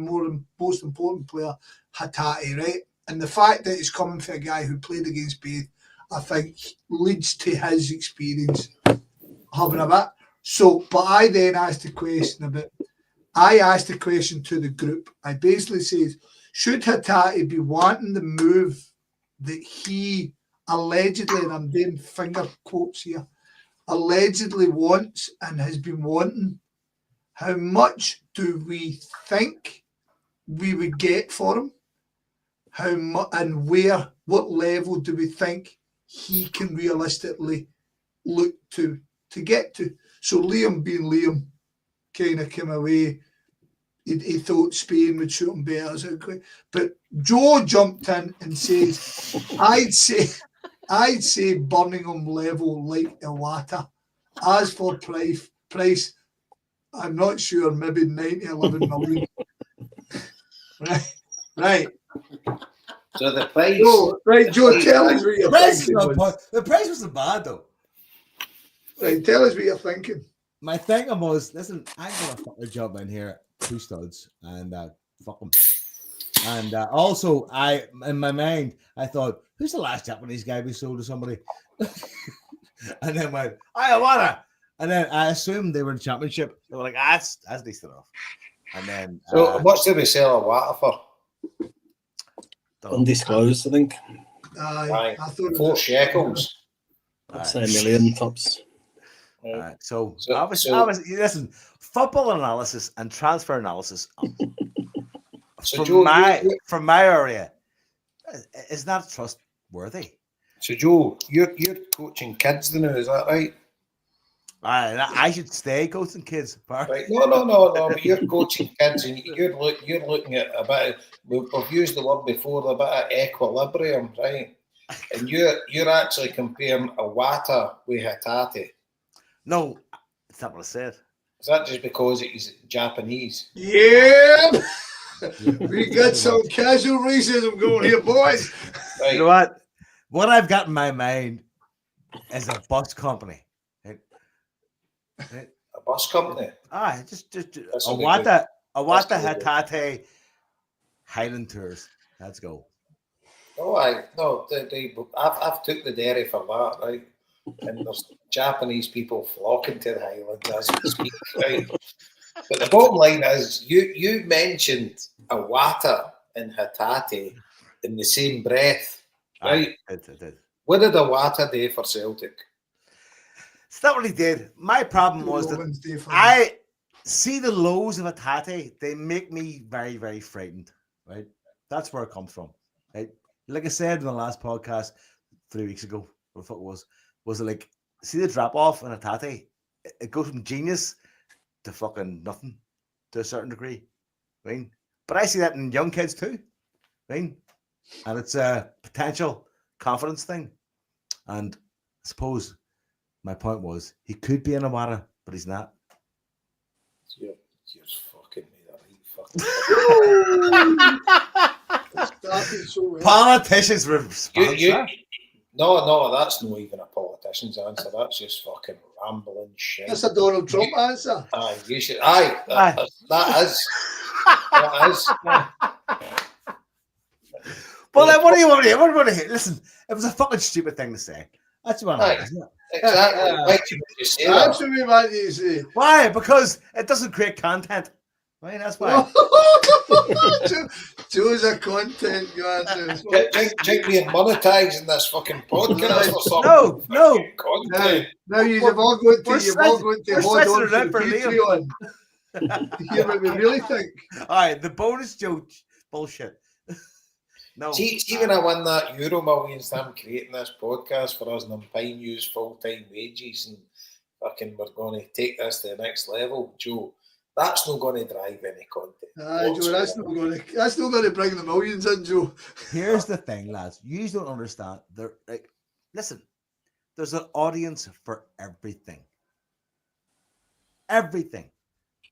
most important player, Hatate, right? And the fact that it's coming for a guy who played against Bath, I think leads to his experience having a bit. So, but I then asked the question to the group. I basically said, should Hatate be wanting the move that he allegedly, and I'm doing finger quotes here, allegedly wants and has been wanting, how much do we think we would get for him? How much and where? What level do we think he can realistically look to get to? So Liam, being Liam, kind of came away. He thought Spain would shoot him better, but Joe jumped in and says, "I'd say Birmingham level like Iwata. As for price, I'm not sure. Maybe 90-11 million." Right. So the price. Joe, tell us what you're thinking. The price wasn't bad though. Right, tell us what you're thinking. My thinking was, listen, I'm gonna fucking jump in here, 2 studs, and fuck them. And also, in my mind, I thought, who's the last Japanese guy we sold to somebody? And then went, I wanna. And then I assumed they were in championship. They were like, that's decent enough. And then, So what did we sell a water for? Undisclosed, I think. I thought 4 shekels. I'd say $1 million tops. So obviously, listen, football analysis and transfer analysis from my area is not trustworthy. So Joe, you're coaching kids now, is that right? I should stay coaching kids. Right. No. But you're coaching kids, and you're looking at a bit. We've used the word before, a bit of equilibrium, right? And you're actually comparing Iwata with Hatate. No, that's not what I said. Is that just because he's Japanese? Yeah, we got some casual racism going here, boys. Right. You know what? What I've got in my mind is a bus company. A bus company? Just Iwata Hatate Highland Tours. Let's go. I've took the dairy for that, right? And there's Japanese people flocking to the Highlands as we speak, right? But the bottom line is, you mentioned Iwata and Hatate in the same breath, right? I did. What did Iwata do for Celtic? It's not what he did. My problem was that I see the lows of Hatate. They make me very, very frightened, right? That's where it comes from, right? Like I said in the last podcast 3 weeks ago, what the fuck was it like, see the drop off in Hatate? It goes from genius to fucking nothing to a certain degree, right? But I see that in young kids too, right? And it's a potential confidence thing. And I suppose my point was he could be an Iwata, but he's not. You're fucking me right. Politicians respond. No, that's not even a politician's answer. That's just fucking rambling shit. That's a Donald Trump answer. You should. That is. That is. Well, then, what do you want to hear? What do you want to hear? Listen, it was a fucking stupid thing to say. That's what I'm saying. Exactly. Why do you say that? Absolutely right, you say. Why? Because it doesn't create content. Right? That's why. Joe's a content guy. Think me and monetizing this fucking podcast or something. No. Content. Now you've all got to hold on to Patreon to hear what we really think. All right, the bonus joke bullshit. No. See, when I won that Euro Millions, I'm creating this podcast for us and I'm paying you full-time wages and fucking we're going to take this to the next level, Joe. That's not going to drive any content. Joe, that's not going to bring the millions in, Joe. Here's the thing, lads. You don't understand. Listen, there's an audience for everything. Everything.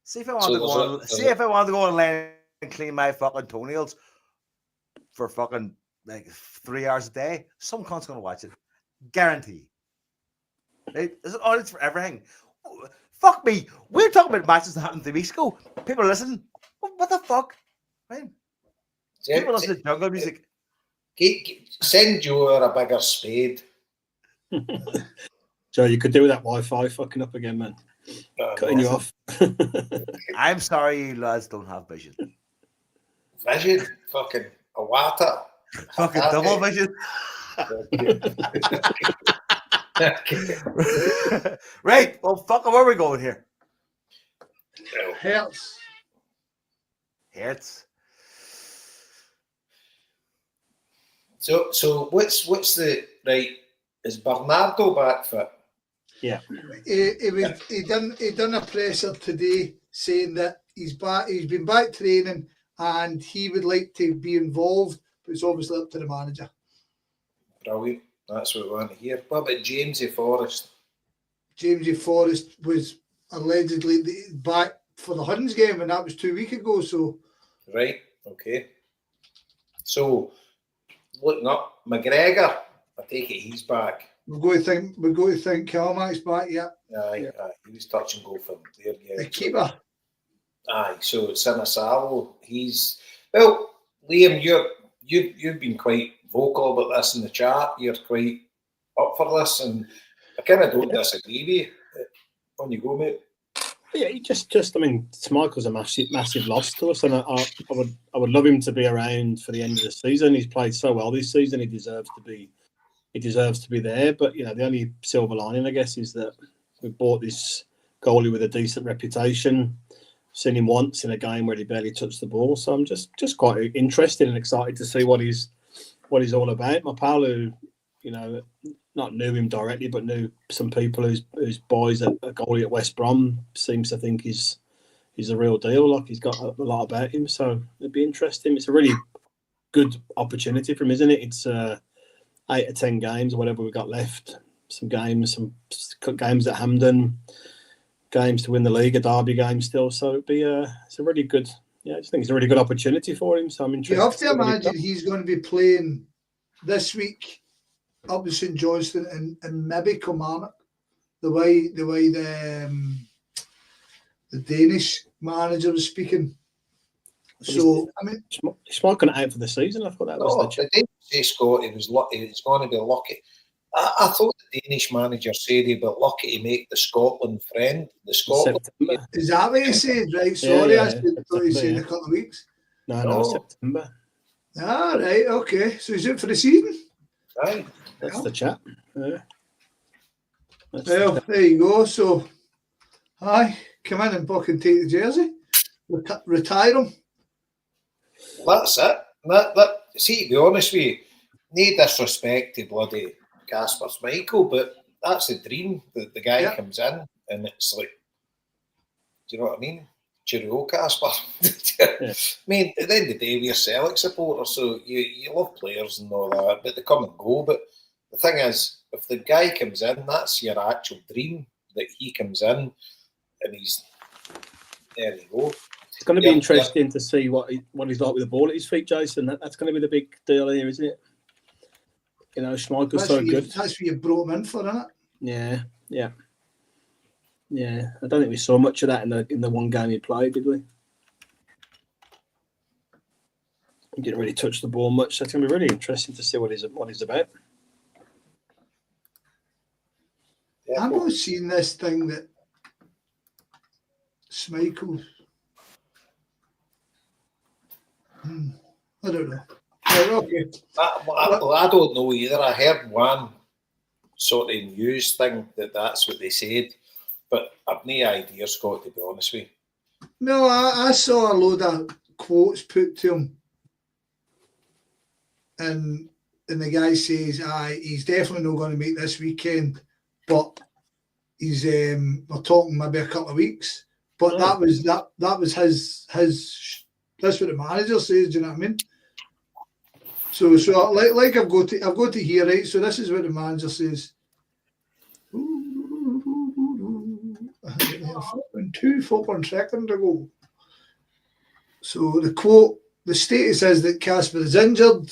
See if I want to go on land and clean my fucking toenails for fucking like 3 hours a day, some cunt's gonna watch it. Guarantee. Right? There's an audience for everything. Fuck me. We're talking about matches that happened 3 weeks ago. People are listening. What the fuck? Right? People listen to jungle music. Send Joe a bigger spade. Joe, you could do with that Wi-Fi fucking up again, man. Cutting you off. I'm sorry you lads don't have vision. Vision, fucking a water. Fucking double vision. Right. Well, fuck, where are we going here? Hertz. Hertz. So what's the right? Is Bernardo back fit? Yeah. He done a presser today saying that he's back. He's been back training and he would like to be involved, but it's obviously up to the manager. Brilliant. That's what we want to hear. What about Jamesy Forrest? Jamesy Forrest was allegedly back for the Huns game, and that was 2 weeks ago. So, Right. Okay. So, looking up McGregor. I take it he's back. we're going to think Calmack's back. Yeah, Aye. He was touch and go for their game. the keeper. Aye. So Sinisalo. He's well, Liam. You've been quite vocal about this in the chat. You're quite up for this, and I kind of don't disagree with you. On you go, mate. Yeah, he just. I mean, Schmeichel's a massive loss to us, and I would love him to be around for the end of the season. He's played so well this season; he deserves to be there. But you know, the only silver lining, I guess, is that we bought this goalie with a decent reputation. Seen him once in a game where he barely touched the ball, so I'm just quite interested and excited to see what he's all about. My pal, who not knew him directly, but knew some people whose boys at a goalie at West Brom seems to think he's a real deal. Like he's got a lot about him, so it'd be interesting. It's a really good opportunity for him, isn't it? It's 8 or 10 games or whatever we've got left. Some games at Hampden, games to win the league, a derby game still. So it'd be it's a really good. Yeah, I just think it's a really good opportunity for him. So I'm interested. You have to imagine he's going to be playing this week up with St Johnstone and maybe Kilmarnock. The way the Danish manager was speaking. So I mean, he's not going out for the season. I thought that was the. They didn't say Scott. He was going to be lucky. I thought the Danish manager said he'd be lucky to make the Scotland friend. The Scotland. September. is that what he said? Right, sorry, Yeah, I thought he said in a couple of weeks. No, September. Ah, right, okay. So he's out for the season? Aye. That's the chat. Yeah. Well, there you go. So, aye, come in and fucking take the jersey, retire him. That's it. That. See, to be honest with you, no disrespect to bloody Casper Schmeichel, but that's the dream. The guy comes in and it's like, do you know what I mean? Cheerio, Casper. I mean, at the end of the day, we're Celtic supporters, so you love players and all that, but they come and go. But the thing is, if the guy comes in, that's your actual dream, that he comes in and he's, there you go. It's going to be interesting to see what he's like with the ball at his feet, Jason. That's going to be the big deal here, isn't it? You know, Schmeichel's so good. That's what you brought him in for, isn't it? Yeah. I don't think we saw much of that in the one game he played, did we? He didn't really touch the ball much. So it's going to be really interesting to see what he's about. I've not seen this thing that Schmeichel. I don't know. Right, okay. I don't know either. I heard one sort of news thing that's what they said, but I've no idea, Scott, to be honest with you. No, I saw a load of quotes put to him, and the guy says, he's definitely not going to make this weekend, but he's we're talking maybe a couple of weeks. But that was his. That's what the manager says. Do you know what I mean? So like I've got to hear, right. So this is what the manager says. 2 seconds ago. So the quote, the status is that Casper is injured,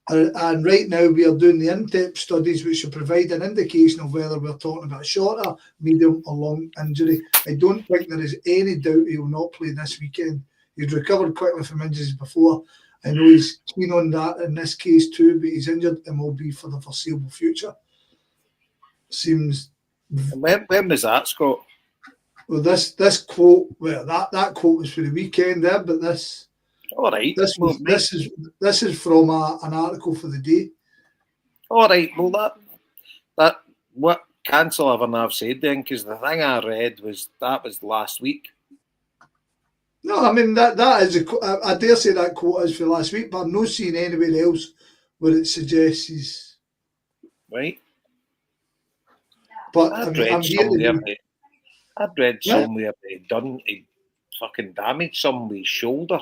and right now we are doing the in-depth studies which should provide an indication of whether we're talking about a shorter, medium or long injury. I don't think there is any doubt he will not play this weekend. He's recovered quickly from injuries before. I know he's keen on that in this case too, but he's injured and will be for the foreseeable future. Seems. When was that, Scott? Well, this quote, well, that quote was for the weekend there, but this. All right. This is from an article for the day. All right. Well, that what cancel everything I've said then, because the thing I read was last week. No, I mean that is I dare say that quote is for last week, but I'm not seeing anywhere else where it suggests he's Right. But I'd I'm here to do. I'd read Yeah. somewhere he fucking damaged somebody's shoulder.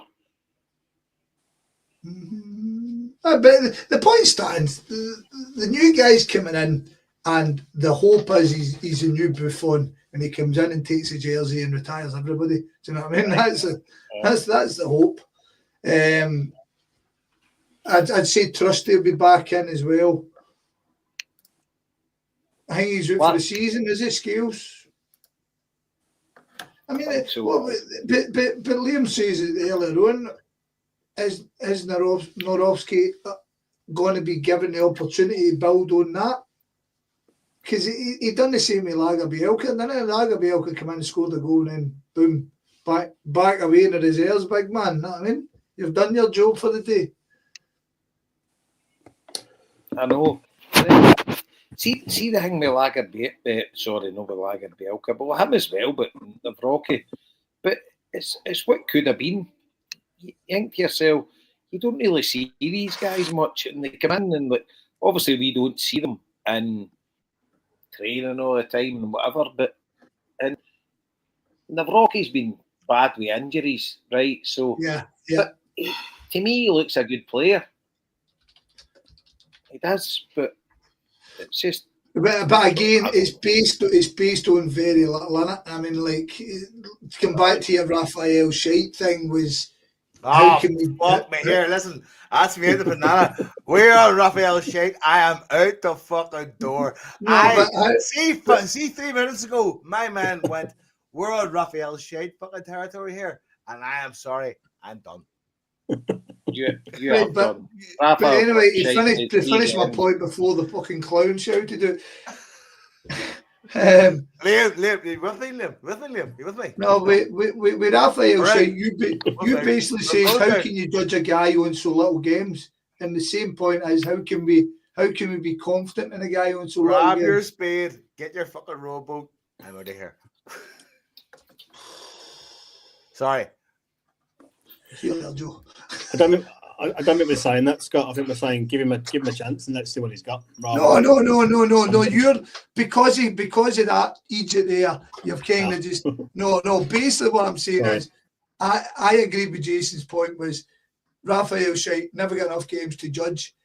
But the point stands. The new guy's coming in, and the hope is he's a new Buffon, and he comes in and takes the jersey and retires everybody. Do you know what I mean? That's the hope. I'd say Trusty will be back in as well. I think he's out for the season. Is it Scales? I mean, but Liam says it earlier on. Is Norowski going to be given the opportunity to build on that? Because he done the same with Lagerbielke, and then Lagerbielke come in and scored a goal, and then boom, back away in the reserves, big man. You know what I mean? You've done your job for the day. I know. See the thing with Lagerbielke, but him as well, but Rocky. But it's what could have been. You think to yourself, you don't really see these guys much, and they come in and obviously we don't see them in training all the time and whatever. But and Navrocky's been bad with injuries, right? So yeah. But to me, he looks a good player. He does, but it's just. But again, it's based on very little in it. I mean, like, to come back to your Raphael Scheidt thing was. Oh, fuck me here. Listen, ask me out the banana. We're on Raphael Scheidt. I am out the fucking door. See 3 minutes ago, my man went, we're on Raphael Scheidt fucking territory here. And I am sorry, I'm done. Right, but anyway, to finish my point before the fucking clown shouted it. Liam, you with me, Liam? You with me? No, with Raphael Scheidt, you basically say, how can you judge a guy on so little games? And the same point is, how can we be confident in a guy on so little games? Grab your spade, get your fucking rowboat. I'm out of here. Sorry. Joe. I don't think we're saying that, Scott. I think we're saying give him a chance and let's see what he's got. No. You're because of that Egypt there. You've kind of just no. Basically, what I'm saying is, I agree with Jason's point. Was Raphael Scheidt never got enough games to judge.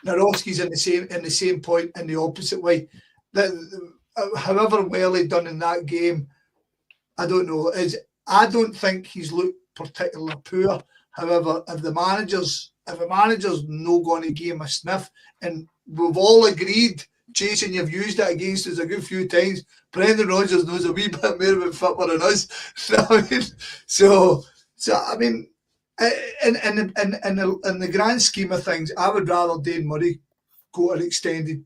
Narovski's in the same point in the opposite way. That however well he done in that game, I don't know. I don't think he's looked particularly poor. However, if the manager's no going to give him a sniff, and we've all agreed, Jason, you've used it against us a good few times. Brendan Rodgers knows a wee bit more about football than us. So I mean, in the grand scheme of things, I would rather Dane Murray go an extended,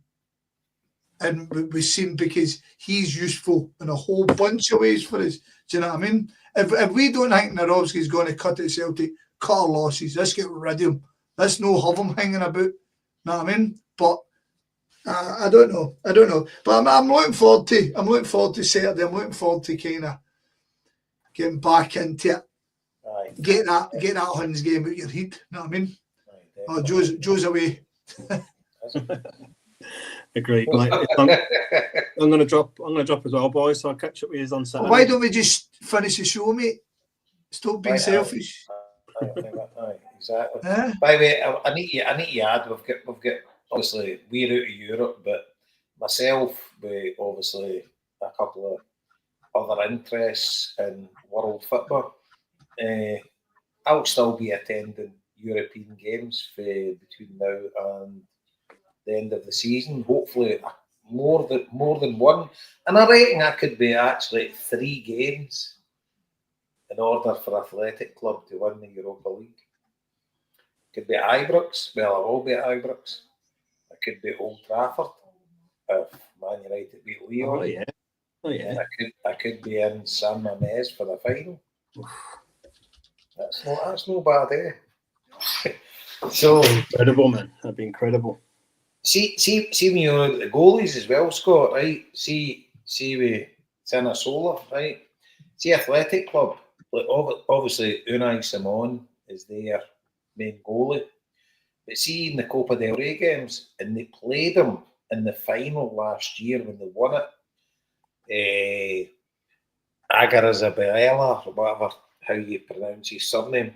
and we've seen because he's useful in a whole bunch of ways for us. Do you know what I mean? If we don't think Narovski's going to cut it Celtic, cut our losses, let's get rid of him. Let's no have him hanging about. Know what I mean? But I don't know. But I'm looking forward to Saturday. I'm looking forward to kind of getting back into it. Aye. Get that Huns game out your head. Know what I mean? Oh, Joe's away. Agreed, mate. I'm gonna drop as well, boys. So I'll catch up with you on Saturday. Why don't we just finish the show, mate? Stop being selfish. Aye, exactly. By the way, I need to add we've got obviously we're out of Europe, but myself with obviously a couple of other interests in world football. I'll still be attending European games between now and the end of the season. Hopefully more than one, and I reckon I could be actually at 3 games in order for Athletic Club to win the Europa League. Could be at Ibrox. Well, I will be at Ibrox. I could be at Old Trafford if Man United beat Lyon. Oh yeah. I could be in San Mamés for the final. That's no bad, eh? So Incredible, man. That'd be incredible. see when you look at the goalies as well, Scott, right? See with Sanasola, right? See Athletic Club, like obviously Unai Simon is their main goalie. But see in the Copa del Rey games, and they played him in the final last year when they won it. Agarazabella, or whatever, how you pronounce his surname.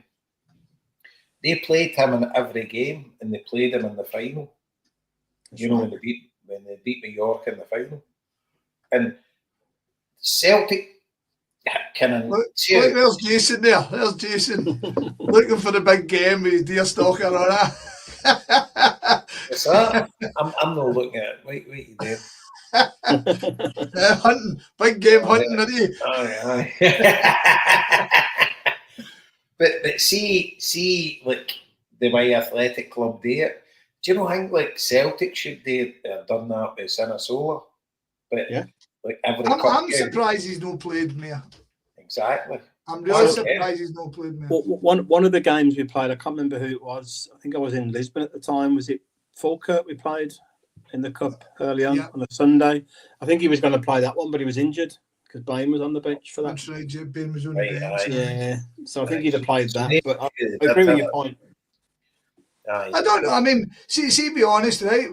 They played him in every game, and they played him in the final. You know, when they beat Mallorca in the final. And Celtic kind of Look, there's Jason there. There's Jason looking for the big game with his deer stalker on that. What's that? I'm not looking at it. Wait, you doing? Hunting, big game hunting, isn't he? Aye. But see, like the way Athletic Club do it. Do you know? I think like Celtic should have done that with Sanasola. But yeah, like every I'm surprised he's not played more. Exactly. I'm really surprised he's not played more. One of the games we played, I can't remember who it was. I think I was in Lisbon at the time. Was it Falkirk we played in the cup early on a Sunday? I think he was going to play that one, but he was injured because Bain was on the bench for that. That's right, Bain was on the bench. Yeah, so I think he'd have played that. But I agree with your point. I don't know. I mean, see, be honest, right?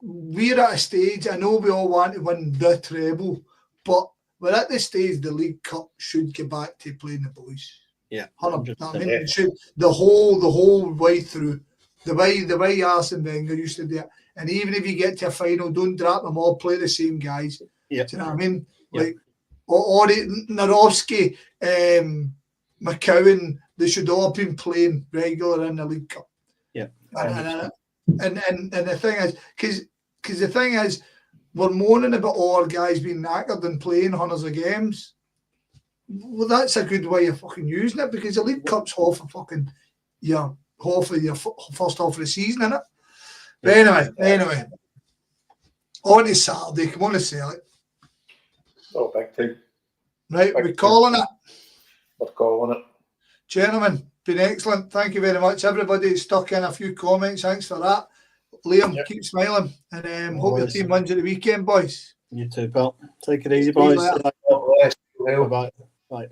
We're at a stage. I know we all want to win the treble, but we're at the stage the League Cup should get back to playing the boys. Yeah, 100%. I mean, it should the whole way through. The way Arsene Wenger used to do it. And even if you get to a final, don't drop them all. Play the same guys. Yeah, do you know what I mean? Like Narovsky, McCowan, they should all have been playing regular in the League Cup. Yeah, and the thing is, because the thing is, we're moaning about all our guys being knackered and playing hundreds of games. Well, that's a good way of fucking using it because the League Cup's half of your first half of the season, isn't it? But anyway, on to Saturday. Come on to Celtic. Oh, big time. Right, we're calling it. We're calling it. Gentlemen, been excellent. Thank you very much. Everybody stuck in a few comments. Thanks for that. Liam, keep smiling. And hope your team wins at the weekend, boys. You too, pal. Take it easy, boys. God bless. Bye. Bye.